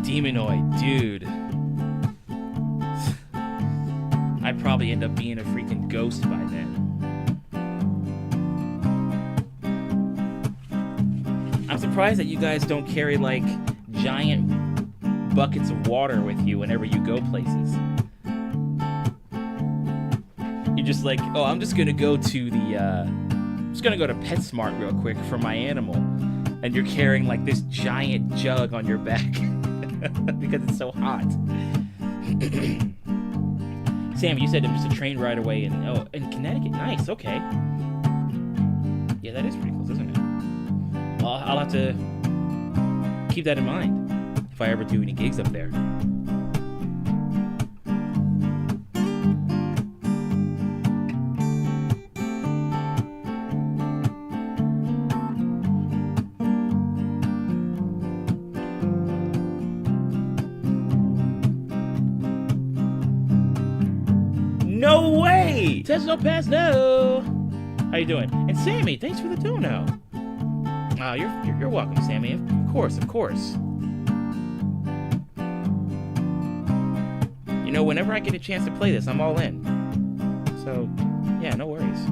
Demonoid, dude. I'd probably end up being a freaking ghost by then. I'm surprised that you guys don't carry like giant buckets of water with you whenever you go places. You're just like, oh, I'm just gonna go to PetSmart real quick for my animal, and you're carrying like this giant jug on your back. Because it's so hot. Sam, you said it was a train ride away in Connecticut. Nice, okay. Yeah, that is pretty close, isn't it? Well, I'll have to keep that in mind if I ever do any gigs up there. No way! Test no pass, no! How you doing? And Sammy, thanks for the dono. Oh, you're welcome, Sammy. Of course. You know, whenever I get a chance to play this, I'm all in. So, yeah, no worries.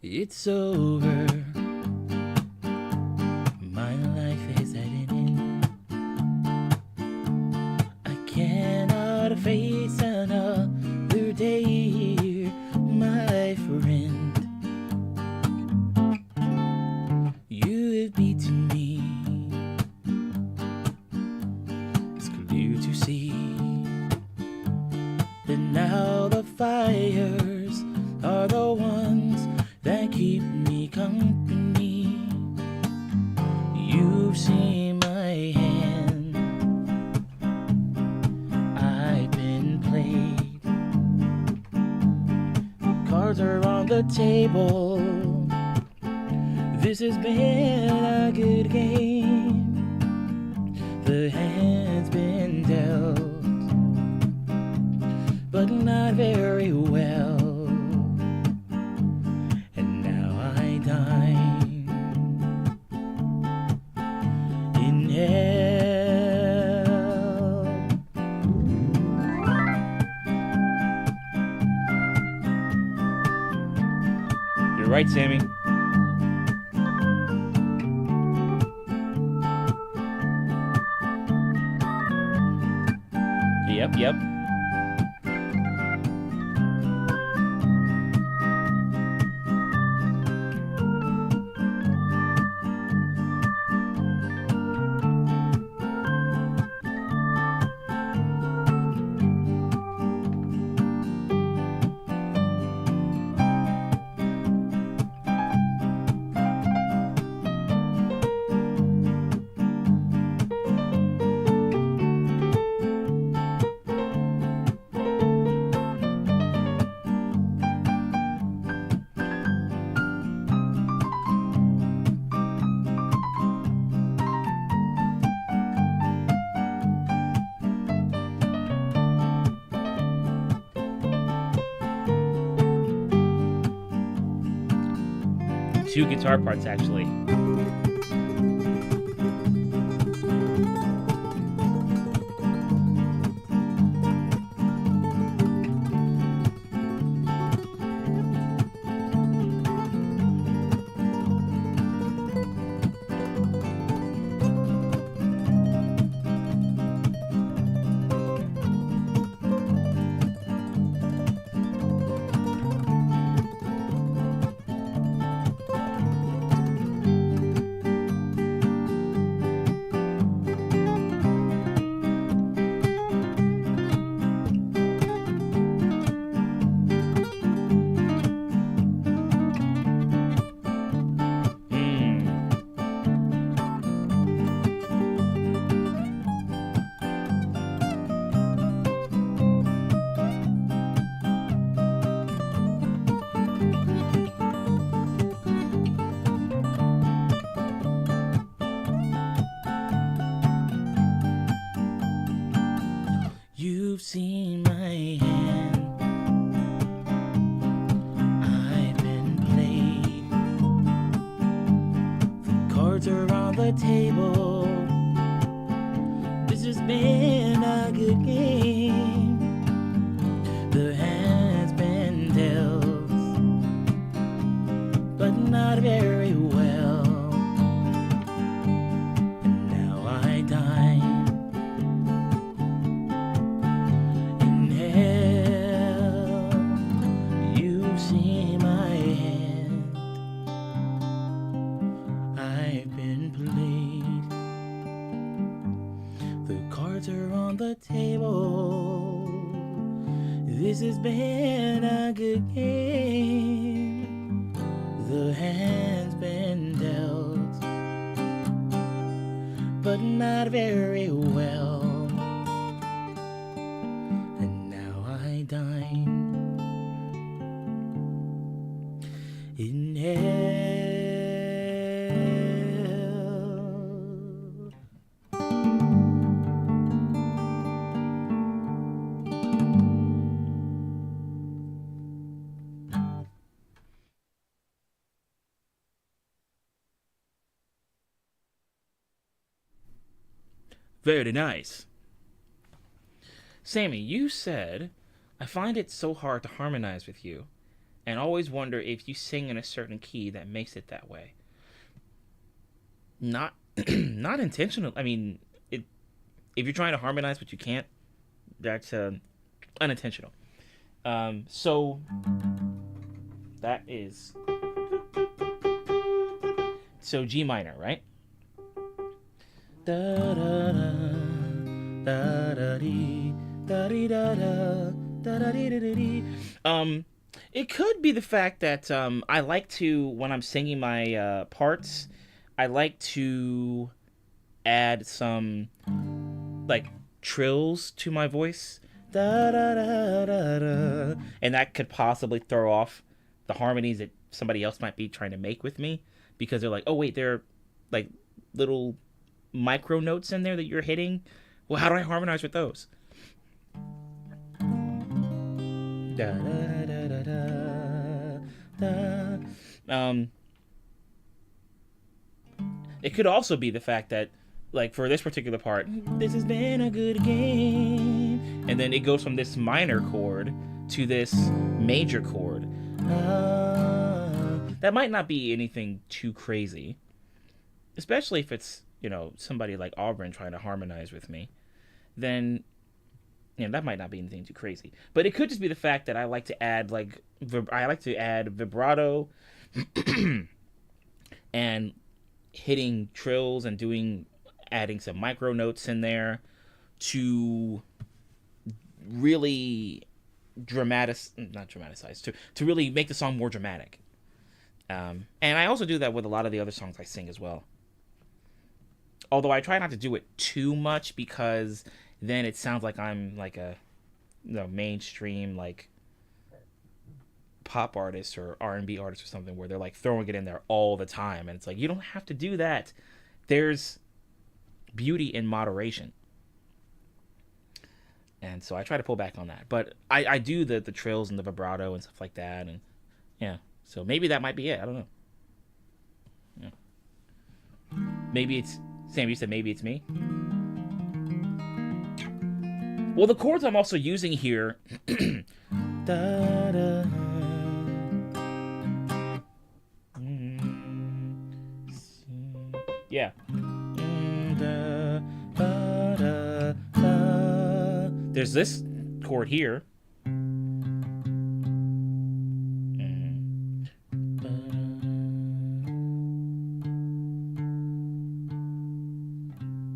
It's over. My life is at an end. I cannot face another day here, my friend. You have beaten me. It's clear to see that now the fires are the ones that keep me company. You've seen my hand, I've been played. Cards are on the table. This has been a good game. The hand's been dealt, but not very well. right, Sammy? Yep. Two guitar parts, actually. You've seen my hand, I've been played. The cards are on the table, this has been a good game. The hand's been dealt, but not very well. And now I dine in hell. You've seen my hand, I've been played. The cards are on the table, this has been a good game. The hand's been dealt, but not very well. And now I dine in hell. Very nice. Sammy, you said, I find it so hard to harmonize with you, and always wonder if you sing in a certain key that makes it that way. Not, not intentional. I mean, if you're trying to harmonize but you can't, that's unintentional. So that is G minor, right? Da da da da da dee da dee da da da da dee da dee. It could be the fact that I like to, when I'm singing my parts, I like to add some like trills to my voice, da da da da da, and that could possibly throw off the harmonies that somebody else might be trying to make with me, because they're like, oh wait, there are like little micro notes in there that you're hitting. Well, how do I harmonize with those? Da, da, da, da, da, da. It could also be the fact that, like, for this particular part, this has been a good game, and then it goes from this minor chord to this major chord. that might not be anything too crazy, especially if it's, somebody like Auburn trying to harmonize with me. Then, that might not be anything too crazy. But it could just be the fact that I like to add vibrato and hitting trills and adding some micro notes in there to really not dramatize, to really make the song more dramatic. And I also do that with a lot of the other songs I sing as well. Although I try not to do it too much, because then it sounds like I'm like a mainstream like pop artist or R&B artist or something, where they're like throwing it in there all the time, and it's like, you don't have to do that. There's beauty in moderation. And so I try to pull back on that. But I do the trills and the vibrato and stuff like that. And yeah, so maybe that might be it. I don't know. Yeah. Maybe it's... Sam, you said maybe it's me? Well, the chords I'm also using here... da, da, yeah. There's this chord here.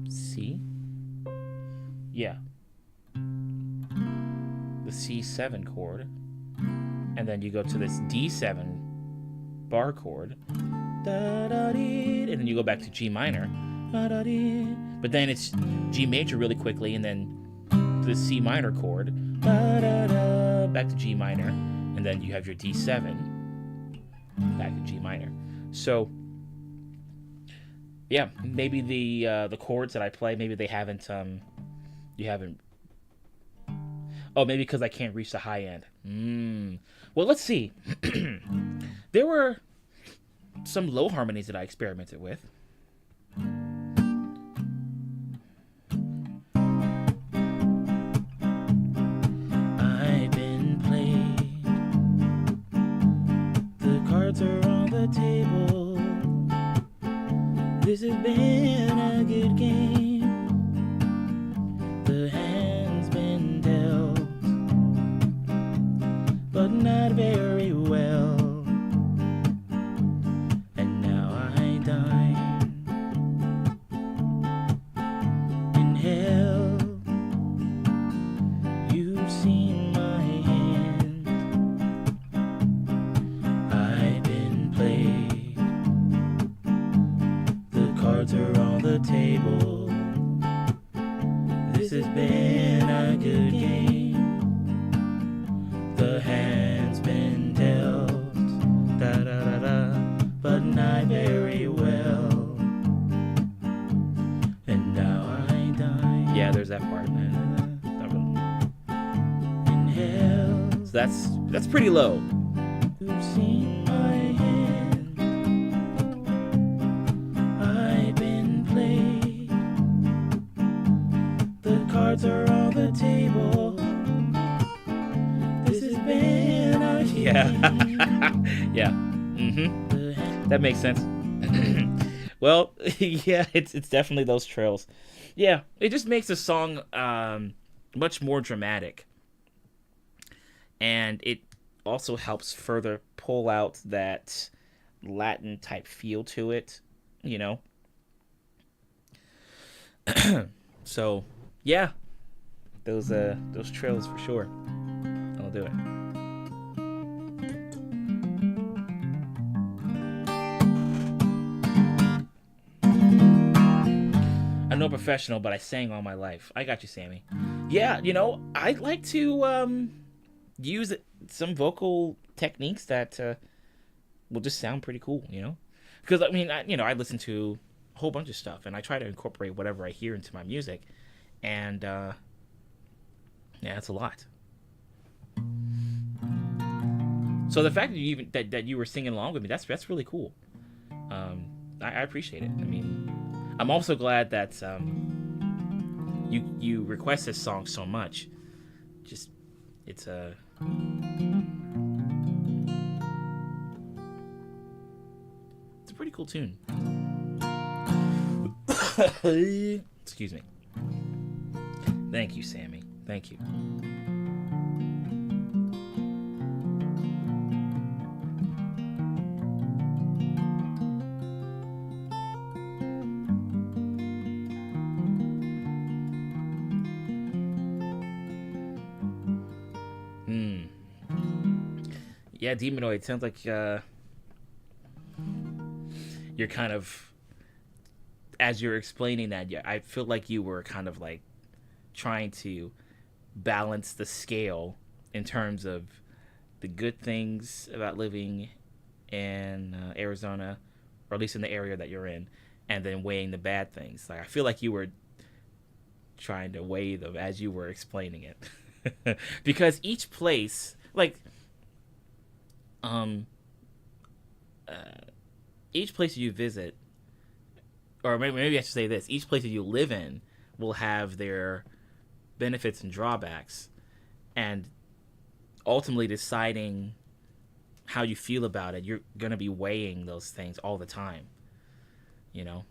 C? Yeah. The C7 chord. And then you go to this D7 bar chord. And then you go back to G minor. But then it's G major really quickly, and then the C minor chord, back to G minor, and then you have your D7, back to G minor. So, yeah, maybe the chords that I play, maybe they haven't, you haven't. Oh, maybe because I can't reach the high end. Well, let's see. There were some low harmonies that I experimented with. Are on the table. This has been a good game. The hand's been dealt, but not very well. And now I dine in hell. You've seen my hand. Are on the table. This has been a good game. The hand's been dealt, da da da da, but not very well. And now I dine. Yeah, there's that part. In hell. So that's pretty low. You've seen my hand. Cards are on the table. This has been a yeah. Yeah. That makes sense. Well, yeah, it's definitely those trills. Yeah, it just makes the song much more dramatic, and it also helps further pull out that Latin type feel to it, So. Yeah, those trills for sure. I'll do it. I'm no professional, but I sang all my life. I got you, Sammy. Yeah, I'd like to use some vocal techniques that will just sound pretty cool, Because I mean, I listen to a whole bunch of stuff, and I try to incorporate whatever I hear into my music. And yeah, it's a lot. So the fact that you that you were singing along with me, that's really cool. I appreciate it. I mean, I'm also glad that you request this song so much. Just it's a cool tune. Excuse me. Thank you, Sammy. Thank you. Yeah, Demonoid, sounds like you're kind of, as you're explaining that, yeah, I feel like you were kind of like trying to balance the scale in terms of the good things about living in Arizona, or at least in the area that you're in, and then weighing the bad things. Like, I feel like you were trying to weigh them as you were explaining it. Because each place, like, each place you visit, or maybe I should say this, each place that you live in will have their benefits and drawbacks, and ultimately deciding how you feel about it, you're going to be weighing those things all the time, you know?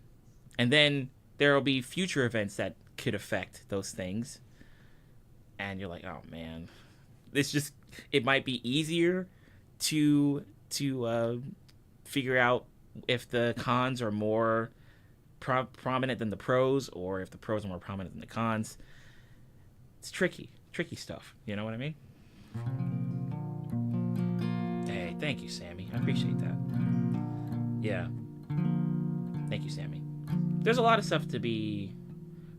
And then there will be future events that could affect those things, and you're like, oh man, it might be easier to figure out if the cons are more prominent than the pros, or if the pros are more prominent than the cons. It's tricky stuff. You know what I mean? Hey, thank you, Sammy. I appreciate that. Yeah. Thank you, Sammy. There's a lot of stuff to be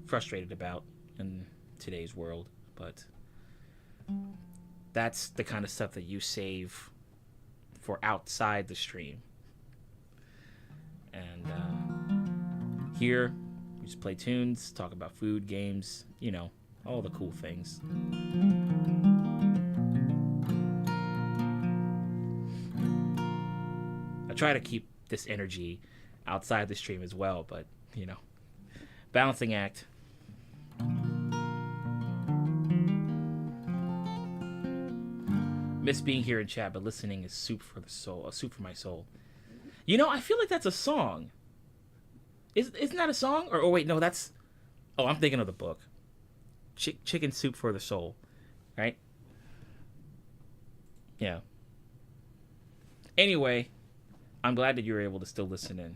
frustrated about in today's world, but that's the kind of stuff that you save for outside the stream. And here, we just play tunes, talk about food, games, you know, all the cool things. I try to keep this energy outside the stream as well, but, you know, balancing act. Miss being here in chat, but listening is soup for the soul, soup for my soul. You know, I feel like that's a song. Isn't that a song? Or wait, no, that's... Oh, I'm thinking of the book. Chicken Soup for the Soul, right? Yeah. Anyway, I'm glad that you were able to still listen in.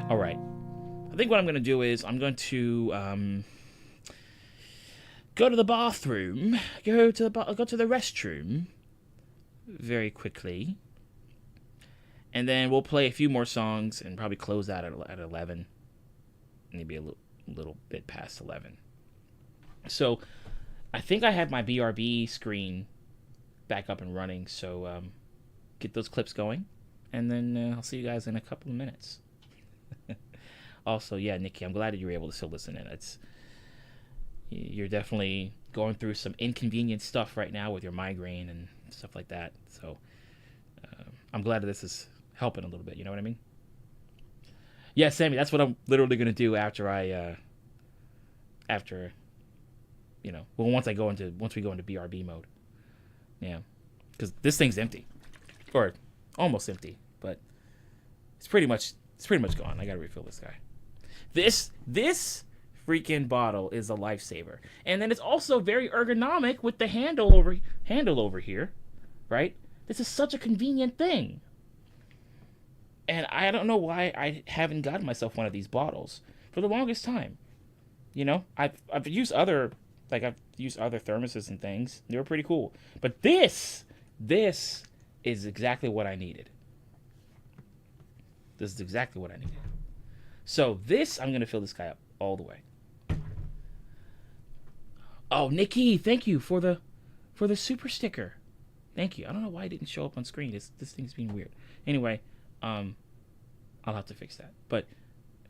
All right. I think what I'm going to do is I'm going to go to the bathroom, go to the restroom very quickly, and then we'll play a few more songs and probably close out at 11, maybe a little bit past 11. So I think I have my BRB screen back up and running, so get those clips going, and then I'll see you guys in a couple of minutes. Also, yeah, Nikki, I'm glad that you were able to still listen in. You're definitely going through some inconvenient stuff right now with your migraine and stuff like that. So I'm glad that this is helping a little bit. You know what I mean? Yeah, Sammy, that's what I'm literally going to do after once we go into BRB mode. Yeah, because this thing's empty, or almost empty, but it's pretty much gone. I got to refill this guy. This freaking bottle is a lifesaver, and then it's also very ergonomic with the handle over here, right? This is such a convenient thing, and I don't know why I haven't gotten myself one of these bottles for the longest time. You know, I've used other thermoses and things. They were pretty cool, but this is exactly what I needed. This is exactly what I needed. So I'm going to fill this guy up all the way. Oh, Nikki, thank you for the super sticker. Thank you. I don't know why it didn't show up on screen. This thing's being weird. Anyway, I'll have to fix that. But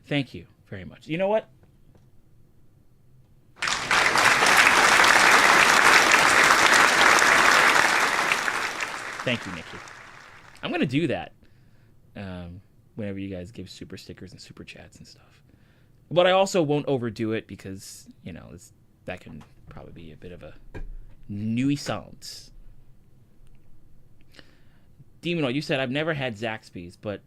thank you very much. You know what? Thank you, Nikki. I'm going to do that. Whenever you guys give super stickers and super chats and stuff. But I also won't overdo it because, you know, that can probably be a bit of a Nuisance. Demonoid, you said I've never had Zaxby's, but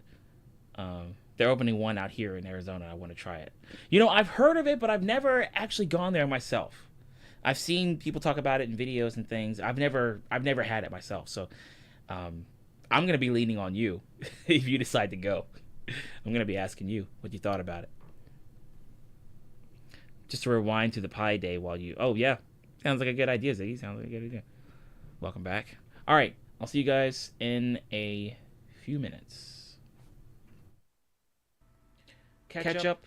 they're opening one out here in Arizona. I want to try it. You know, I've heard of it, but I've never actually gone there myself. I've seen people talk about it in videos and things. I've never had it myself. So I'm gonna be leaning on you if you decide to go. I'm gonna be asking you what you thought about it. Just to rewind to the pie day while you. Oh yeah, sounds like a good idea, Ziggy. Sounds like a good idea. Welcome back. All right, I'll see you guys in a few minutes. Ketchup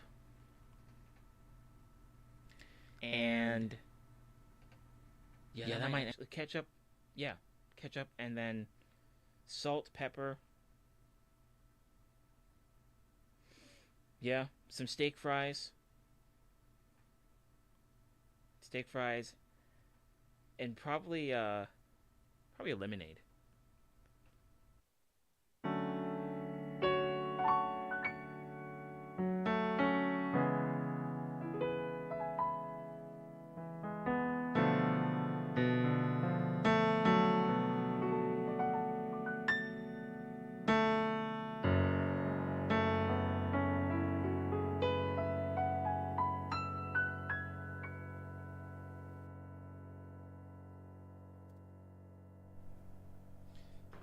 and yeah, that might actually ketchup. Yeah, ketchup and then salt, pepper. Yeah, some steak fries. Steak fries and probably a lemonade.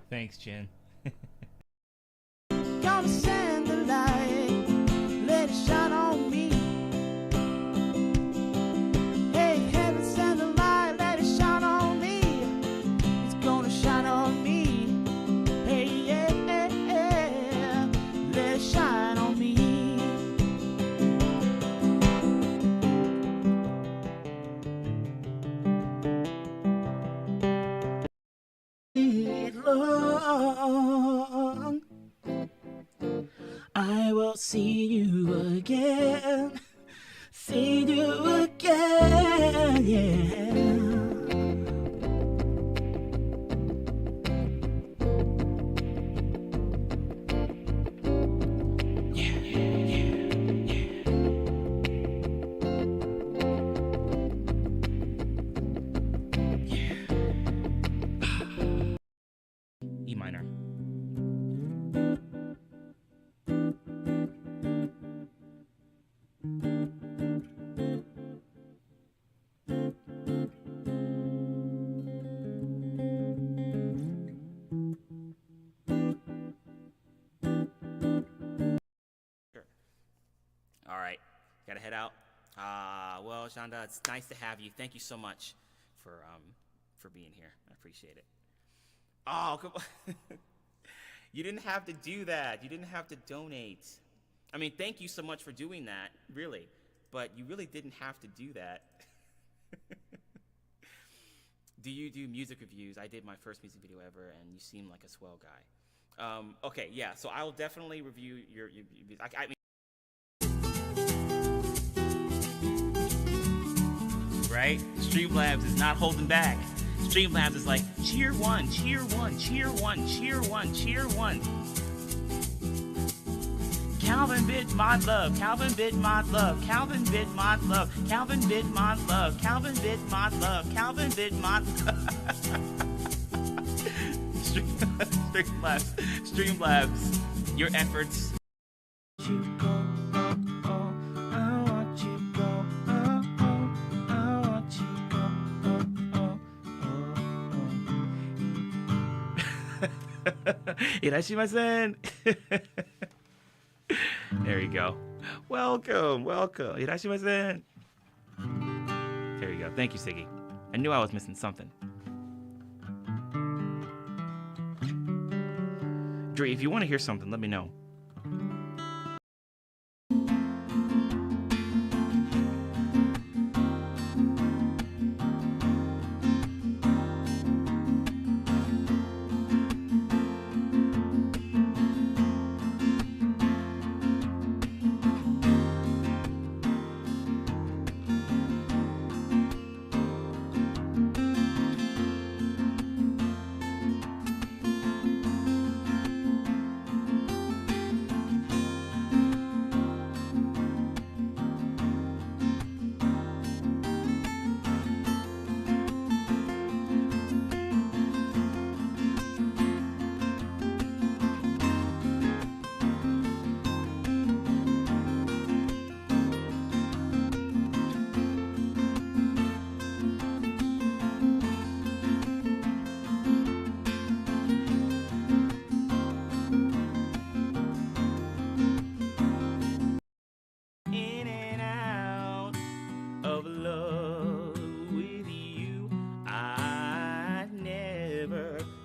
Thanks, Jen. Gonna send the light, let it shine on me. Hey, heaven, send the light, let it shine on me. It's gonna shine on me. Hey, yeah, yeah, yeah. Let it shine on me. Long, I will see you again. See you again, yeah. E minor. All right, gotta head out. Well, Shonda, it's nice to have you. Thank you so much for being here. I appreciate it. Oh, come on. You didn't have to do that. You didn't have to donate. I mean, thank you so much for doing that, really. But you really didn't have to do that. Do you do music reviews? I did my first music video ever, and you seem like a swell guy. Okay, yeah, so I will definitely review your I mean, right? Streamlabs is not holding back. Streamlabs is like, cheer one, cheer one, cheer one, cheer one, cheer one. Calvin bid mod love, Calvin bid mod love, Calvin bid mod love, Calvin bid mod love, Calvin bid mod love, Calvin bid mod Streamlabs, your efforts. You go, oh, oh, I want you go, oh, oh, I want you go, oh, oh, oh. Irashimasen. There you go. Welcome, welcome. Irashimasen. There you go. Thank you, Siggy. I knew I was missing something. Dre, if you want to hear something, let me know.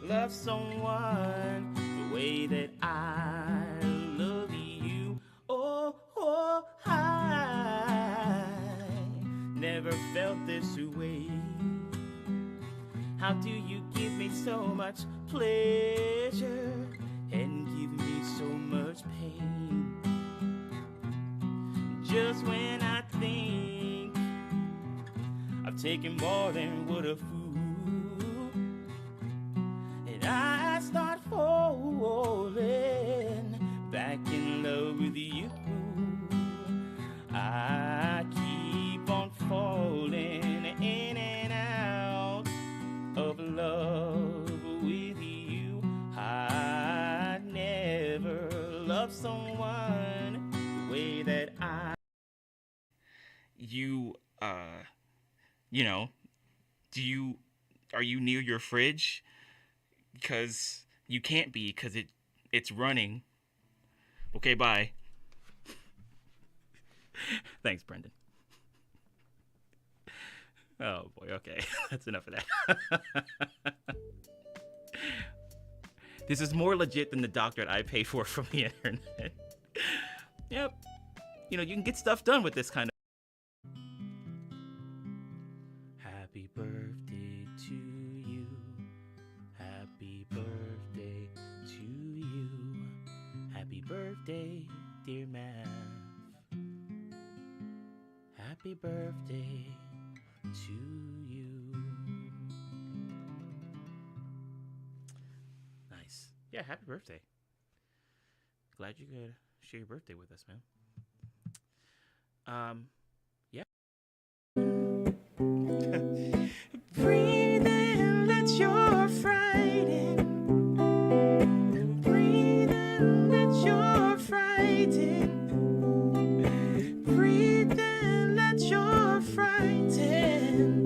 love someone the way that I love you. Oh, I never felt this way. How do you give me so much pleasure and give me so much pain? Just when I think I've taken more than what a fool, and I start falling back in love with you. I keep on falling in and out of love with you. I never loved someone the way that are you near your fridge? Because you can't be, because it's running. Okay, bye. Thanks, Brendan. Oh boy, okay. That's enough of that. This is more legit than the doctorate I pay for from the internet. Yep. You can get stuff done with this kind of. Happy birthday to you. Happy birthday to you. Happy birthday, dear Mav. Happy birthday to you. Nice. Yeah, happy birthday. Glad you could share your birthday with us, man. Yeah. Breathe in, let your frighten. Breathe in, let your frighten. Breathe in, let your frighten.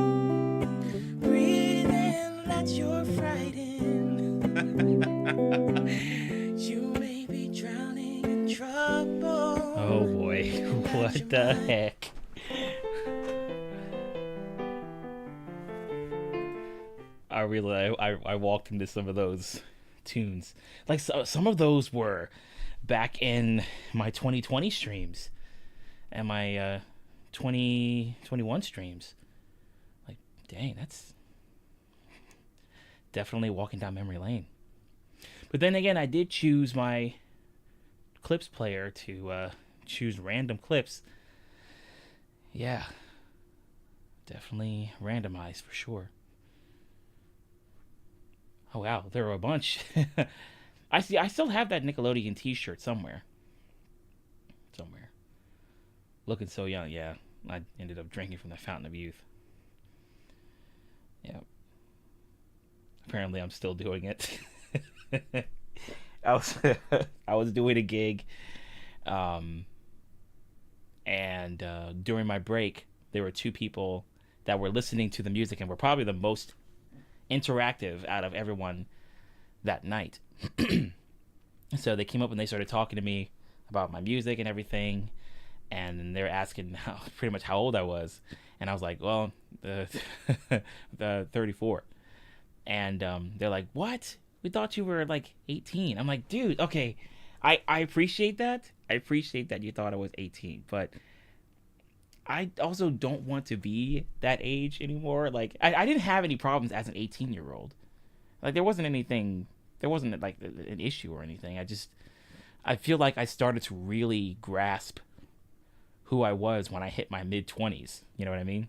Breathe in, let your frighten. You may be drowning in trouble. Oh boy, what the heck? I walked into some of those tunes. Like some of those were back in my 2020 streams and my 2021 streams. Like, dang, that's definitely walking down memory lane. But then again, I did choose my clips player to choose random clips. Yeah, definitely randomized for sure. Oh wow, there were a bunch. I still have that Nickelodeon T-shirt somewhere. Looking so young, yeah. I ended up drinking from the fountain of youth. Yeah. Apparently, I'm still doing it. I was doing a gig, and during my break, there were two people that were listening to the music and were probably the most interactive out of everyone that night. So they came up and they started talking to me about my music and everything, and they're asking pretty much how old I was, and I was like, well, the 34, and they're like, what? We thought you were like 18. I'm like, dude, okay, I appreciate that. I appreciate that you thought I was 18, but I also don't want to be that age anymore. Like, I didn't have any problems as an 18-year-old. Like, there wasn't like an issue or anything. I feel like I started to really grasp who I was when I hit my mid-20s. You know what I mean?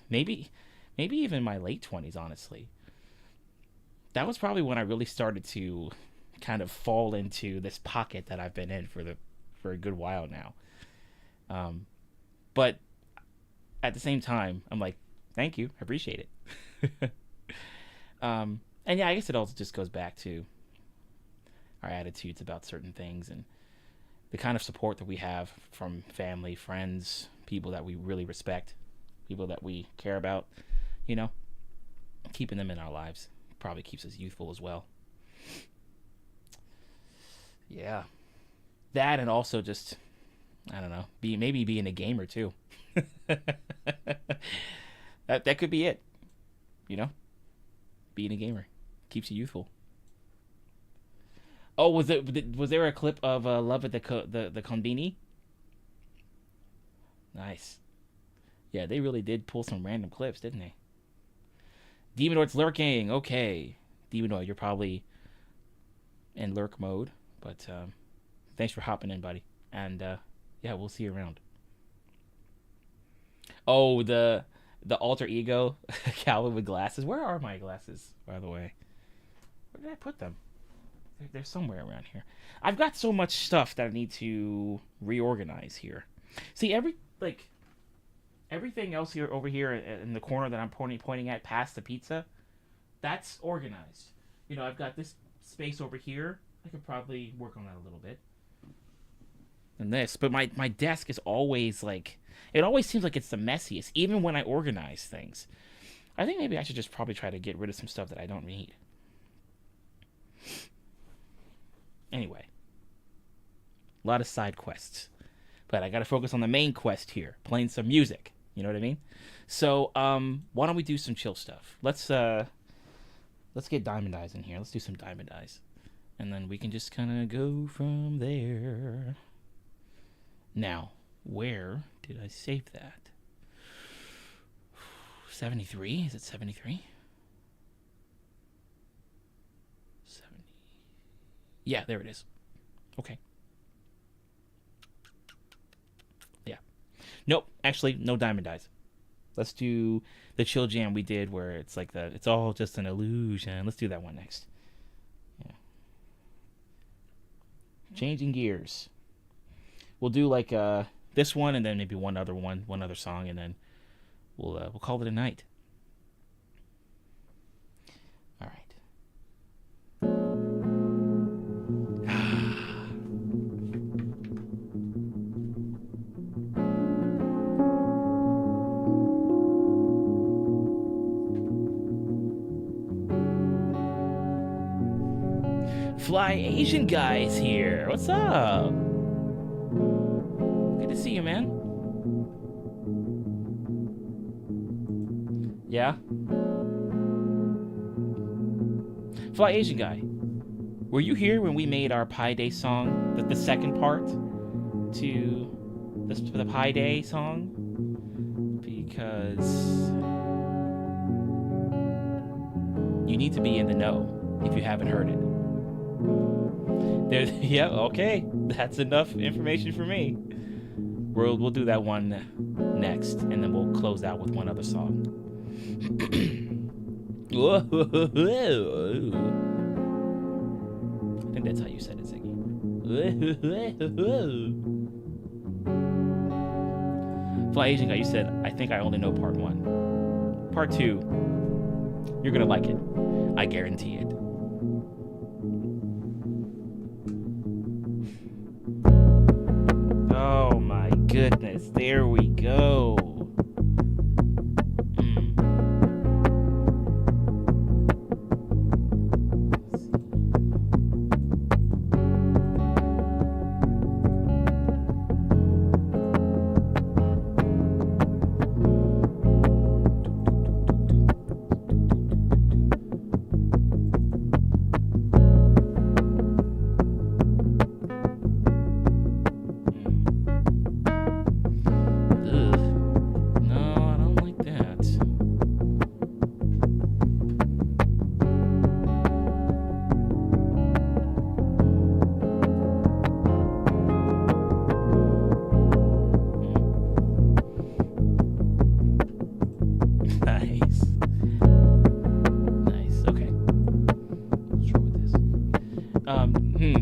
Maybe even my late 20s, honestly. That was probably when I really started to kind of fall into this pocket that I've been in for a good while now. But at the same time, I'm like, thank you, I appreciate it. And yeah, I guess it also just goes back to our attitudes about certain things and the kind of support that we have from family, friends, people that we really respect, people that we care about, keeping them in our lives probably keeps us youthful as well. Yeah. That, and also just, I don't know, maybe being a gamer too. that could be it. Being a gamer keeps you youthful. Oh, was there a clip of Love at the Conbini? Nice. Yeah, they really did pull some random clips, didn't they? Demonoid's lurking. Okay, Demonoid, you're probably in lurk mode, but thanks for hopping in, buddy. And yeah, we'll see you around. Oh, the alter ego Calvin with glasses. Where are my glasses, by the way? Where did I put them? They're somewhere around here. I've got so much stuff that I need to reorganize here. See, everything else here over here in the corner that I'm pointing at past the pizza, that's organized. You know, I've got this space over here. I could probably work on that a little bit. And this, but my desk is always like, it always seems like it's the messiest, even when I organize things. I think maybe I should just probably try to get rid of some stuff that I don't need. Anyway, a lot of side quests, but I gotta focus on the main quest here, playing some music. You know what I mean? So, why don't we do some chill stuff? Let's get Diamond Eyes in here. Let's do some Diamond Eyes, and then we can just kind of go from there. Now, where did I save that? 73? Is it 73? 70. Yeah, there it is. Okay. Yeah. Nope, actually, no Diamond Eyes. Let's do the chill jam we did where it's like it's all just an illusion. Let's do that one next. Yeah. Changing gears. We'll do like this one and then maybe one other song, and then we'll call it a night. All right. Fly Asian guys here. What's up? Good to see you, man. Yeah? Fly Asian guy. Were you here when we made our Pi Day song? The second part to the Pi Day song? Because you need to be in the know if you haven't heard it. Yeah, okay. That's enough information for me. We'll do that one next, and then we'll close out with one other song. I think that's how you said it, Ziggy. Fly Asian guy, you said, I think I only know part 1. Part 2, you're gonna like it. I guarantee it. Oh my goodness, there we go.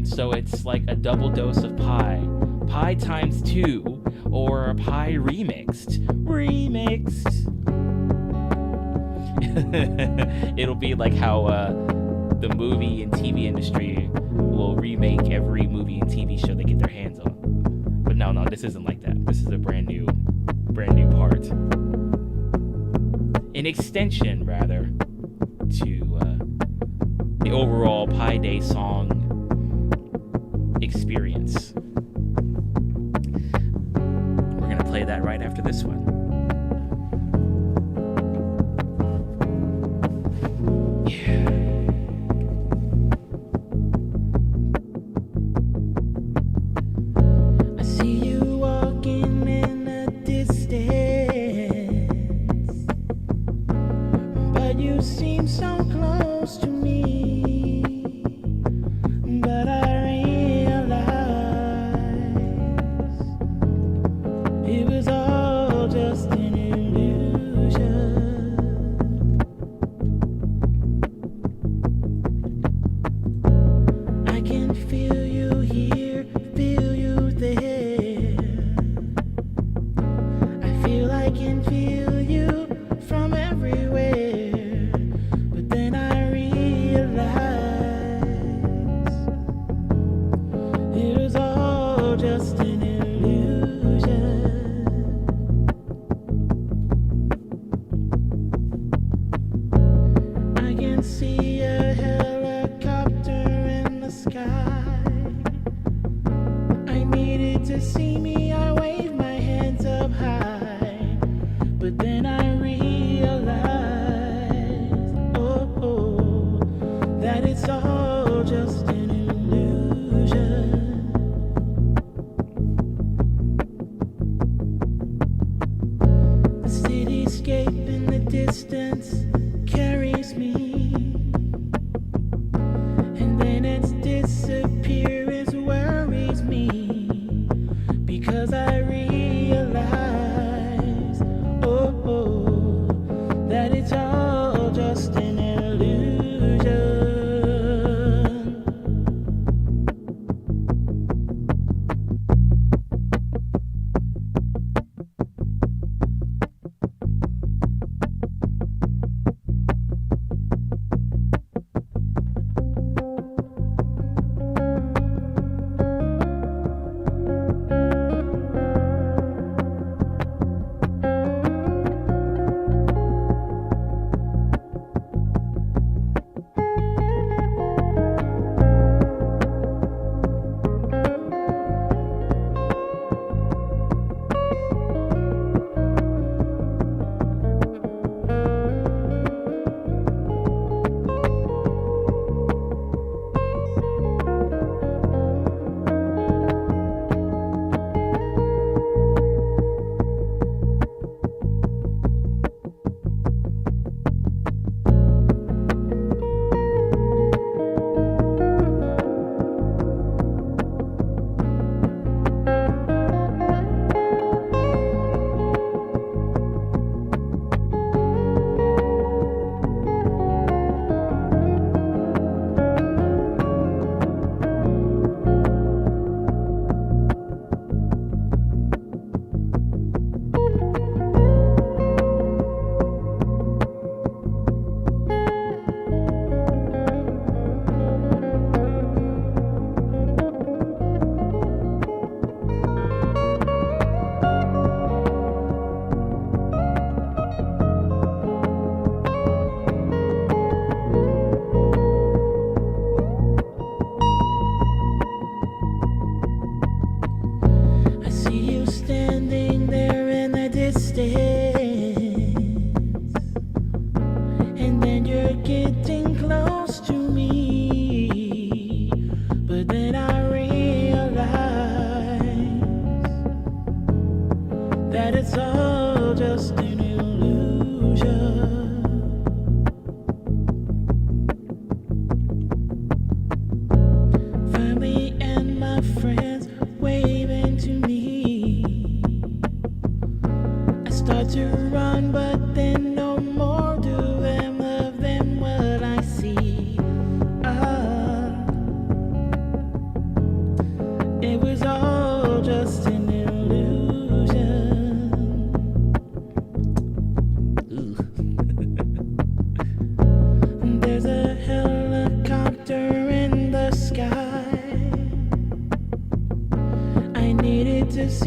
So it's like a double dose of pie. Pie times 2, or pie remixed. It'll be like how the movie and TV industry will remake every movie and TV show they get their hands on. But no, this isn't like that. This is a brand new part. An extension, rather, to the overall Pi Day song experience. We're gonna play that right after this one. Yeah.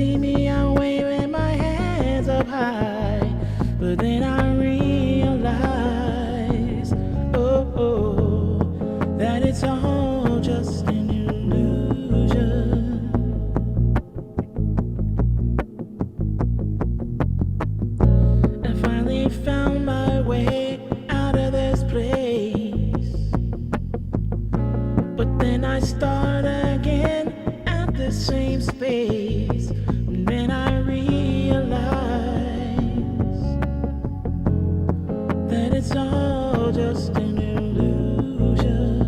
see me out waving my hands up high, but then I realize, that it's all just an illusion. I finally found my way out of this place, but then I start again at the same space. And then I realize that it's all just an illusion.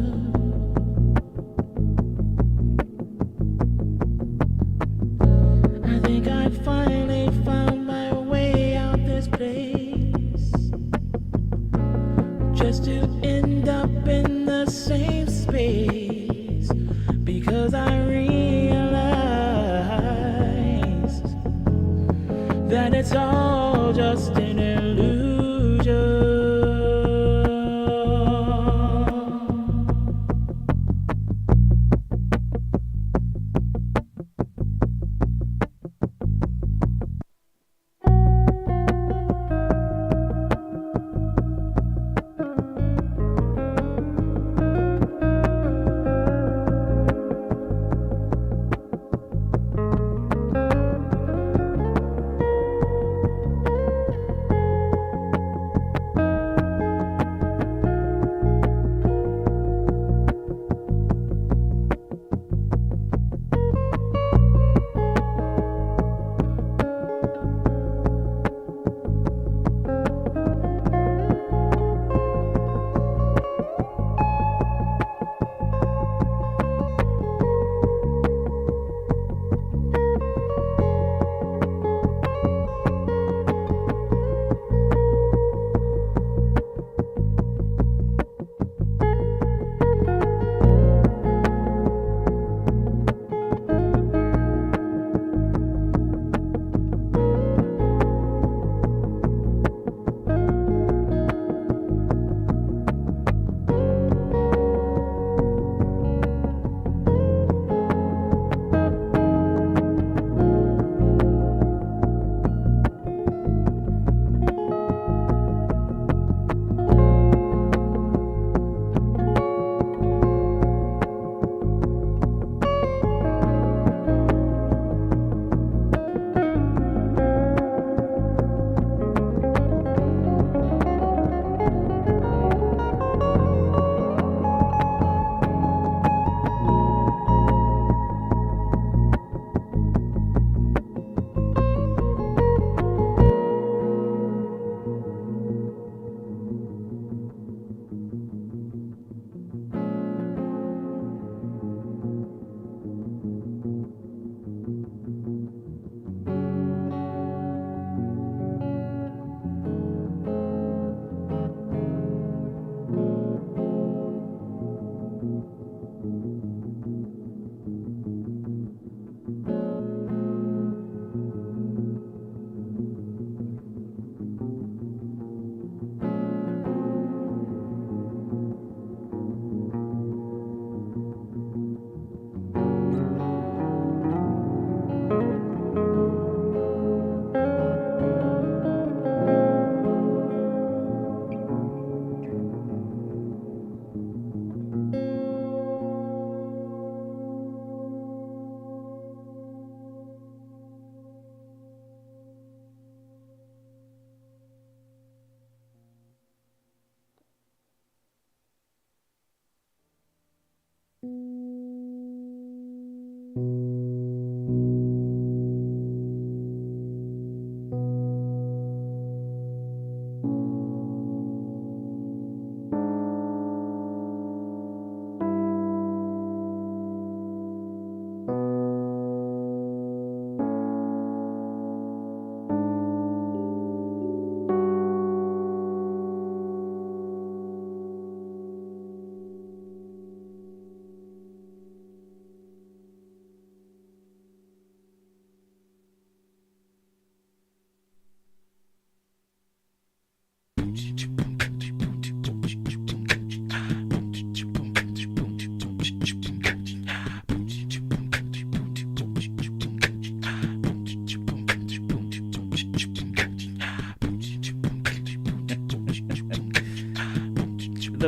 I think I finally found my way out this place, just to end up in the same space, because I realized that it's all just an illusion.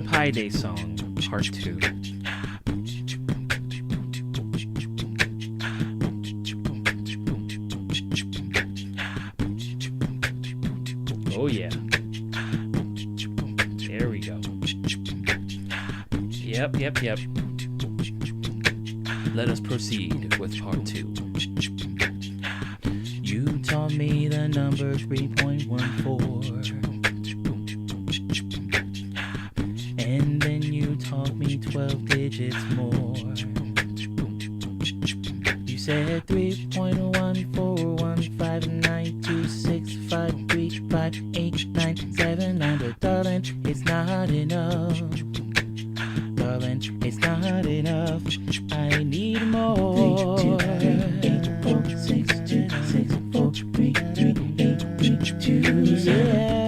the Pi Day song, part 2. Oh yeah. There we go. Yep. Let us proceed with part 2. You taught me the number 3.14. And then you taught me 12 digits more. You said 3.1415926535897, but darling, it's not enough. Darling, it's not enough. I need more. 3, 2, 8, 4, 6, 2, 6, 4, 3, 3, 8, 3, 2, 7.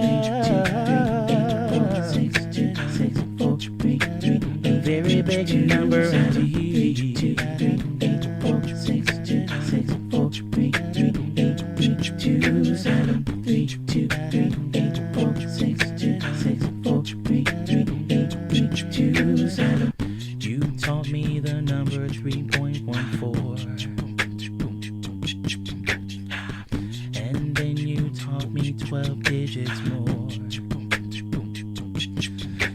A very big number indeed. 2, 3, 8, 4, 6, 2, 6, 4, 3, 3, 8, 3, 2, 7. 3, 2, 3, 8, 4, 6, 2, 6, 4, 3, 3, 8, 3, 2, 7. You taught me the number 3.14. And then you taught me 12 digits more.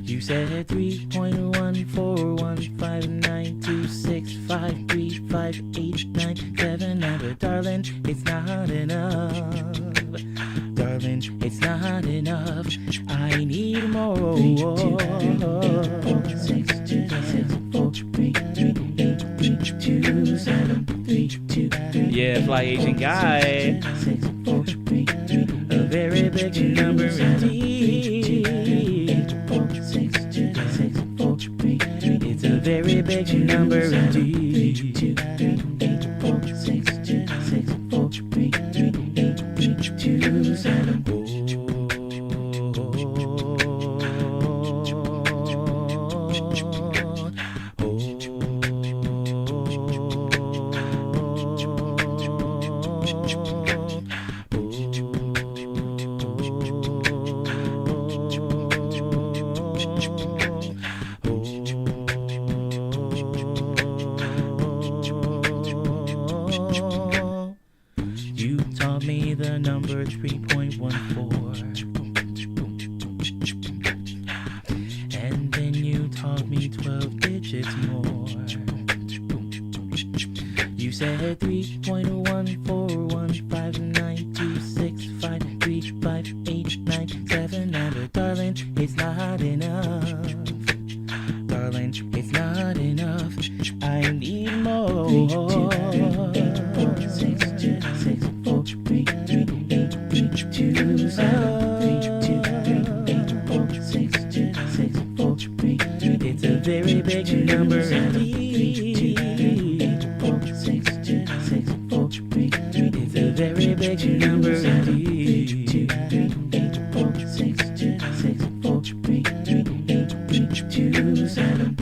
You said 3.1415926535897, but darling, it's not enough. Darling, it's not enough. I need more. 3, 2, 6, 2, 6, 4, 3, 3, 8, 3, 2, 7. 3, 2, 3, Yeah, Fly Asian guy. 6, 4, 3, 3. A very big number indeed. 4, 6, 2, 6, 4, 3, 3. It's a very big number indeed. 3, 2, 3, 8, 4, 6, 2, 6, 4, 3, 3, 8, 3, 2, 7. You taught me the number 3.14. And then you taught me 12 digits more. You said 3.1415926535897, but darling, it's not enough. Darling, it's not enough. I need more. 3, 2, 6, 2, 6, 4, 3, 3, 8, 3, 2, 7. 3, 2, 3, 8, 4, 6, 2, 6, 4, 3, 3. It's a very big number indeed. 3, 2, 3, 8, 4, 6, 2, 6, 4, 3, 3. It's a very big number indeed. 2, 3, 8, 4, 6, 2, 6, 4, 3, 3, 8, 3, 2, 7.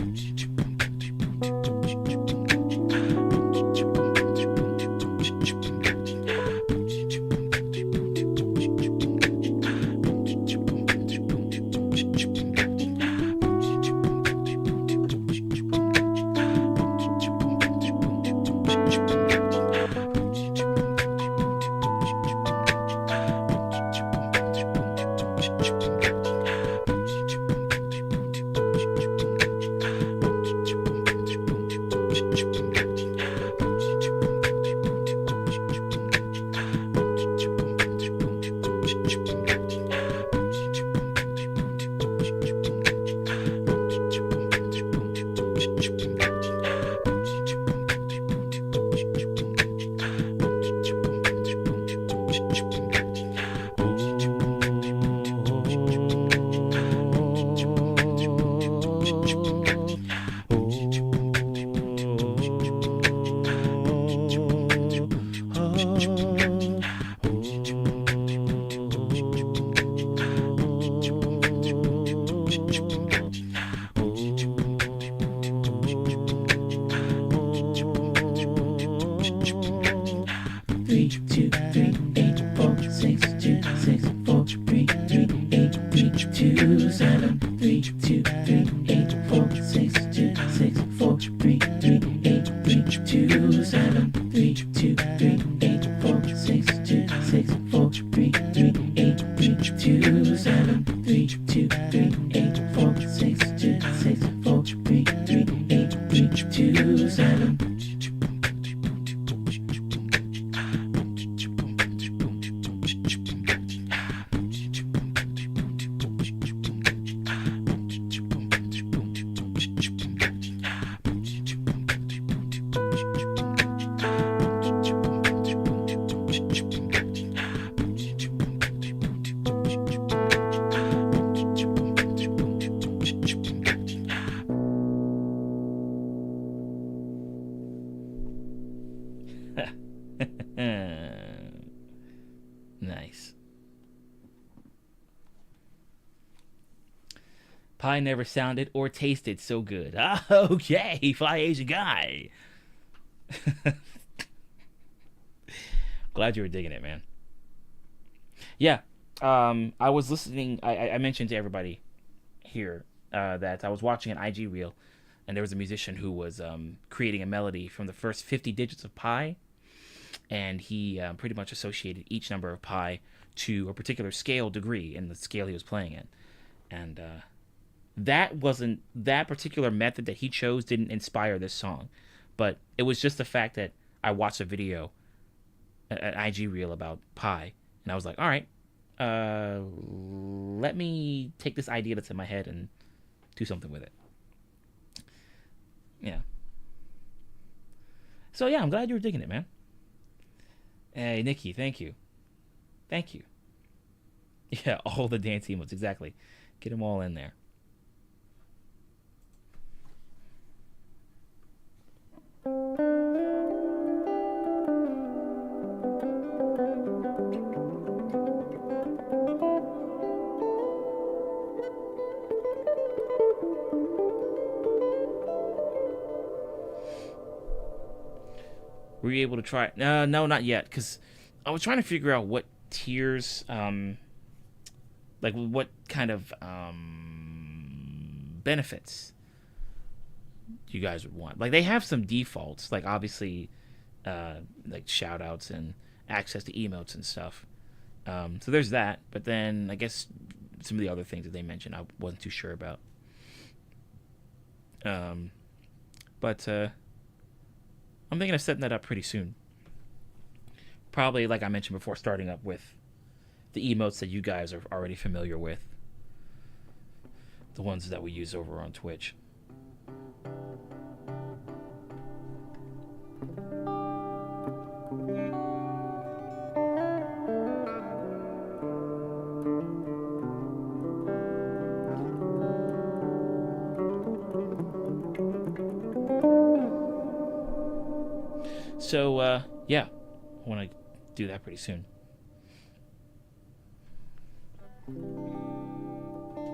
27. Nice. Pie never sounded or tasted so good. Ah, okay, Fly Asian guy. Glad you were digging it, man. Yeah, I was listening. I mentioned to everybody here that I was watching an IG reel, and there was a musician who was creating a melody from the first 50 digits of pi, and he pretty much associated each number of pi to a particular scale degree in the scale he was playing in, and that particular method that he chose didn't inspire this song, but it was just the fact that I watched a video, an IG reel about pi, and I was like, all right, let me take this idea that's in my head and do something with it. Yeah. So yeah, I'm glad you were digging it, man. Hey, Nikki, thank you. Thank you. Yeah, all the dance emotes, exactly. Get them all in there. Were you able to try it? No, not yet, because I was trying to figure out what tiers, like what kind of benefits you guys would want. Like they have some defaults, like obviously, like shout outs and access to emotes and stuff. So there's that, but then I guess some of the other things that they mentioned I wasn't too sure about. But I'm thinking of setting that up pretty soon. Probably, like I mentioned before, starting up with the emotes that you guys are already familiar with. The ones that we use over on Twitch. So, yeah, I want to do that pretty soon.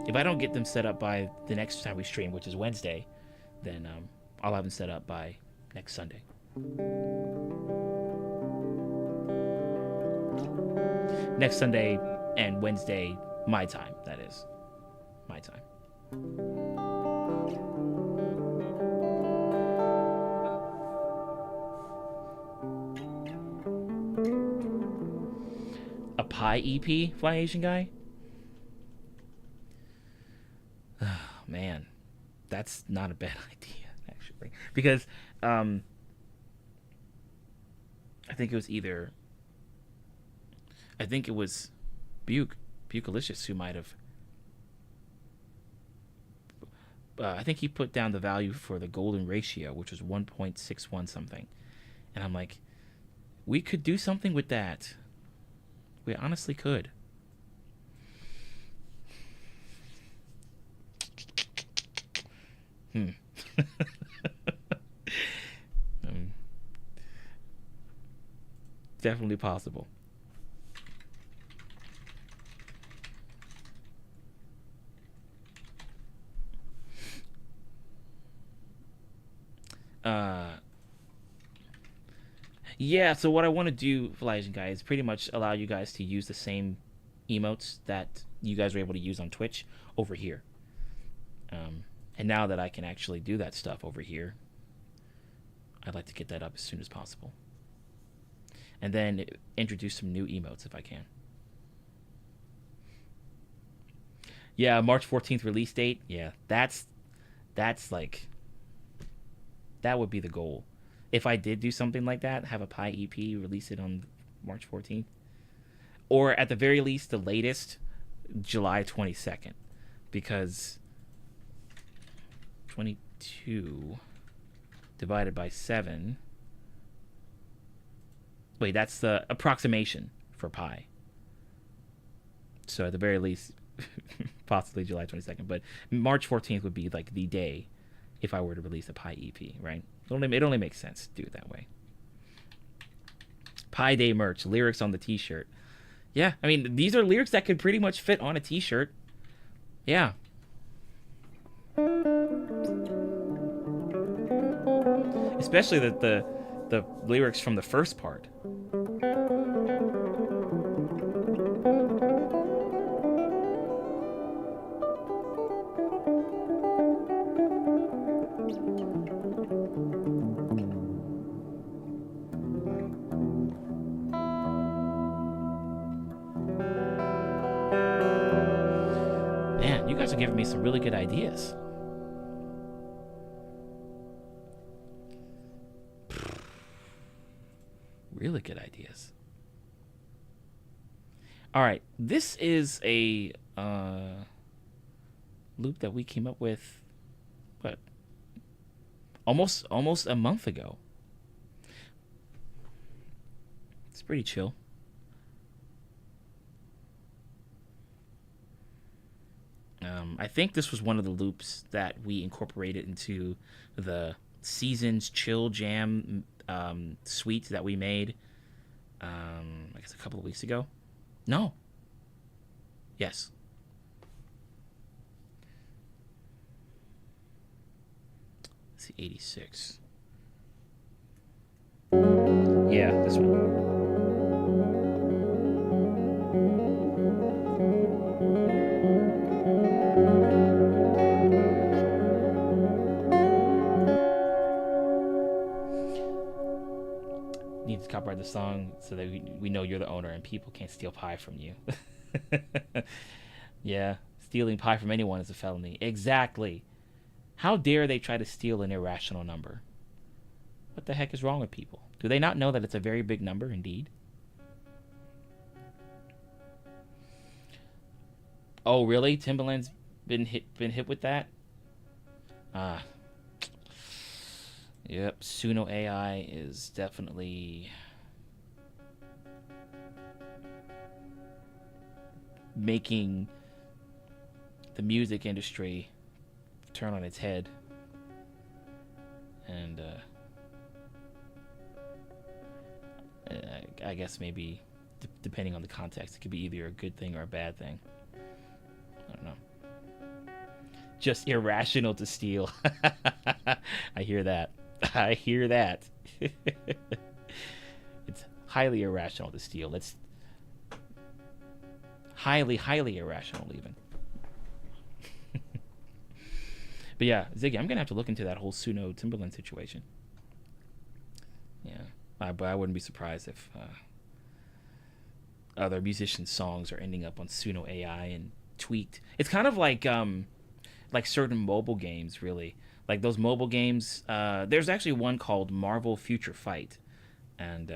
If I don't get them set up by the next time we stream, which is Wednesday, then I'll have them set up by next Sunday. Next Sunday and Wednesday, my time, that is. My time. A Pi EP, Fly Asian guy? Oh, man. That's not a bad idea, actually. Because I think it was either... I think it was Bukalicious who might have... I think he put down the value for the golden ratio, which was 1.61 something. And I'm like, we could do something with that. We honestly could. Definitely possible. Yeah, so what I want to do, Fly Asian guy, is pretty much allow you guys to use the same emotes that you guys were able to use on Twitch over here. And now that I can actually do that stuff over here, I'd like to get that up as soon as possible. And then introduce some new emotes if I can. Yeah, March 14th release date. Yeah, that's like... That would be the goal. If I did do something like that, have a Pi EP, release it on March 14th, or at the very least, the latest, July 22nd, because 22 divided by 7. Wait, that's the approximation for pi. So at the very least, possibly July 22nd, but March 14th would be like the day if I were to release a Pi EP, right? It only makes sense to do it that way. Pi Day merch, lyrics on the t-shirt. Yeah, I mean, these are lyrics that could pretty much fit on a t-shirt. Yeah. Especially the lyrics from the first part. Man, you guys are giving me some really good ideas. Really good ideas. All right, this is a loop that we came up with, what, almost a month ago. It's pretty chill. I think this was one of the loops that we incorporated into the Seasons Chill Jam suite that we made, I guess a couple of weeks ago. No. Yes. Let's see, 86. Yeah, this one. Need to copyright the song so that we know you're the owner and people can't steal pie from you. Yeah, stealing pie from anyone is a felony. Exactly. How dare they try to steal an irrational number? What the heck is wrong with people? Do they not know that it's a very big number indeed? Oh, really? Timbaland's been hit with that? Ah. Yep, Suno AI is definitely making the music industry turn on its head. And I guess maybe depending on the context, it could be either a good thing or a bad thing. I don't know. Just irrational to steal. I hear that. I hear that. It's highly irrational to steal. It's highly irrational even. But yeah, Ziggy, I'm gonna have to look into that whole Suno Timbaland situation. Yeah, but I wouldn't be surprised if other musicians' songs are ending up on Suno AI and tweaked. It's kind of like certain mobile games, really. Like those mobile games, there's actually one called Marvel Future Fight, and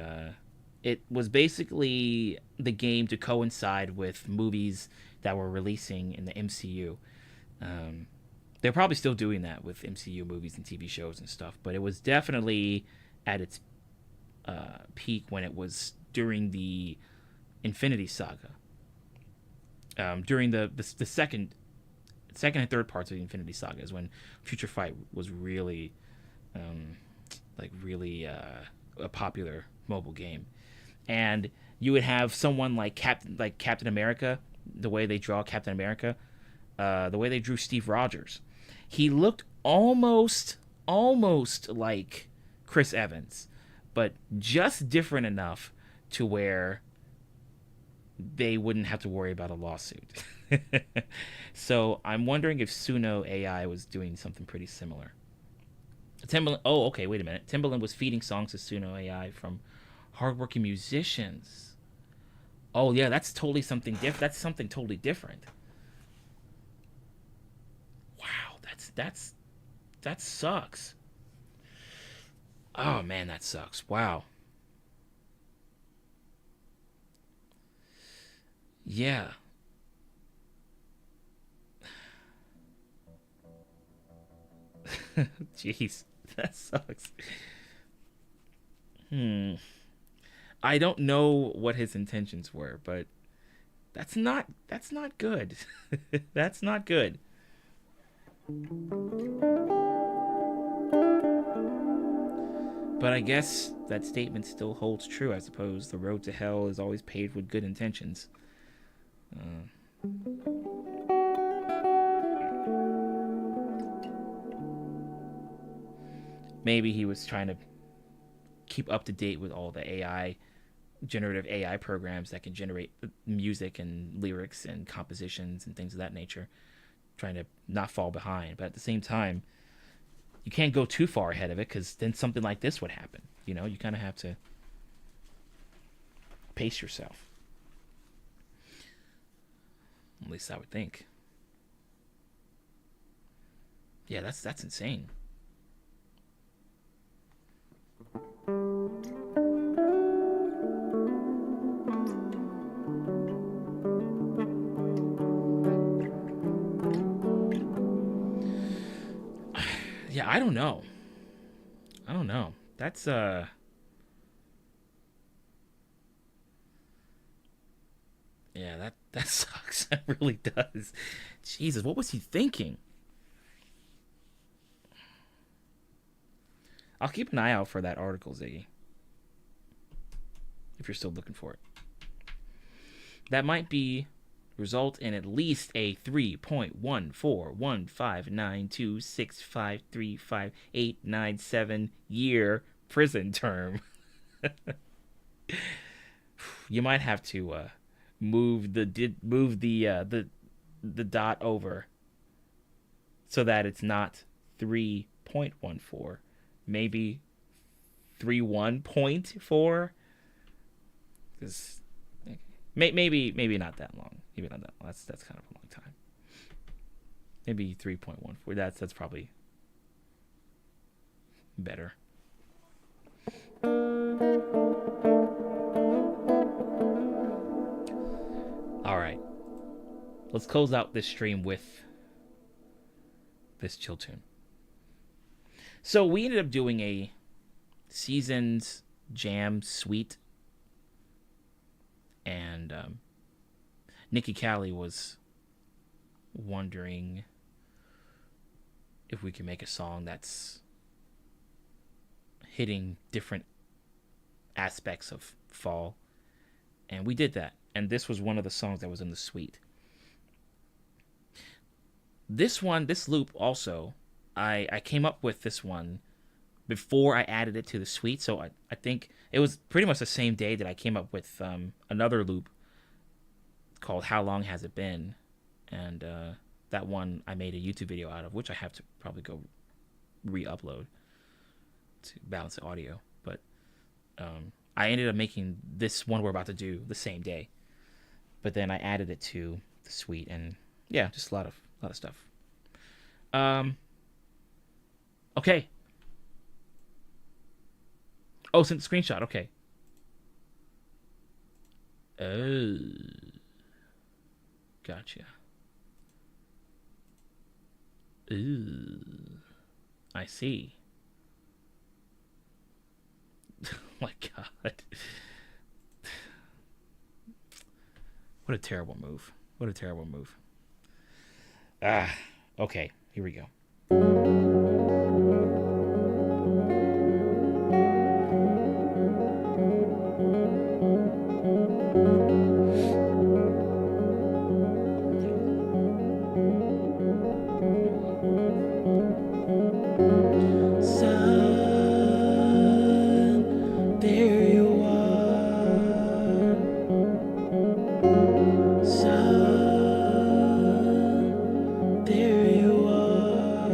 it was basically the game to coincide with movies that were releasing in the MCU. They're probably still doing that with MCU movies and TV shows and stuff, but it was definitely at its peak when it was during the Infinity Saga. During the second and third parts of the Infinity Saga is when Future Fight was really, a popular mobile game, and you would have someone like Captain America, the way they draw Captain America, the way they drew Steve Rogers, he looked almost like Chris Evans, but just different enough to where they wouldn't have to worry about a lawsuit. So I'm wondering if Suno AI was doing something pretty similar. Timbaland. Oh, okay. Wait a minute. Timbaland was feeding songs to Suno AI from hardworking musicians. Oh yeah, that's totally something different. That's something totally different. Wow, that sucks. Oh man, that sucks. Wow. Yeah. Jeez, that sucks. Hmm. I don't know what his intentions were, but that's not good. That's not good. But I guess that statement still holds true. I suppose the road to hell is always paved with good intentions. Uh, Maybe he was trying to keep up to date with all the generative AI programs that can generate music and lyrics and compositions and things of that nature, trying to not fall behind. But at the same time, you can't go too far ahead of it because then something like this would happen. You kind of have to pace yourself. At least I would think. Yeah, that's insane. Yeah, I don't know. I don't know. That's yeah, that sucks. That really does. Jesus, what was he thinking? I'll keep an eye out for that article, Ziggy, if you're still looking for it. That might be result in at least a 3.1415926535897 year prison term. You might have to move the dot over so that it's not 3.14, maybe 31.4, because maybe not that long. Maybe not that long. That's kind of a long time. Maybe 3.14. That's probably better. All right. Let's close out this stream with this chill tune. So we ended up doing a seasons jam suite, and Nikki Callie was wondering if we can make a song that's hitting different aspects of fall, and we did that. And this was one of the songs that was in the suite. This loop also, I came up with this one before I added it to the suite. So I think it was pretty much the same day that I came up with another loop called How Long Has It Been? And that one I made a YouTube video out of, which I have to probably go re-upload to balance the audio. But I ended up making this one we're about to do the same day. But then I added it to the suite, and yeah, just a lot of stuff. Okay. Oh, sent the screenshot. Okay. Oh, gotcha. Ooh, I see. Oh my god. What a terrible move. What a terrible move. Okay, here we go. Sun, there you are. Sun, there you are.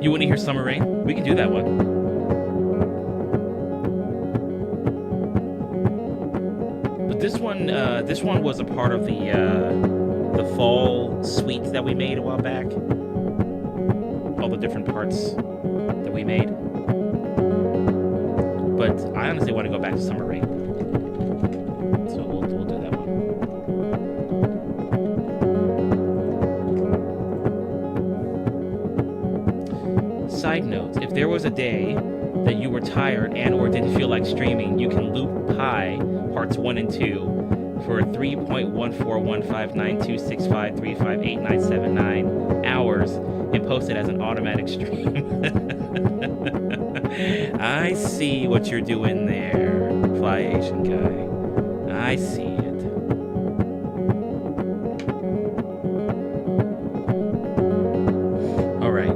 You want to hear Summer Rain? We can do that one. But this one was a part of the fall suite that we made a while back. All the different parts that we made. But I honestly want to go back to Summer Rain. So we'll do that one. Side note, if there was a day that you were tired and or didn't feel like streaming, you can loop Pi parts 1 and 2 for 3.141592653588979 hours and post it as an automatic stream. I see what you're doing there, Fly Asian guy. I see it. All right.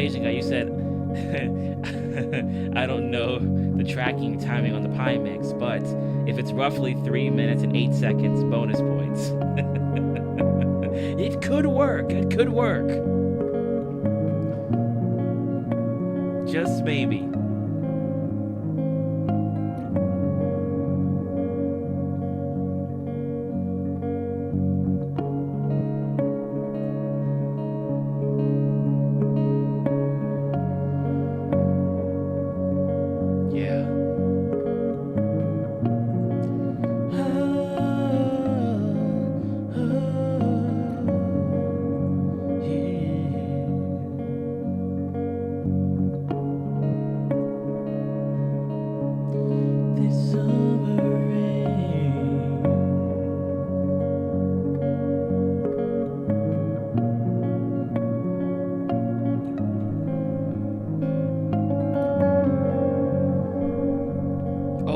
Asian guy, you said, I don't know the tracking timing on the pie mix, but if it's roughly 3 minutes and 8 seconds, bonus points. It could work. It could work. Just maybe.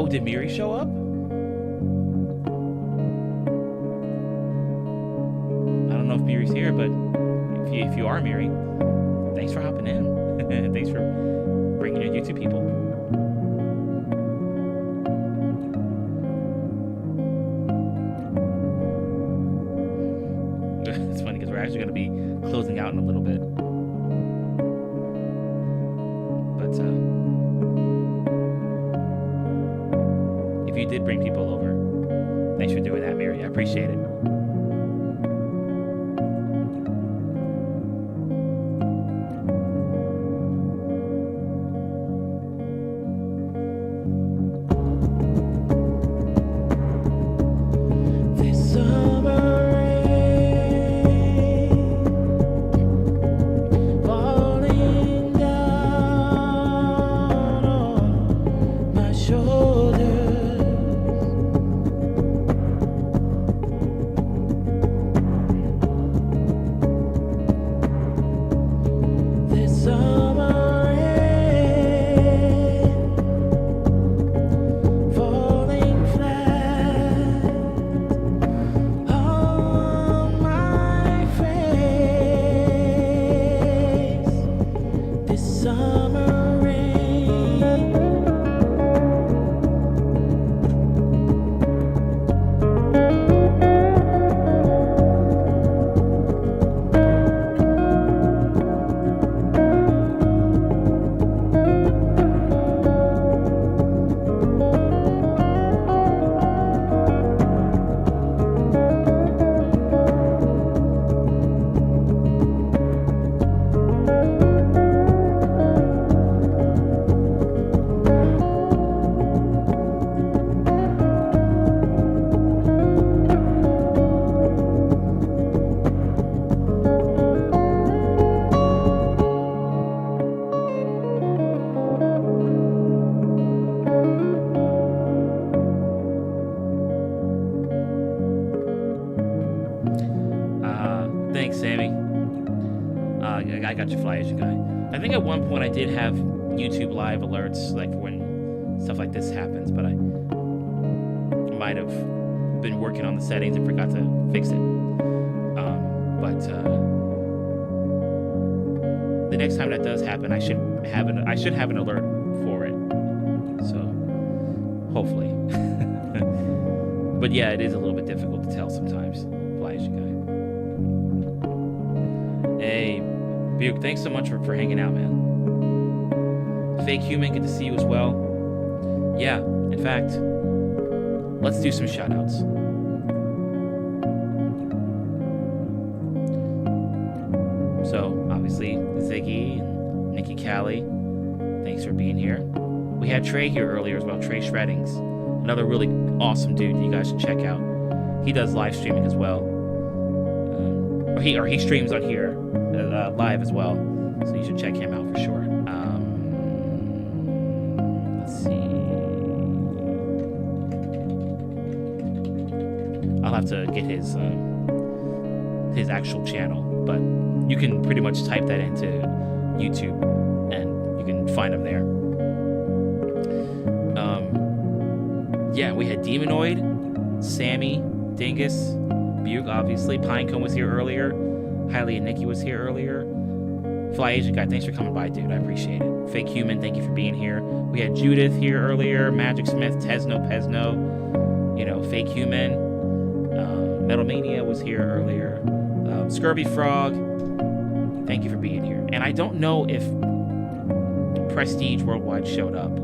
Did Miri show up? I don't know if Miri's here, but if you are Miri, thanks for hopping in. Thanks for bringing your YouTube people. It's funny because we're actually going to be closing out in a little bit. If you did bring people over, thanks for doing that, Mary. I appreciate it. I got your Flyday guy. I think at one point I did have YouTube live alerts, like when stuff like this happens, but I might have been working on the settings and forgot to fix it. But the next time that does happen, I should have an alert for it. So hopefully. But yeah, it is a little bit difficult to tell sometimes. Flyday guy. Hey, Buke, thanks so much for hanging out, man. Fake Human, good to see you as well. Yeah, in fact, let's do some shout-outs. So, obviously, Ziggy and Nikki Callie, thanks for being here. We had Trey here earlier as well, Trey Shreddings. Another really awesome dude you guys should check out. He does live streaming as well. Or he streams on here live as well. So you should check him out for sure. Let's see. I'll have to get his actual channel, but you can pretty much type that into YouTube and you can find him there. Yeah, we had Demonoid, Sammy, Dingus, Buke, obviously. Pinecone was here earlier. Hailey and Nikki was here earlier. Fly Asian Guy, thanks for coming by, dude. I appreciate it. Fake Human, thank you for being here. We had Judith here earlier. Magic Smith, Tesno Pesno. You know, Fake Human. Metal Mania was here earlier. Scurvy Frog, thank you for being here. And I don't know if Prestige Worldwide showed up.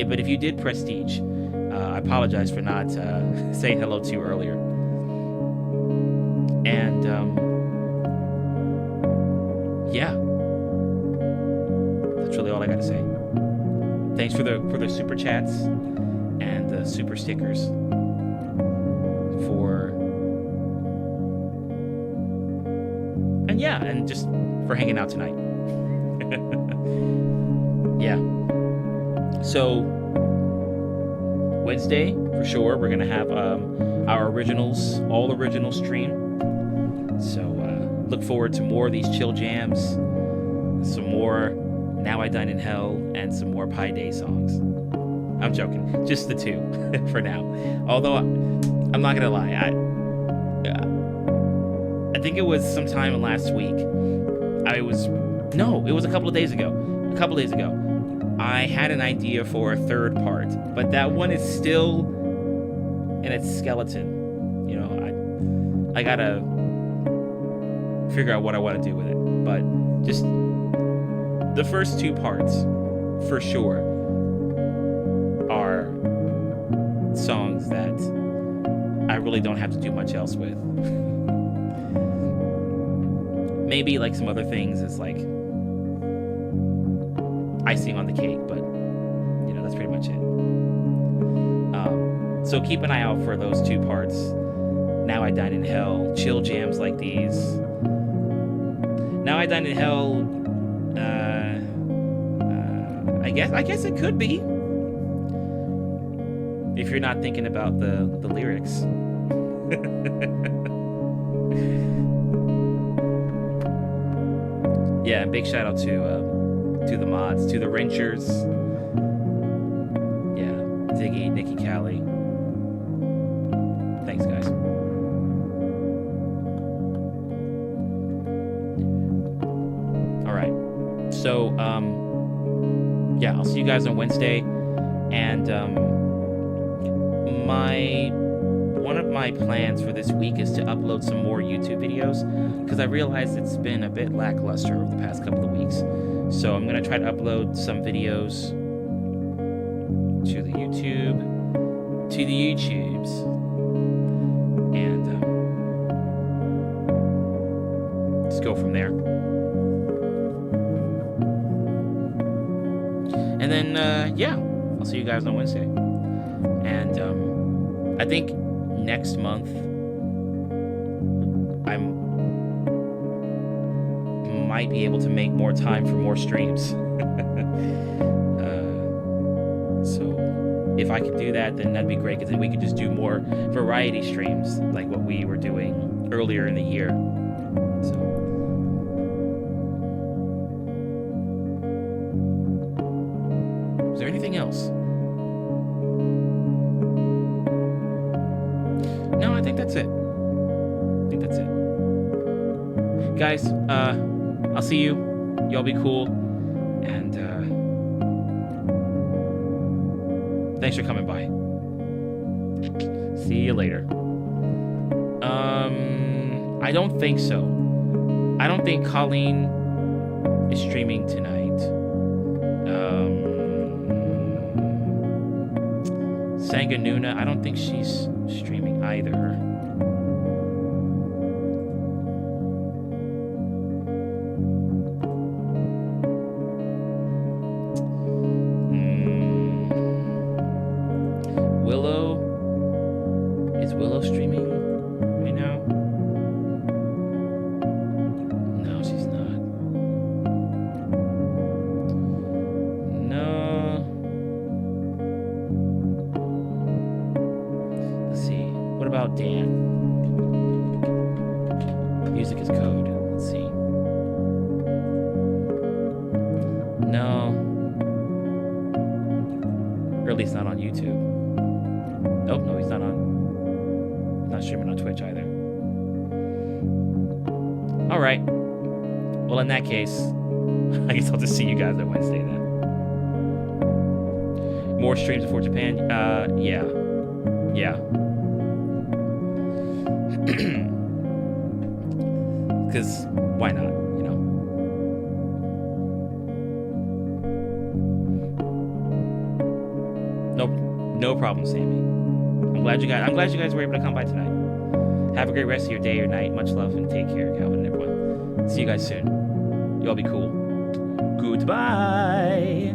But if you did, Prestige, I apologize for not saying hello to you earlier. And yeah, that's really all I got to say. Thanks for the super chats and the super stickers and just for hanging out tonight. Yeah. So Wednesday, for sure, we're gonna have our originals, all original stream. So look forward to more of these chill jams, some more Now I Dine in Hell, and some more Pi Day songs. I'm joking, just the two for now. Although I'm not gonna lie, I think it was sometime last week. It was a couple of days ago. I had an idea for a third part, but that one is still in its skeleton. You know, I gotta figure out what I want to do with it. But just the first two parts, for sure, are songs that I really don't have to do much else with. Maybe like some other things is like icing on the cake, but you know, that's pretty much it. So keep an eye out for those two parts. Now I Dine in Hell, chill jams like these. Now I Dine in Hell, I guess it could be, if you're not thinking about the lyrics. Yeah, and big shout out to the mods, to the Wrenchers. Yeah, Ziggy, Nikki, Callie. Thanks, guys. All right. So, yeah, I'll see you guys on Wednesday. And one of my plans for this week is to upload some more YouTube videos, because I realized it's been a bit lackluster over the past couple of weeks. So I'm going to try to upload some videos to the YouTubes, and just go from there. And then, yeah, I'll see you guys on Wednesday. And I think next month I might be able to make more time for more streams. So if I could do that, then that'd be great, because then we could just do more variety streams like what we were doing earlier in the year. So is there anything else? No, I think that's it. Guys, I'll see you. Y'all be cool. And thanks for coming by. See you later. I don't think so. I don't think Colleen is streaming tonight. Sanganuna, I don't think she's streaming either. Is Willow streaming right now? No, she's not. No. Let's see. What about Dan? Music is code. Let's see. No. Or at least not on YouTube. Oh, no, he's not streaming on Twitch either. All right. Well, in that case, I guess I'll just see you guys on Wednesday then. More streams before Japan? Yeah. Yeah. Because why not, you know? Nope. No problem, Sammy. I'm glad you guys were able to come by tonight. Have a great rest of your day or night. Much love and take care, Calvin and everyone. See you guys soon. You all be cool. Goodbye.